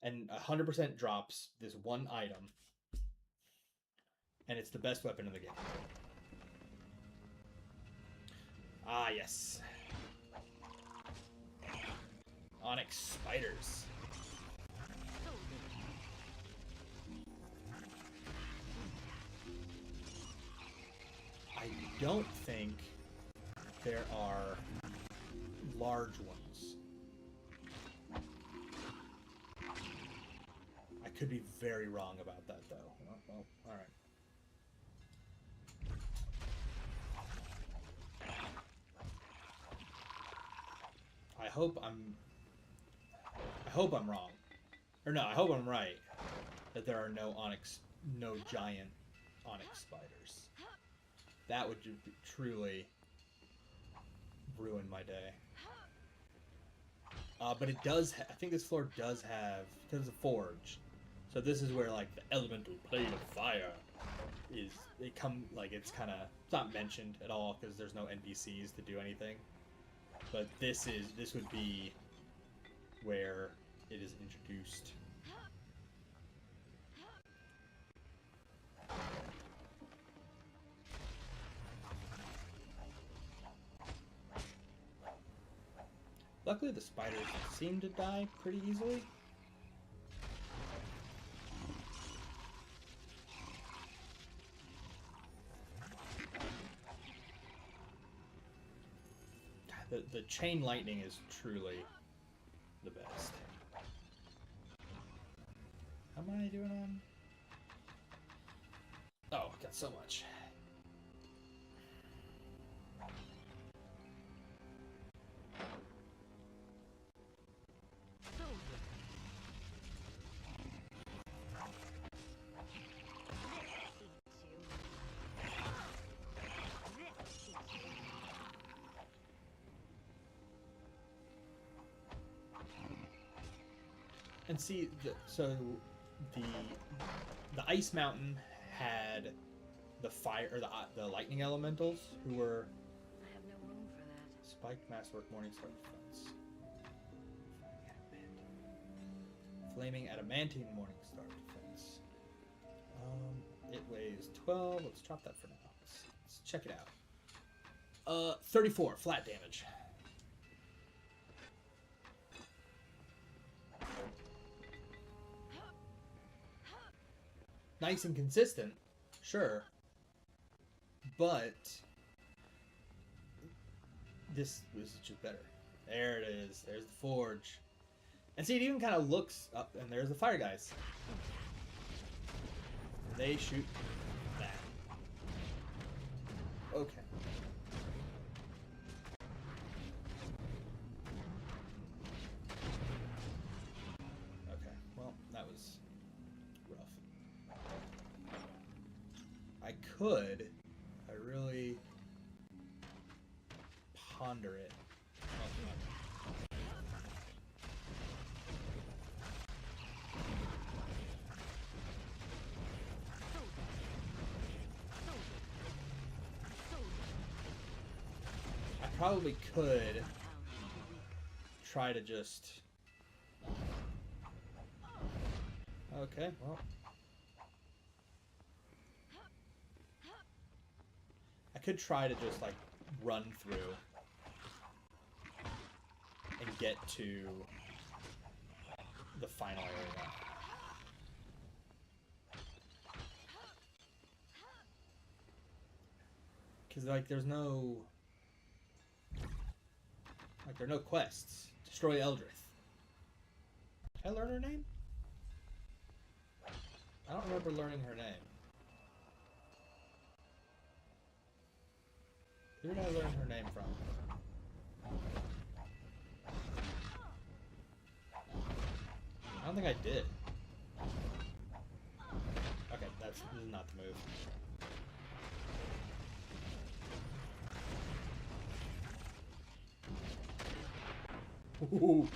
and 100% drops this one item, and it's the best weapon in the game. Ah, yes. Onyx spiders. I don't think there are large ones. I could be very wrong about that, though. Well, all right. I hope I'm wrong. Or no, I hope I'm right. That there are no giant onyx spiders. That would truly ruin my day. But it does, I think this floor does have, because it's a forge. So this is where, like, the elemental plate of fire is, it's kind of, it's not mentioned at all, because there's no NPCs to do anything. But this would be where it is introduced. Luckily, the spiders seem to die pretty easily. The chain lightning is truly the best. How am I doing on? Oh, I got so much. And see, the ice mountain had the fire or the lightning elementals who were. I have no room for that. Spiked masswork Morningstar defense. Flaming adamantine Morningstar defense. It weighs 12. Let's drop that for now. Let's check it out. 34 flat damage. Nice and consistent, sure, but this is just better. There it is. There's the forge. And see, it even kind of looks up, and there's the fire guys. They shoot that. Okay. Okay, well, that was rough. I could, I really ponder it. I probably could try to just... Okay, well... I could try to just, like, run through and get to the final area. Because, like, there are no quests. Destroy Eldrith. Did I learn her name? I don't remember learning her name. Who did I learn her name from? I don't think I did. Okay, this is not the move. Ooh.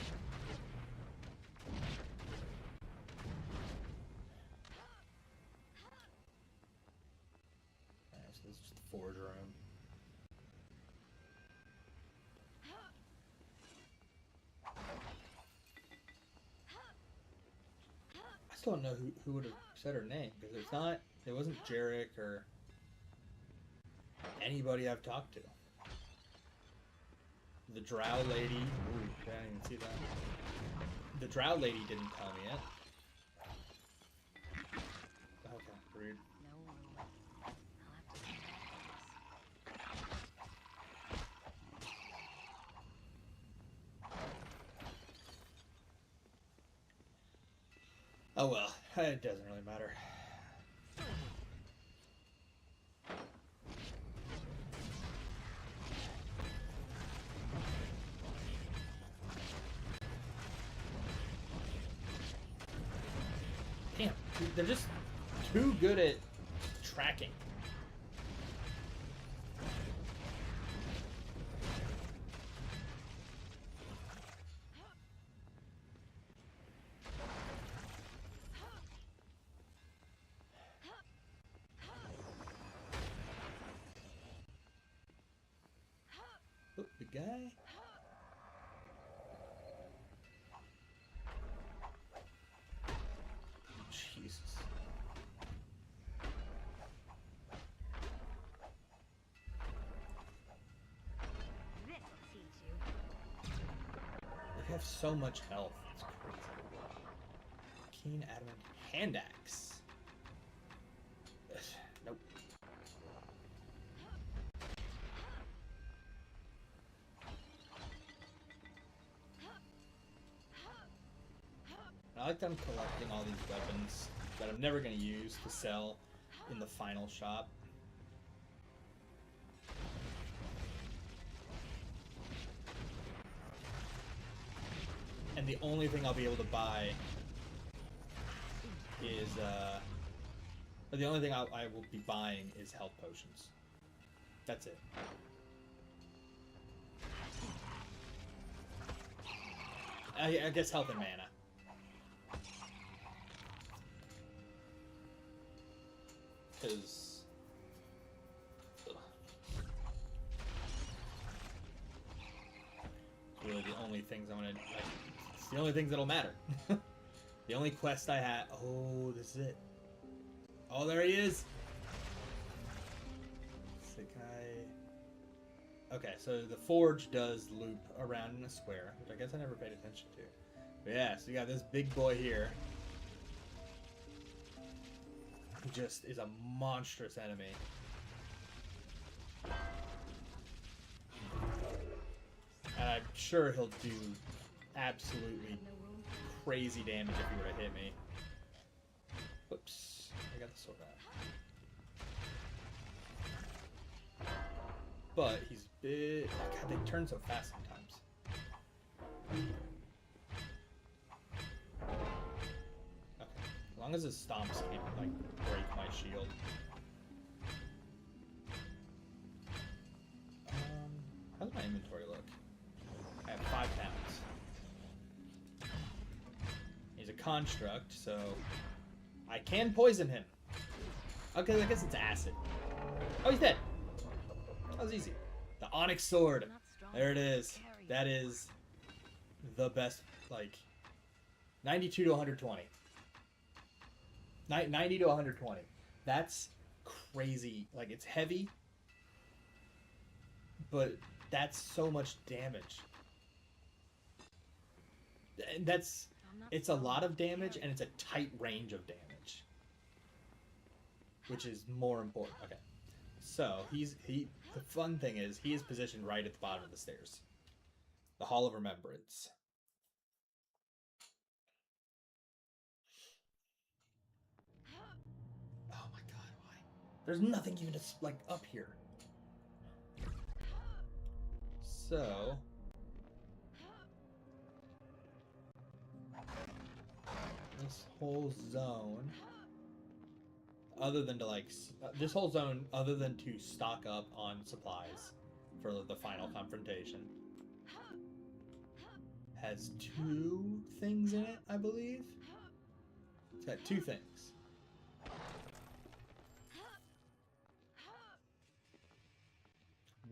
Alright, so this is just the forge room. I still don't know who would have said her name, because it wasn't Jarek or anybody I've talked to. The Drow lady. Ooh, I didn't even see that. The Drow lady didn't tell me it. Okay, rude. No room. I'll have to come back for this. Oh well, it doesn't really matter. Damn, they're just too good at tracking. Oh, the guy. Jesus. This'll teach you. They have so much health. It's crazy. Keen adamant hand axe. Ugh, nope. I like that I'm collecting all these weapons that I'm never going to use to sell in the final shop. And the only thing I'll be able to buy is, or the only thing I will be buying is health potions. That's it. I guess health and mana. Because really the only things I'm gonna, it's the only things that'll matter. The only quest I had. Oh, this is it. Oh, there he is. So can I? Okay, so the forge does loop around in a square, which I guess I never paid attention to. But yeah, so you got this big boy here. Who just is a monstrous enemy. And I'm sure he'll do absolutely crazy damage if he were to hit me. Whoops. I got the sword out. But he's big. God, they turn so fast sometimes. Okay. As long as his stomps can't, like, break my shield. How does my inventory look? I have 5 pounds. He's a construct, so I can poison him. Okay, I guess it's acid. Oh, he's dead. That was easy. The Onyx Sword. There it is. That is the best, like, 92 to 120. 90 to 120. That's crazy. Like, it's heavy, but that's so much damage. And that's it's a lot of damage and it's a tight range of damage, which is more important. Okay, so he. The fun thing is he is positioned right at the bottom of the stairs, the Hall of Remembrance. Oh my god, why? There's nothing even to like up here. So this whole zone, other than to like this whole zone, other than to stock up on supplies for the final confrontation, has two things in it, I believe. It's got two things.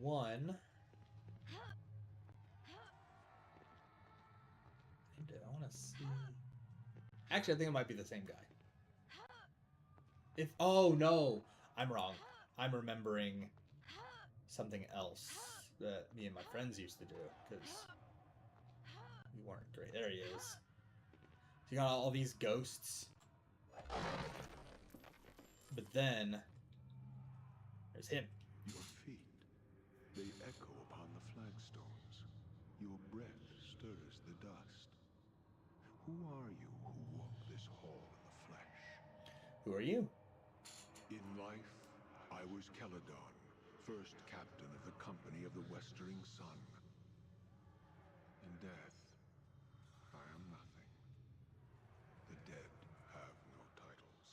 One, I want to see. Actually, I think it might be the same guy. If oh no, I'm wrong. I'm remembering something else that me and my friends used to do because we weren't great. There he is. So you got all these ghosts, but then there's him. Your feet, they echo upon the flagstones. Your breath stirs the dust. Who are you who walk this hall in the flesh? Who are you? In life, I was Caledon, first captain of the Company of the Westering Sun. In death, I am nothing. The dead have no titles.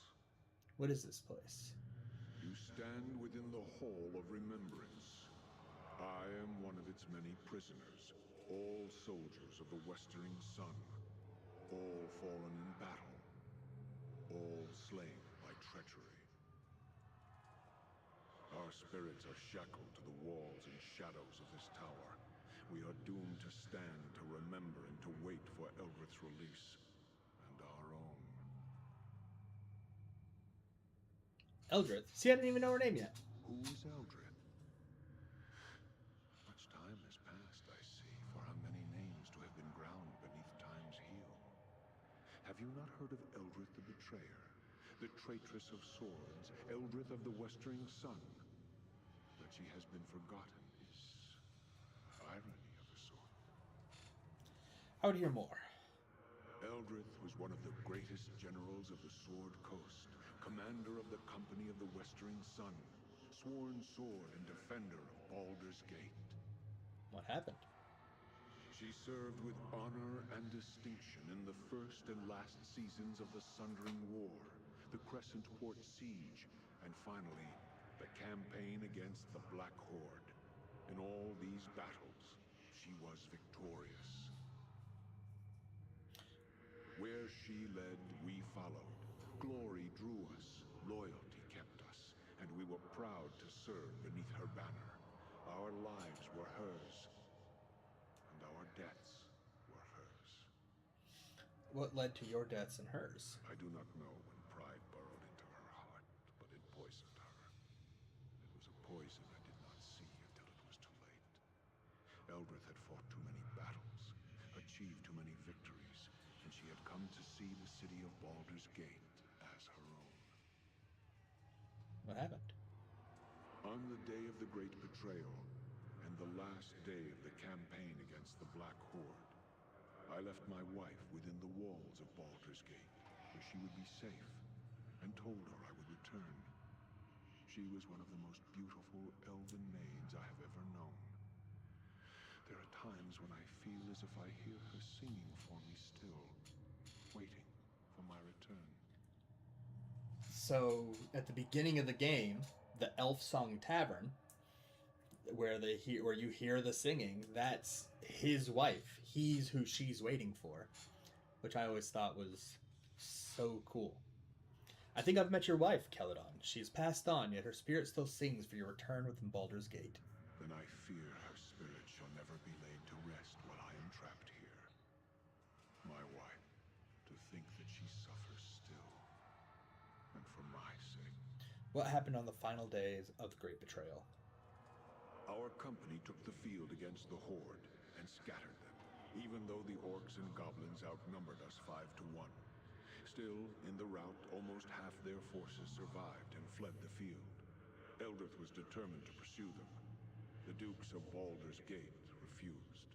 What is this place? You stand within the Hall of Remembrance. I am one of its many prisoners, all soldiers of the Westering Sun, all fallen in battle, all slain by treachery. Our spirits are shackled to the walls and shadows of this tower. We are doomed to stand, to remember, and to wait for Eldrith's release, and our own. Eldrith. See, I didn't even know her name yet. Who is Eldrith? Much time has passed, I see, for how many names to have been ground beneath time's heel. Have you not heard of Eldrith the Betrayer, the traitress of swords, Eldrith of the Westering Sun? That she has been forgotten is irony of a sort. I would hear more. Eldrith was one of the greatest generals of the Sword Coast, commander of the Company of the Westering Sun, sworn sword and defender of Baldur's Gate. What happened? She served with honor and distinction in the first and last seasons of the Sundering War, the Crescent Port Siege, and finally, the campaign against the Black Horde. In all these battles, she was victorious. Where she led, we followed. Glory drew us, loyalty kept us, and we were proud to serve beneath her banner. Our lives were hers, and our deaths were hers. What led to your deaths and hers? I do not know when pride burrowed into her heart, but it poisoned her. It was a poison I did not see until it was too late. Eldrith had fought too many battles, achieved too many victories, and she had come to see the city of Baldur's Gate as her own. What happened? On the day of the Great Betrayal, and the last day of the campaign against the Black Horde, I left my wife within the walls of Baldur's Gate, where she would be safe, and told her I would return. She was one of the most beautiful elven maids I have ever known. There are times when I feel as if I hear her singing for me still, waiting for my return. So, at the beginning of the game, the Elf Song Tavern, where you hear the singing, that's his wife. He's who she's waiting for, which I always thought was so cool. I think I've met your wife, Caledon. She has passed on, yet her spirit still sings for your return within Baldur's Gate. Then I fear her spirit shall never be laid to rest while I am trapped here. My wife, to think that she suffers still, and for my sake. What happened on the final days of the Great Betrayal? Our company took the field against the Horde and scattered them, even though the orcs and goblins outnumbered us 5 to 1. Still, in the rout, almost half their forces survived and fled the field. Eldrith was determined to pursue them. The Dukes of Baldur's Gate refused.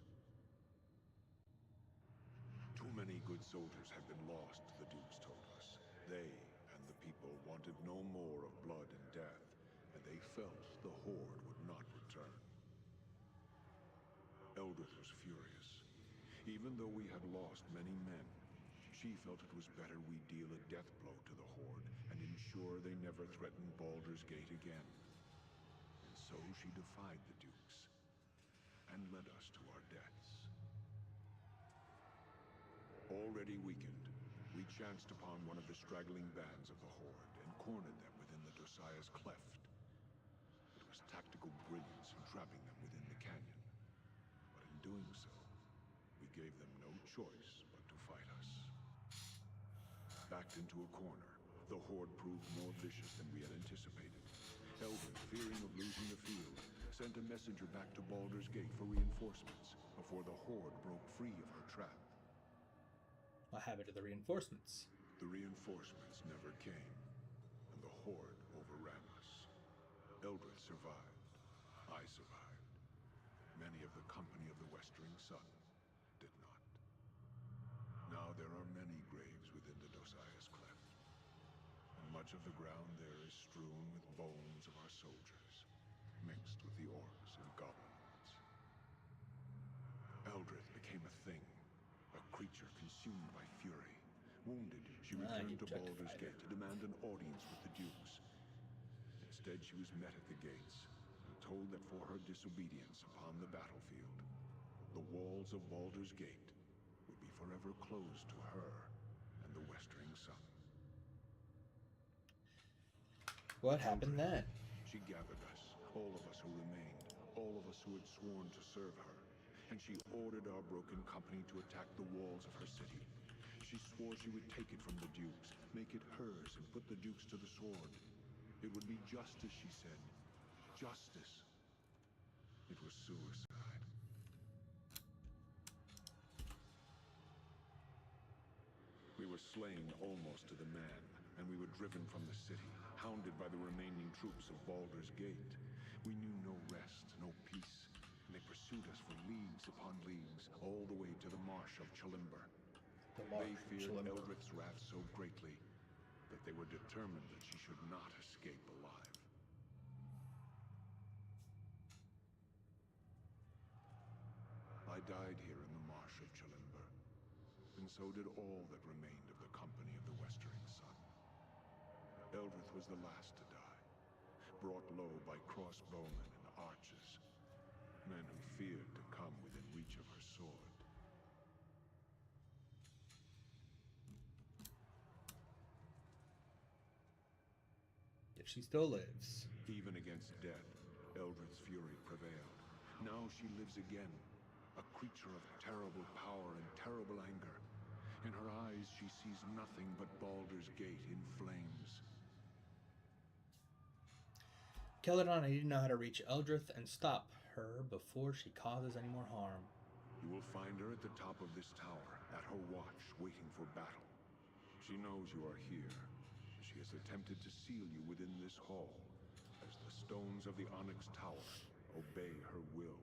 Too many good soldiers had been lost, the Dukes told us. They and the people wanted no more of blood and death, and they felt the Horde would not return. Eldrith was furious. Even though we had lost many men, she felt it was better we deal a death blow to the Horde and ensure they never threatened Baldur's Gate again. And so she defied the Dukes and led us to our deaths. Already weakened, we chanced upon one of the straggling bands of the Horde and cornered them within the Dosiah's cleft. It was tactical brilliance in trapping them within the canyon. But in doing so, we gave them no choice but to fight us. Backed into a corner, the Horde proved more vicious than we had anticipated. Eldrith, fearing of losing the field, sent a messenger back to Baldur's Gate for reinforcements before the Horde broke free of her trap. What happened to the reinforcements? The reinforcements never came, and the Horde overran us. Eldrith survived. I survived. Many of the company of the Westering Sun did not. Now there are many graves within the Dosiah's cleft, and much of the ground there is strewn with bones of our soldiers, mixed with the orcs and goblins. Eldrith became a thing, a creature consumed by fury. Wounded, she returned to Baldur's Gate to demand an audience with the Dukes. Instead, she was met at the gates and told that for her disobedience upon the battlefield, the walls of Baldur's Gate would be forever closed to her and the Westering Sun. What happened then? She gathered us, all of us who remained, all of us who had sworn to serve her, and she ordered our broken company to attack the walls of her city. She swore she would take it from the Dukes, make it hers, and put the Dukes to the sword. It would be justice, she said. Justice. It was suicide. We were slain almost to the man, and we were driven from the city, hounded by the remaining troops of Baldur's Gate. We knew no rest, no peace, and they pursued us for leagues upon leagues, all the way to the marsh of Chalimber. They feared Eldrith's wrath so greatly that they were determined that she should not escape alive. I died here in the marsh of Chalimber, and so did all that remained of the company of the Westering Sun. Eldrith was the last to die, brought low by crossbowmen and archers, men who feared to come within reach of her sword. Yet she still lives. Even against death, Eldrith's fury prevailed. Now she lives again, a creature of terrible power and terrible anger. In her eyes, she sees nothing but Baldur's Gate in flames. Celadon, I need to know how to reach Eldrith and stop her before she causes any more harm. You will find her at the top of this tower, at her watch, waiting for battle. She knows you are here. She has attempted to seal you within this hall, as the stones of the Onyx Tower obey her will.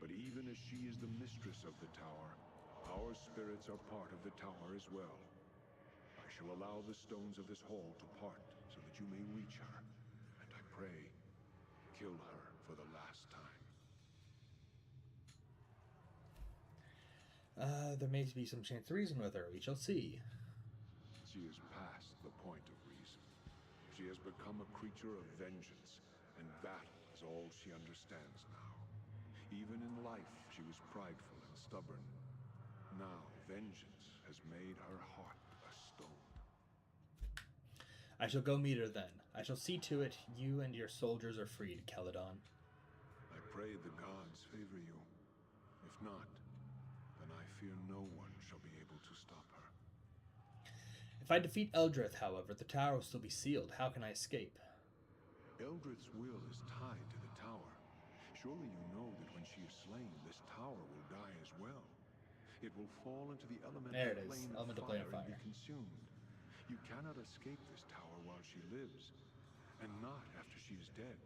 But even as she is the mistress of the tower, our spirits are part of the tower as well. I shall allow the stones of this hall to part so that you may reach her, and I pray, kill her for the last time. There may be some chance to reason with her. We shall see. She is past the point of reason. She has become a creature of vengeance, and battle is all she understands now. Even in life, she was prideful and stubborn. Now, vengeance has made her heart a stone. I shall go meet her then. I shall see to it you and your soldiers are freed, Celadon. I pray the gods favor you. If not, then I fear no one shall be able to stop her. If I defeat Eldrith, however, the tower will still be sealed. How can I escape? Eldrith's will is tied to the Surely you know that when she is slain, this tower will die as well. It will fall into the elemental There it is. plane of Elemental fire plane of and be fire. consumed. You cannot escape this tower while she lives, and not after she is dead.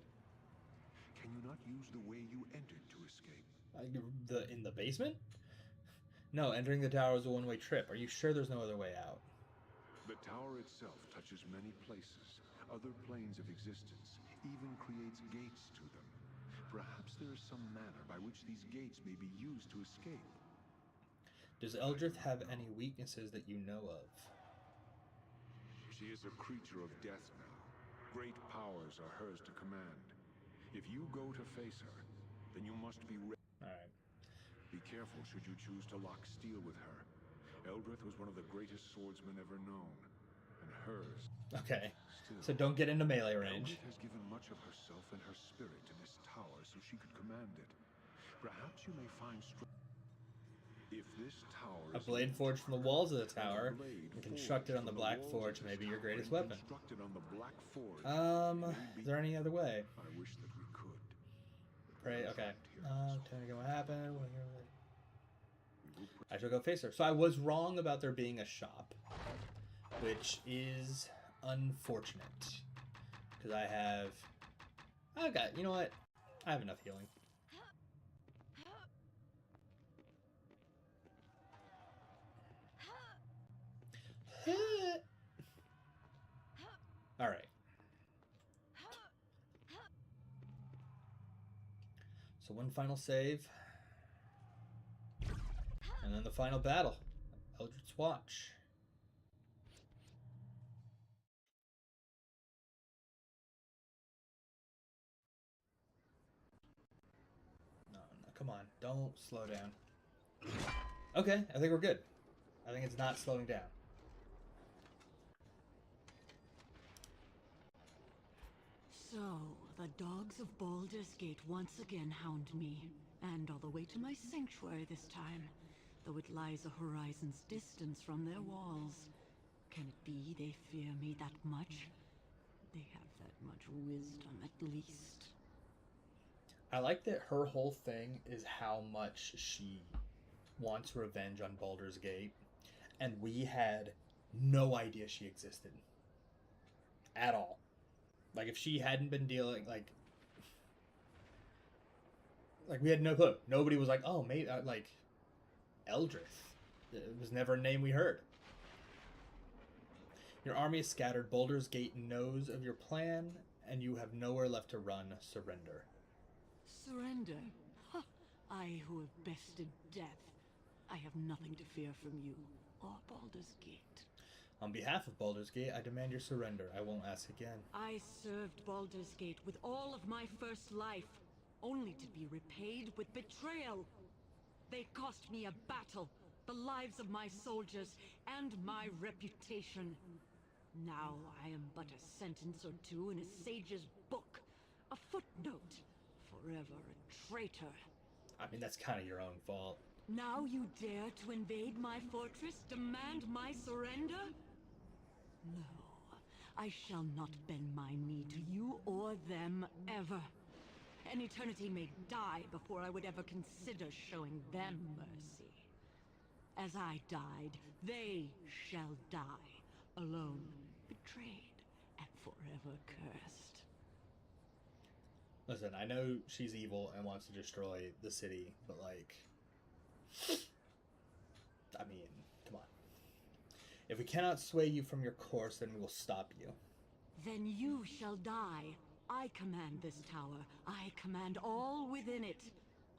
Can you not use the way you entered to escape? In the basement? No, entering the tower is a one-way trip. Are you sure there's no other way out? The tower itself touches many places, other planes of existence, even creates gates to them. Perhaps there is some manner by which these gates may be used to escape. Does Eldrith have any weaknesses that you know of? She is a creature of death now. Great powers are hers to command. If you go to face her, then you must be ready. Alright. Be careful should you choose to lock steel with her. Eldrith was one of the greatest swordsmen ever known, and hers. Okay. Still, So don't get into melee range. Eldrith has given much of herself and her spirit to this tower so she could command it. Perhaps you may find strength. If this tower A is blade linked, forged from the walls of the then a tower blade and constructed forged on the from Black walls Forge of may this be your tower greatest and weapon. constructed on the Black Forge may Is be- there any other way? I wish that we could. Pray, We're okay. trapped here in this Tell me again what happened. We will I shall go face her. So I was wrong about there being a shop, which is unfortunate. Because I've got, you know what? I have enough healing. Alright. So one final save. And then the final battle. Eldritch Watch. No, come on. Don't slow down. Okay, I think we're good. I think it's not slowing down. So, the dogs of Baldur's Gate once again hound me, and all the way to my sanctuary this time, though it lies a horizon's distance from their walls. Can it be they fear me that much? They have that much wisdom, at least. I like that her whole thing is how much she wants revenge on Baldur's Gate, and we had no idea she existed. At all. Like, if she hadn't been dealing, like we had no clue. Nobody was like, oh, maybe, like, Eldrith. It was never a name we heard. Your army is scattered. Baldur's Gate knows of your plan, and you have nowhere left to run. Surrender. Surrender? Huh. I who have bested death. I have nothing to fear from you, or Baldur's Gate. On behalf of Baldur's Gate, I demand your surrender. I won't ask again. I served Baldur's Gate with all of my first life, only to be repaid with betrayal. They cost me a battle, the lives of my soldiers, and my reputation. Now I am but a sentence or two in a sage's book, a footnote, forever a traitor. I mean, that's kind of your own fault. Now you dare to invade my fortress, demand my surrender? No, I shall not bend my knee to you or them ever. An eternity may die before I would ever consider showing them mercy. As I died, they shall die, alone, betrayed, and forever cursed. Listen, I know she's evil and wants to destroy the city, but, like, I mean, come on. If we cannot sway you from your course, then we will stop you. Then you shall die. I command this tower. I command all within it.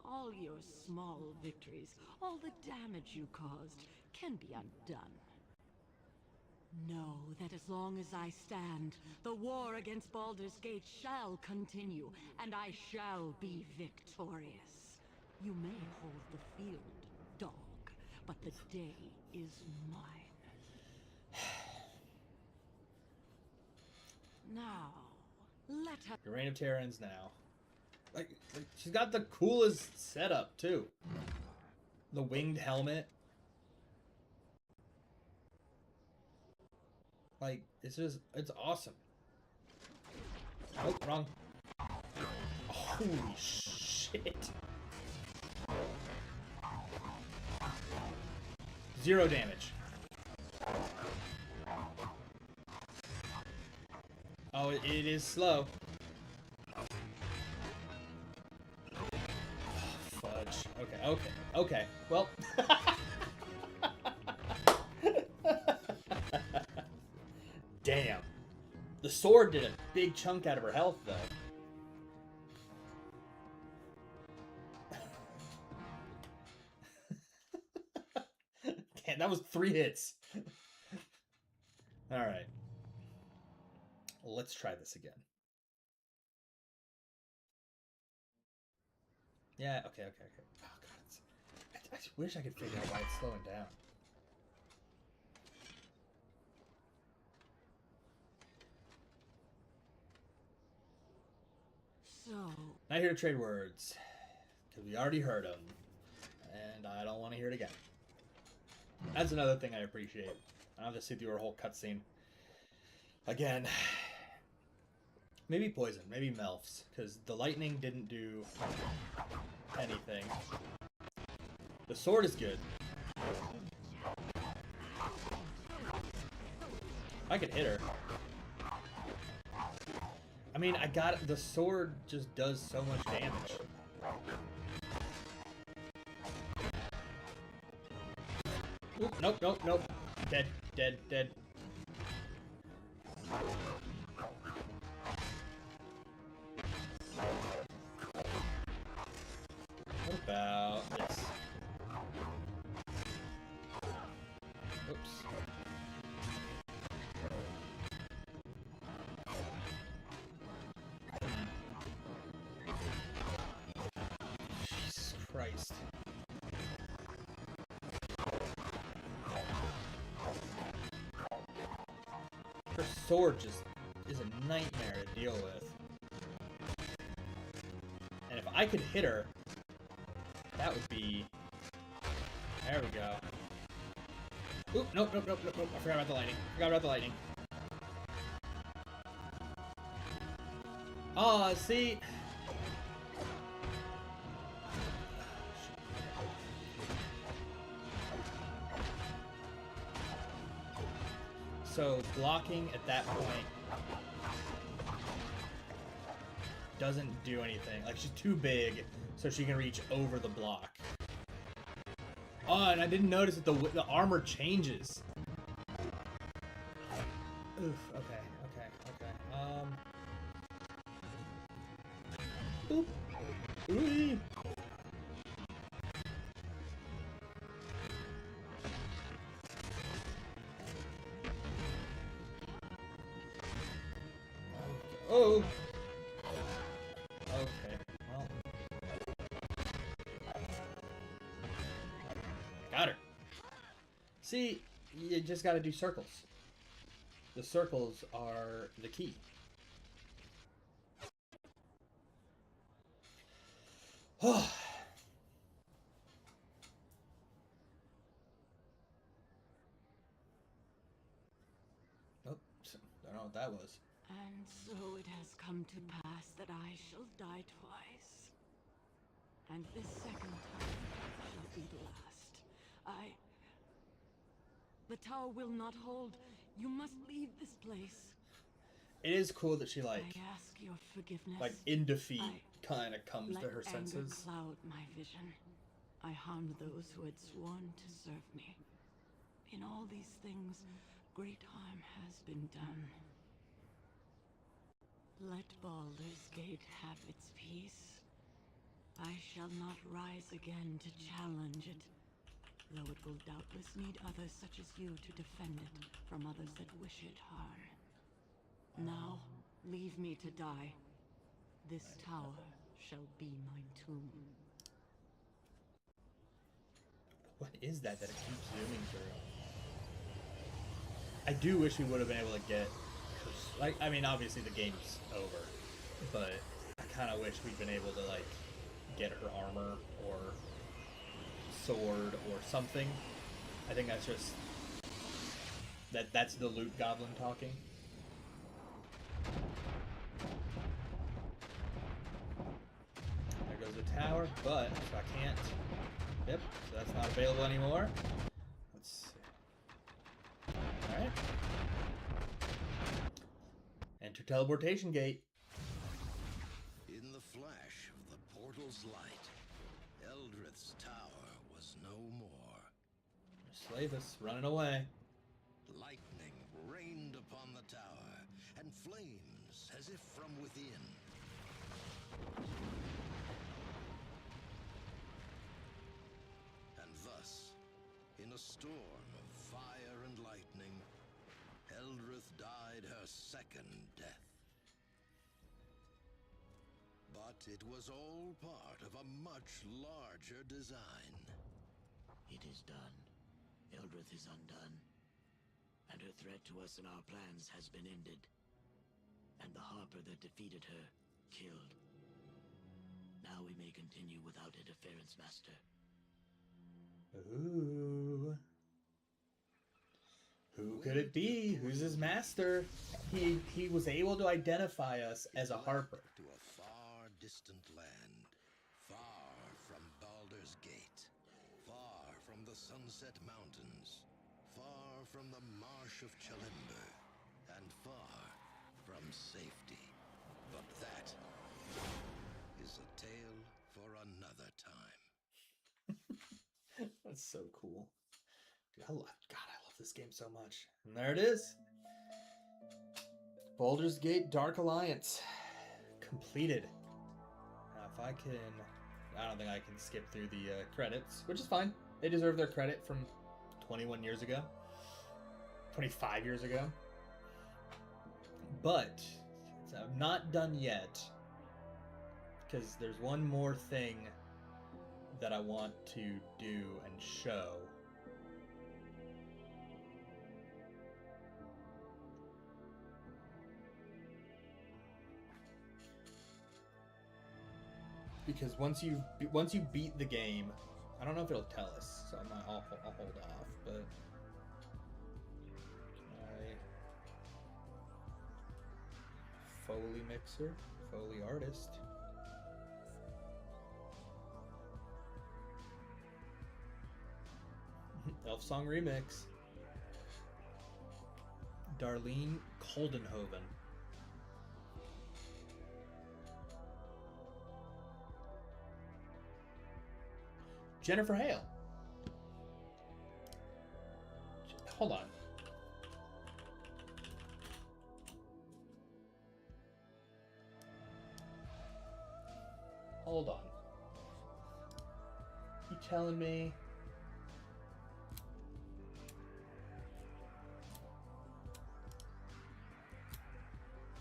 All your small victories, all the damage you caused, can be undone. Know that as long as I stand, the war against Baldur's Gate shall continue, and I shall be victorious. You may hold the field, dog, but the day is mine. Now, let her... Your reign of terror ends now. Like, she's got the coolest setup, too. The winged helmet. Like, it's awesome. Oh, wrong. Holy shit. shit. 0 damage. Oh, it is slow. Fudge. Okay. Well. Damn. The sword did a big chunk out of her health, though. Damn, that was 3 hits. Alright. Let's try this again. Yeah, okay. Oh, God. I wish I could figure out why it's slowing down. So... Not here to trade words. Because we already heard them. And I don't want to hear it again. That's another thing I appreciate. I don't have to sit through a whole cutscene. Again. Maybe poison. Maybe Melfs. Because the lightning didn't do anything. The sword is good. I could hit her. I mean, I got it. The sword just does so much damage. Oop, nope. Dead. What about this? Oops. Jesus Christ. Her sword just is a nightmare to deal with. And if I could hit her, that would be... There we go. Oop, nope. I forgot about the lightning. Oh, see... So, blocking at that point doesn't do anything. Like, she's too big, so she can reach over the block. Oh, and I didn't notice that the armor changes. Oof, okay. Boop. Ooh. Oh. Okay. Well. Got her. See, you just got to do circles. The circles are the key. Oh. Oops. Don't know what that was. And so it has come to pass that I shall die twice. And this second time shall be the last. The tower will not hold. You must leave this place. It is cool that she, like, I ask your forgiveness. like in defeat, kind of comes to her Let anger senses. cloud my vision. I harmed those who had sworn to serve me. In all these things, great harm has been done. Let Baldur's Gate have its peace. I shall not rise again to challenge it, though it will doubtless need others such as you to defend it from others that wish it harm. Now, leave me to die. This tower shall be my tomb. What is that it keeps zooming through? I do wish we would have been able to get... Like, I mean, obviously the game's over, but I kind of wish we'd been able to, like, get her armor or sword or something. I think that's just... That's the loot goblin talking. There goes the tower, but so I can't. Yep, so that's not available anymore. Let's see. Alright. Enter teleportation gate. In the flash of the portal's light, Eldrith's tower was no more. Slavus running away. Lightning rained upon the tower, and flames as if from within. And thus, in a storm of fire and lightning, Eldrith died her second death. But it was all part of a much larger design. It is done. Eldrith is undone. And her threat to us and our plans has been ended. And the Harper that defeated her, killed. Now we may continue without interference, Master. Ooh. Who could it be? Who's his master? He was able to identify us as a Harper. To a far distant land, far from Baldur's Gate, far from the Sunset Mountains, far from the Marsh of Chalimber, and far from safety. But that is a tale for another time. That's so cool. Dude, God, I love this game so much. And there it is. Baldur's Gate Dark Alliance. Completed. Now, if I can... I don't think I can skip through the credits, which is fine. They deserve their credit from 21 years ago. 25 years ago. But, I'm not done yet. Because there's one more thing that I want to do and show. Because once you beat the game, I don't know if it'll tell us, so I'll hold off. But Foley mixer, Foley artist. Elf Song Remix. Darlene Koldenhoven. Jennifer Hale. Hold on. Hold on. You telling me?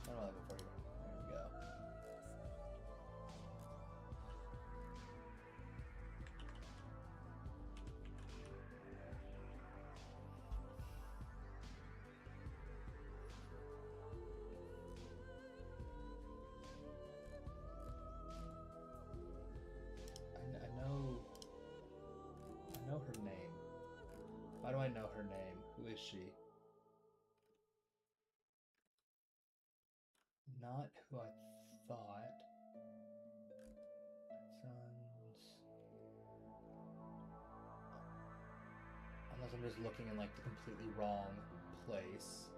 I don't have it for you. There we go. I know her name. How do I know her name? Who is she? Not who I thought. Sons. Unless I'm just looking in like the completely wrong place.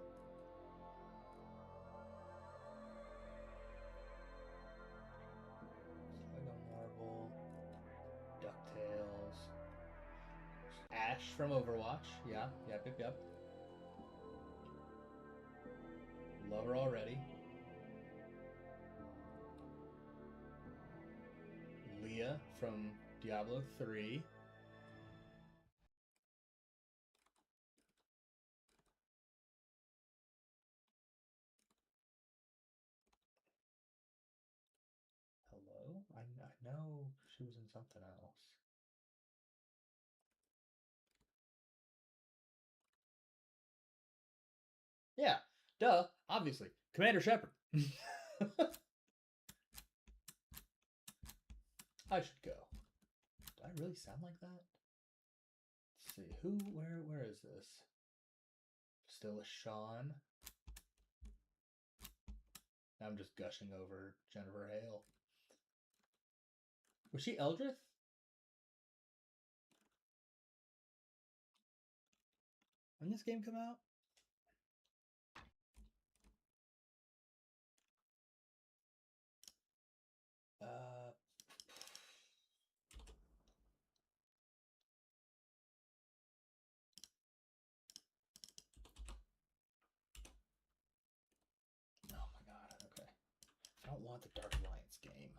Lego Marvel. DuckTales. Ash from Overwatch. Yeah, yep. Love her already. Leah from Diablo 3. Hello? I know she was in something else. Yeah, duh, obviously. Commander Shepard. I should go. Do I really sound like that? Let's see. Where is this? Still a Sean. I'm just gushing over Jennifer Hale. Was she Eldrith? When did this game come out? Oh my god, okay. I don't want the Dark Alliance game.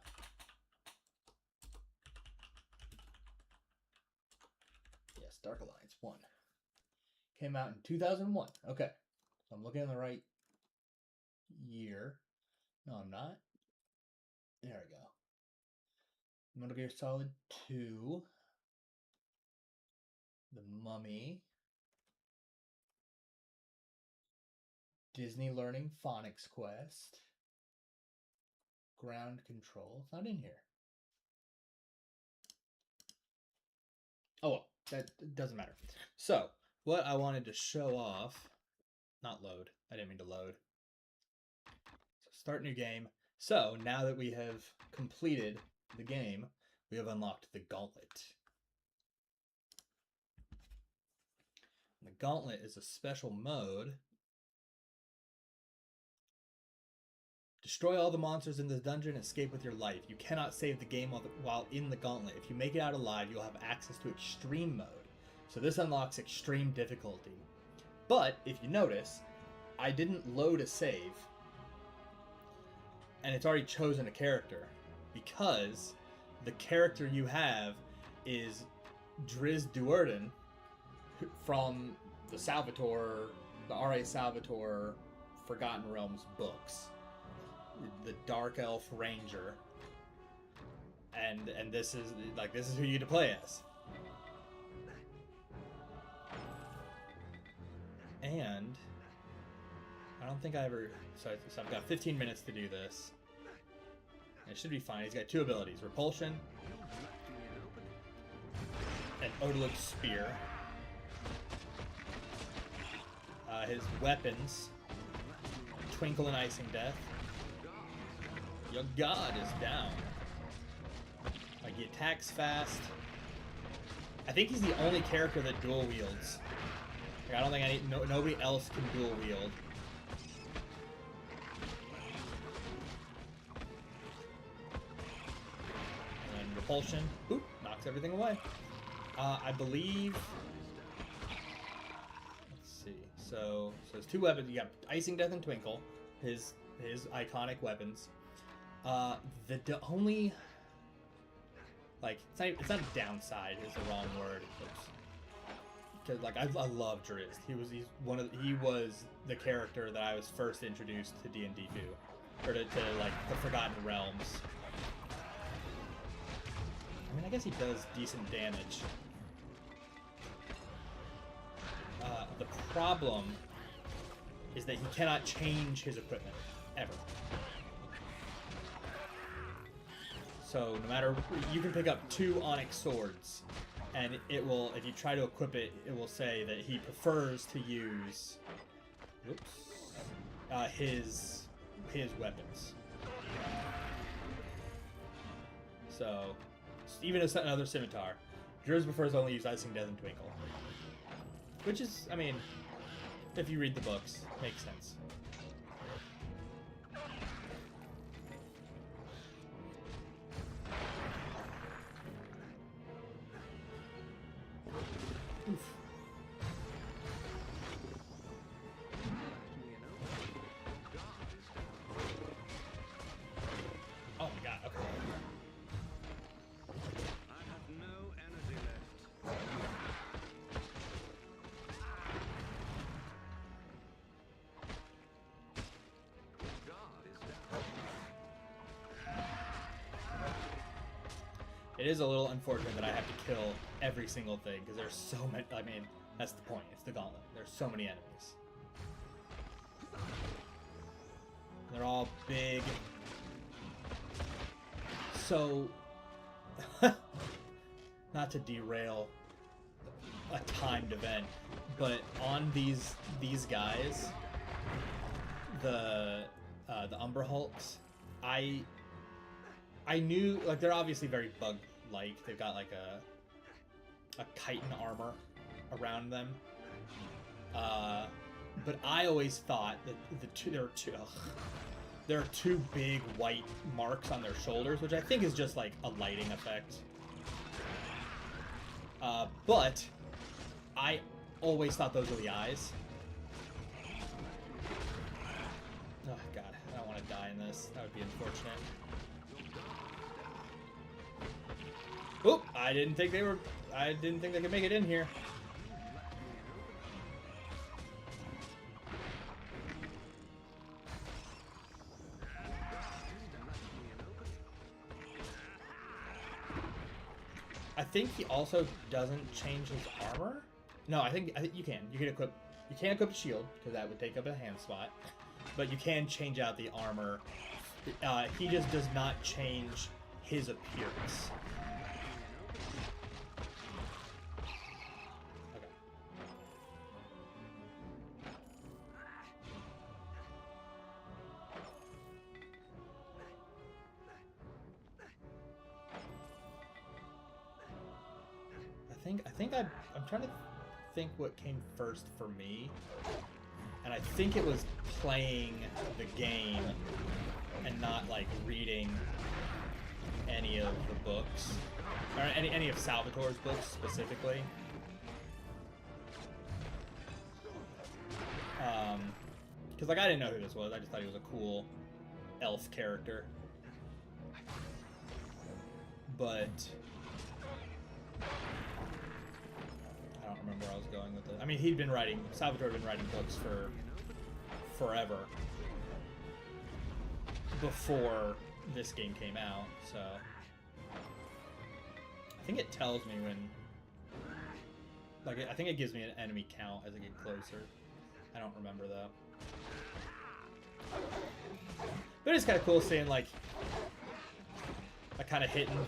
Yes, Dark Alliance 1. Came out in 2001. Okay. So I'm looking at the right year. No, I'm not. There we go. Metal Gear Solid 2. The Mummy. Disney Learning Phonics Quest. Ground Control. It's not in here. Oh, well, that doesn't matter. So, what I wanted to show off, not load. I didn't mean to load. So, start new game. So, now that we have completed the game, we have unlocked the Gauntlet. And the Gauntlet is a special mode. Destroy all the monsters in this dungeon and escape with your life. You cannot save the game while in the Gauntlet. If you make it out alive, you'll have access to Extreme mode. So this unlocks Extreme difficulty. But, if you notice, I didn't load a save. And it's already chosen a character. Because the character you have is Driz Duerden from the Salvatore, the R.A. Salvatore Forgotten Realms books. The Dark Elf Ranger, and this is who you to play as. And I don't think I ever. So I've got 15 minutes to do this. It should be fine. He's got 2 abilities: Repulsion and Odalith Spear. His weapons: Twinkle and Icing Death. Your god is down. Like, he attacks fast. I think he's the only character that dual wields. Like, I don't think nobody else can dual wield. And Repulsion, boop, knocks everything away. I believe. Let's see. So it's 2 weapons. You got Icing Death and Twinkle. His iconic weapons. The only, like, it's not a downside is the wrong word. Because, like, I love Driz. He was the character that I was first introduced to D&D to, or to like the Forgotten Realms. I mean, I guess he does decent damage. The problem is that he cannot change his equipment ever. So no matter, you can pick up 2 Onyx swords, and it will, if you try to equip it, it will say that he prefers to use, his weapons. So even another scimitar, Driz prefers only use Icing Death and Twinkle, which is, I mean, if you read the books, makes sense. Oof. Oh my god, okay. I have no energy left. God is down. It is a little unfortunate that I have to kill every single thing, because there's so many. I mean, that's the point. It's the gauntlet. There's so many enemies. They're all big. So, not to derail a timed event, but on these guys, the Umber Hulks, I I knew, like, they're obviously very bug-like. They've got like a chitin armor around them. But I always thought that there are two big white marks on their shoulders, which I think is just like a lighting effect. But I always thought those were the eyes. Oh god, I don't want to die in this. That would be unfortunate. Oop! I didn't think they could make it in here. I think he also doesn't change his armor. No, I think you can. You can't equip a shield because that would take up a hand spot. But you can change out the armor. He just does not change his appearance. Okay. I'm trying to think what came first for me. And I think it was playing the game and not like reading any of the books, or any of Salvatore's books specifically. Because like I didn't know who this was. I just thought he was a cool elf character. But I don't remember where I was going with it. I mean, Salvatore had been writing books for forever before this game came out, so I think it tells me when, like, I think it gives me an enemy count as I get closer. I don't remember though. But it's kind of cool seeing like kind of hitting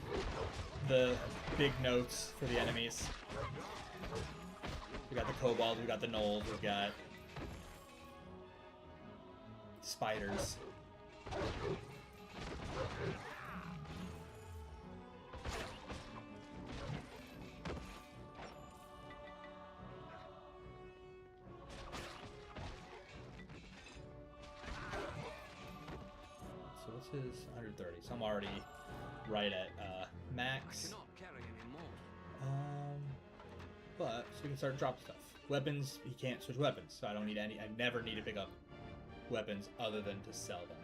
the big notes for the enemies. We got the kobolds, we got the gnolls, we got spiders. So what's his 130? So I'm already right at max. But so we can start dropping stuff. Weapons, he can't switch weapons, so I don't need any. I never need to pick up weapons other than to sell them.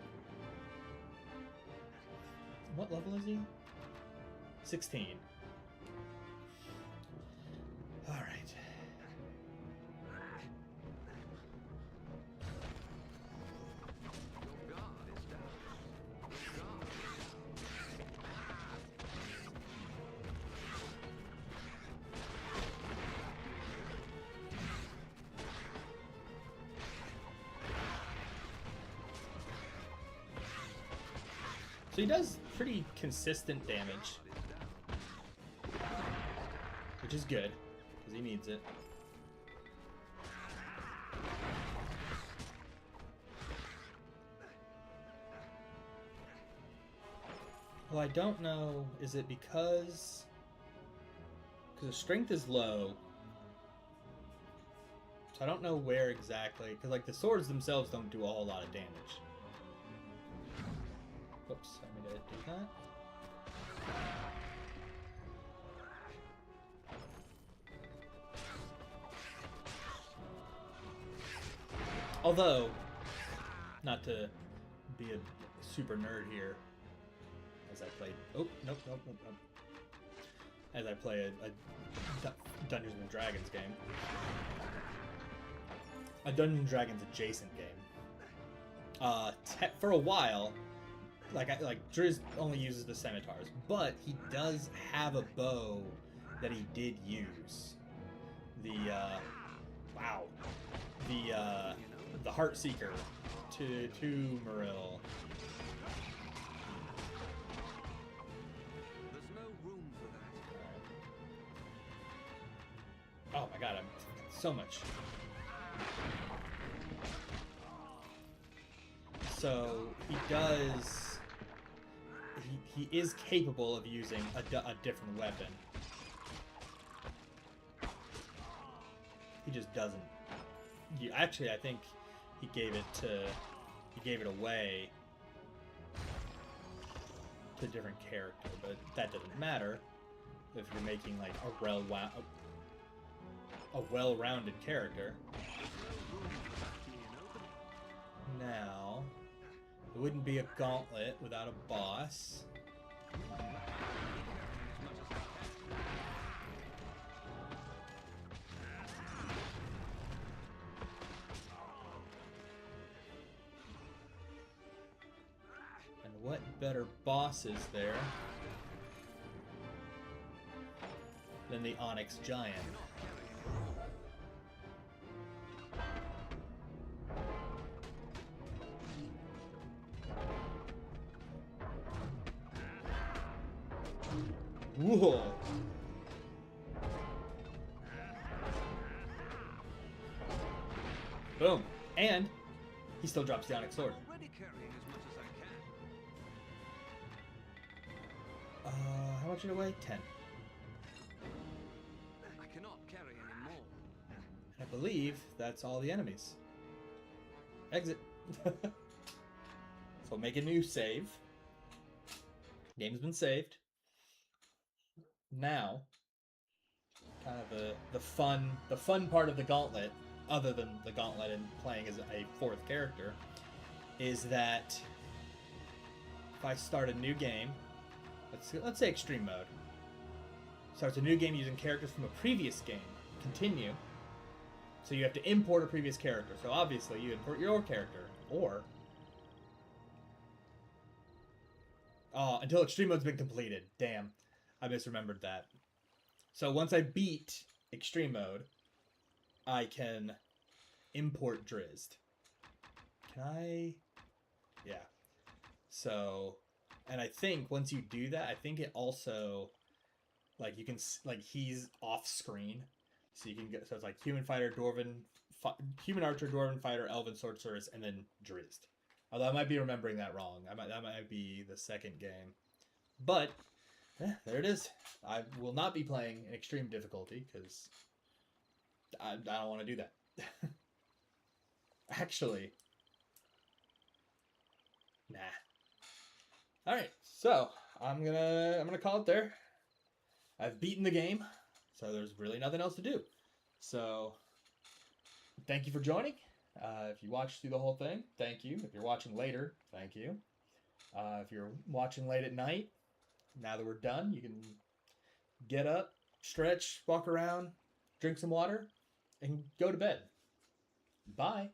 What level is he? 16. All right. So he does pretty consistent damage, which is good, because he needs it. Well, I don't know, is it because the strength is low, so I don't know where exactly, because like the swords themselves don't do a whole lot of damage. Oops, I mean to do that. Although, not to be a super nerd here, as I play. Oh, nope. As I play a Dungeons and Dragons game, a Dungeons and Dragons adjacent game. For a while. Like Driz only uses the scimitars, but he does have a bow that he did use. The Heartseeker to Muril. There's no room for that. Oh my god, I'm so much. So he does. he is capable of using a different weapon. He just doesn't. Actually, I think he gave it away to a different character, but that doesn't matter if you're making like a well-rounded character. Now, it wouldn't be a gauntlet without a boss. And what better boss is there than the Onyx Giant? Whoa! Boom! And he still drops the Onyx Sword. Already carrying as much as I can. How much did it weigh? 10. I cannot carry any more. I believe that's all the enemies. Exit. So make a new save. Game's been saved. Now, kind of the fun part of the gauntlet, other than the gauntlet and playing as a fourth character, is that if I start a new game, let's say extreme mode, starts a new game using characters from a previous game, continue. So you have to import a previous character. So obviously you import your character, or until extreme mode's been completed. Damn. I misremembered that. So once I beat extreme mode, I can import Drizzed. Can I? Yeah. So, and I think once you do that, I think it also, like, you can, like, he's off screen. So you can get, so it's like human fighter, human archer, dwarven fighter, elven sorceress, and then Drizzed. Although I might be remembering that wrong. That might be the second game. But yeah, there it is. I will not be playing in extreme difficulty because I don't want to do that. Actually, nah. All right, so I'm gonna call it there. I've beaten the game, so there's really nothing else to do. So thank you for joining. If you watched through the whole thing, thank you. If you're watching later, thank you. If you're watching late at night, now that we're done, you can get up, stretch, walk around, drink some water, and go to bed. Bye.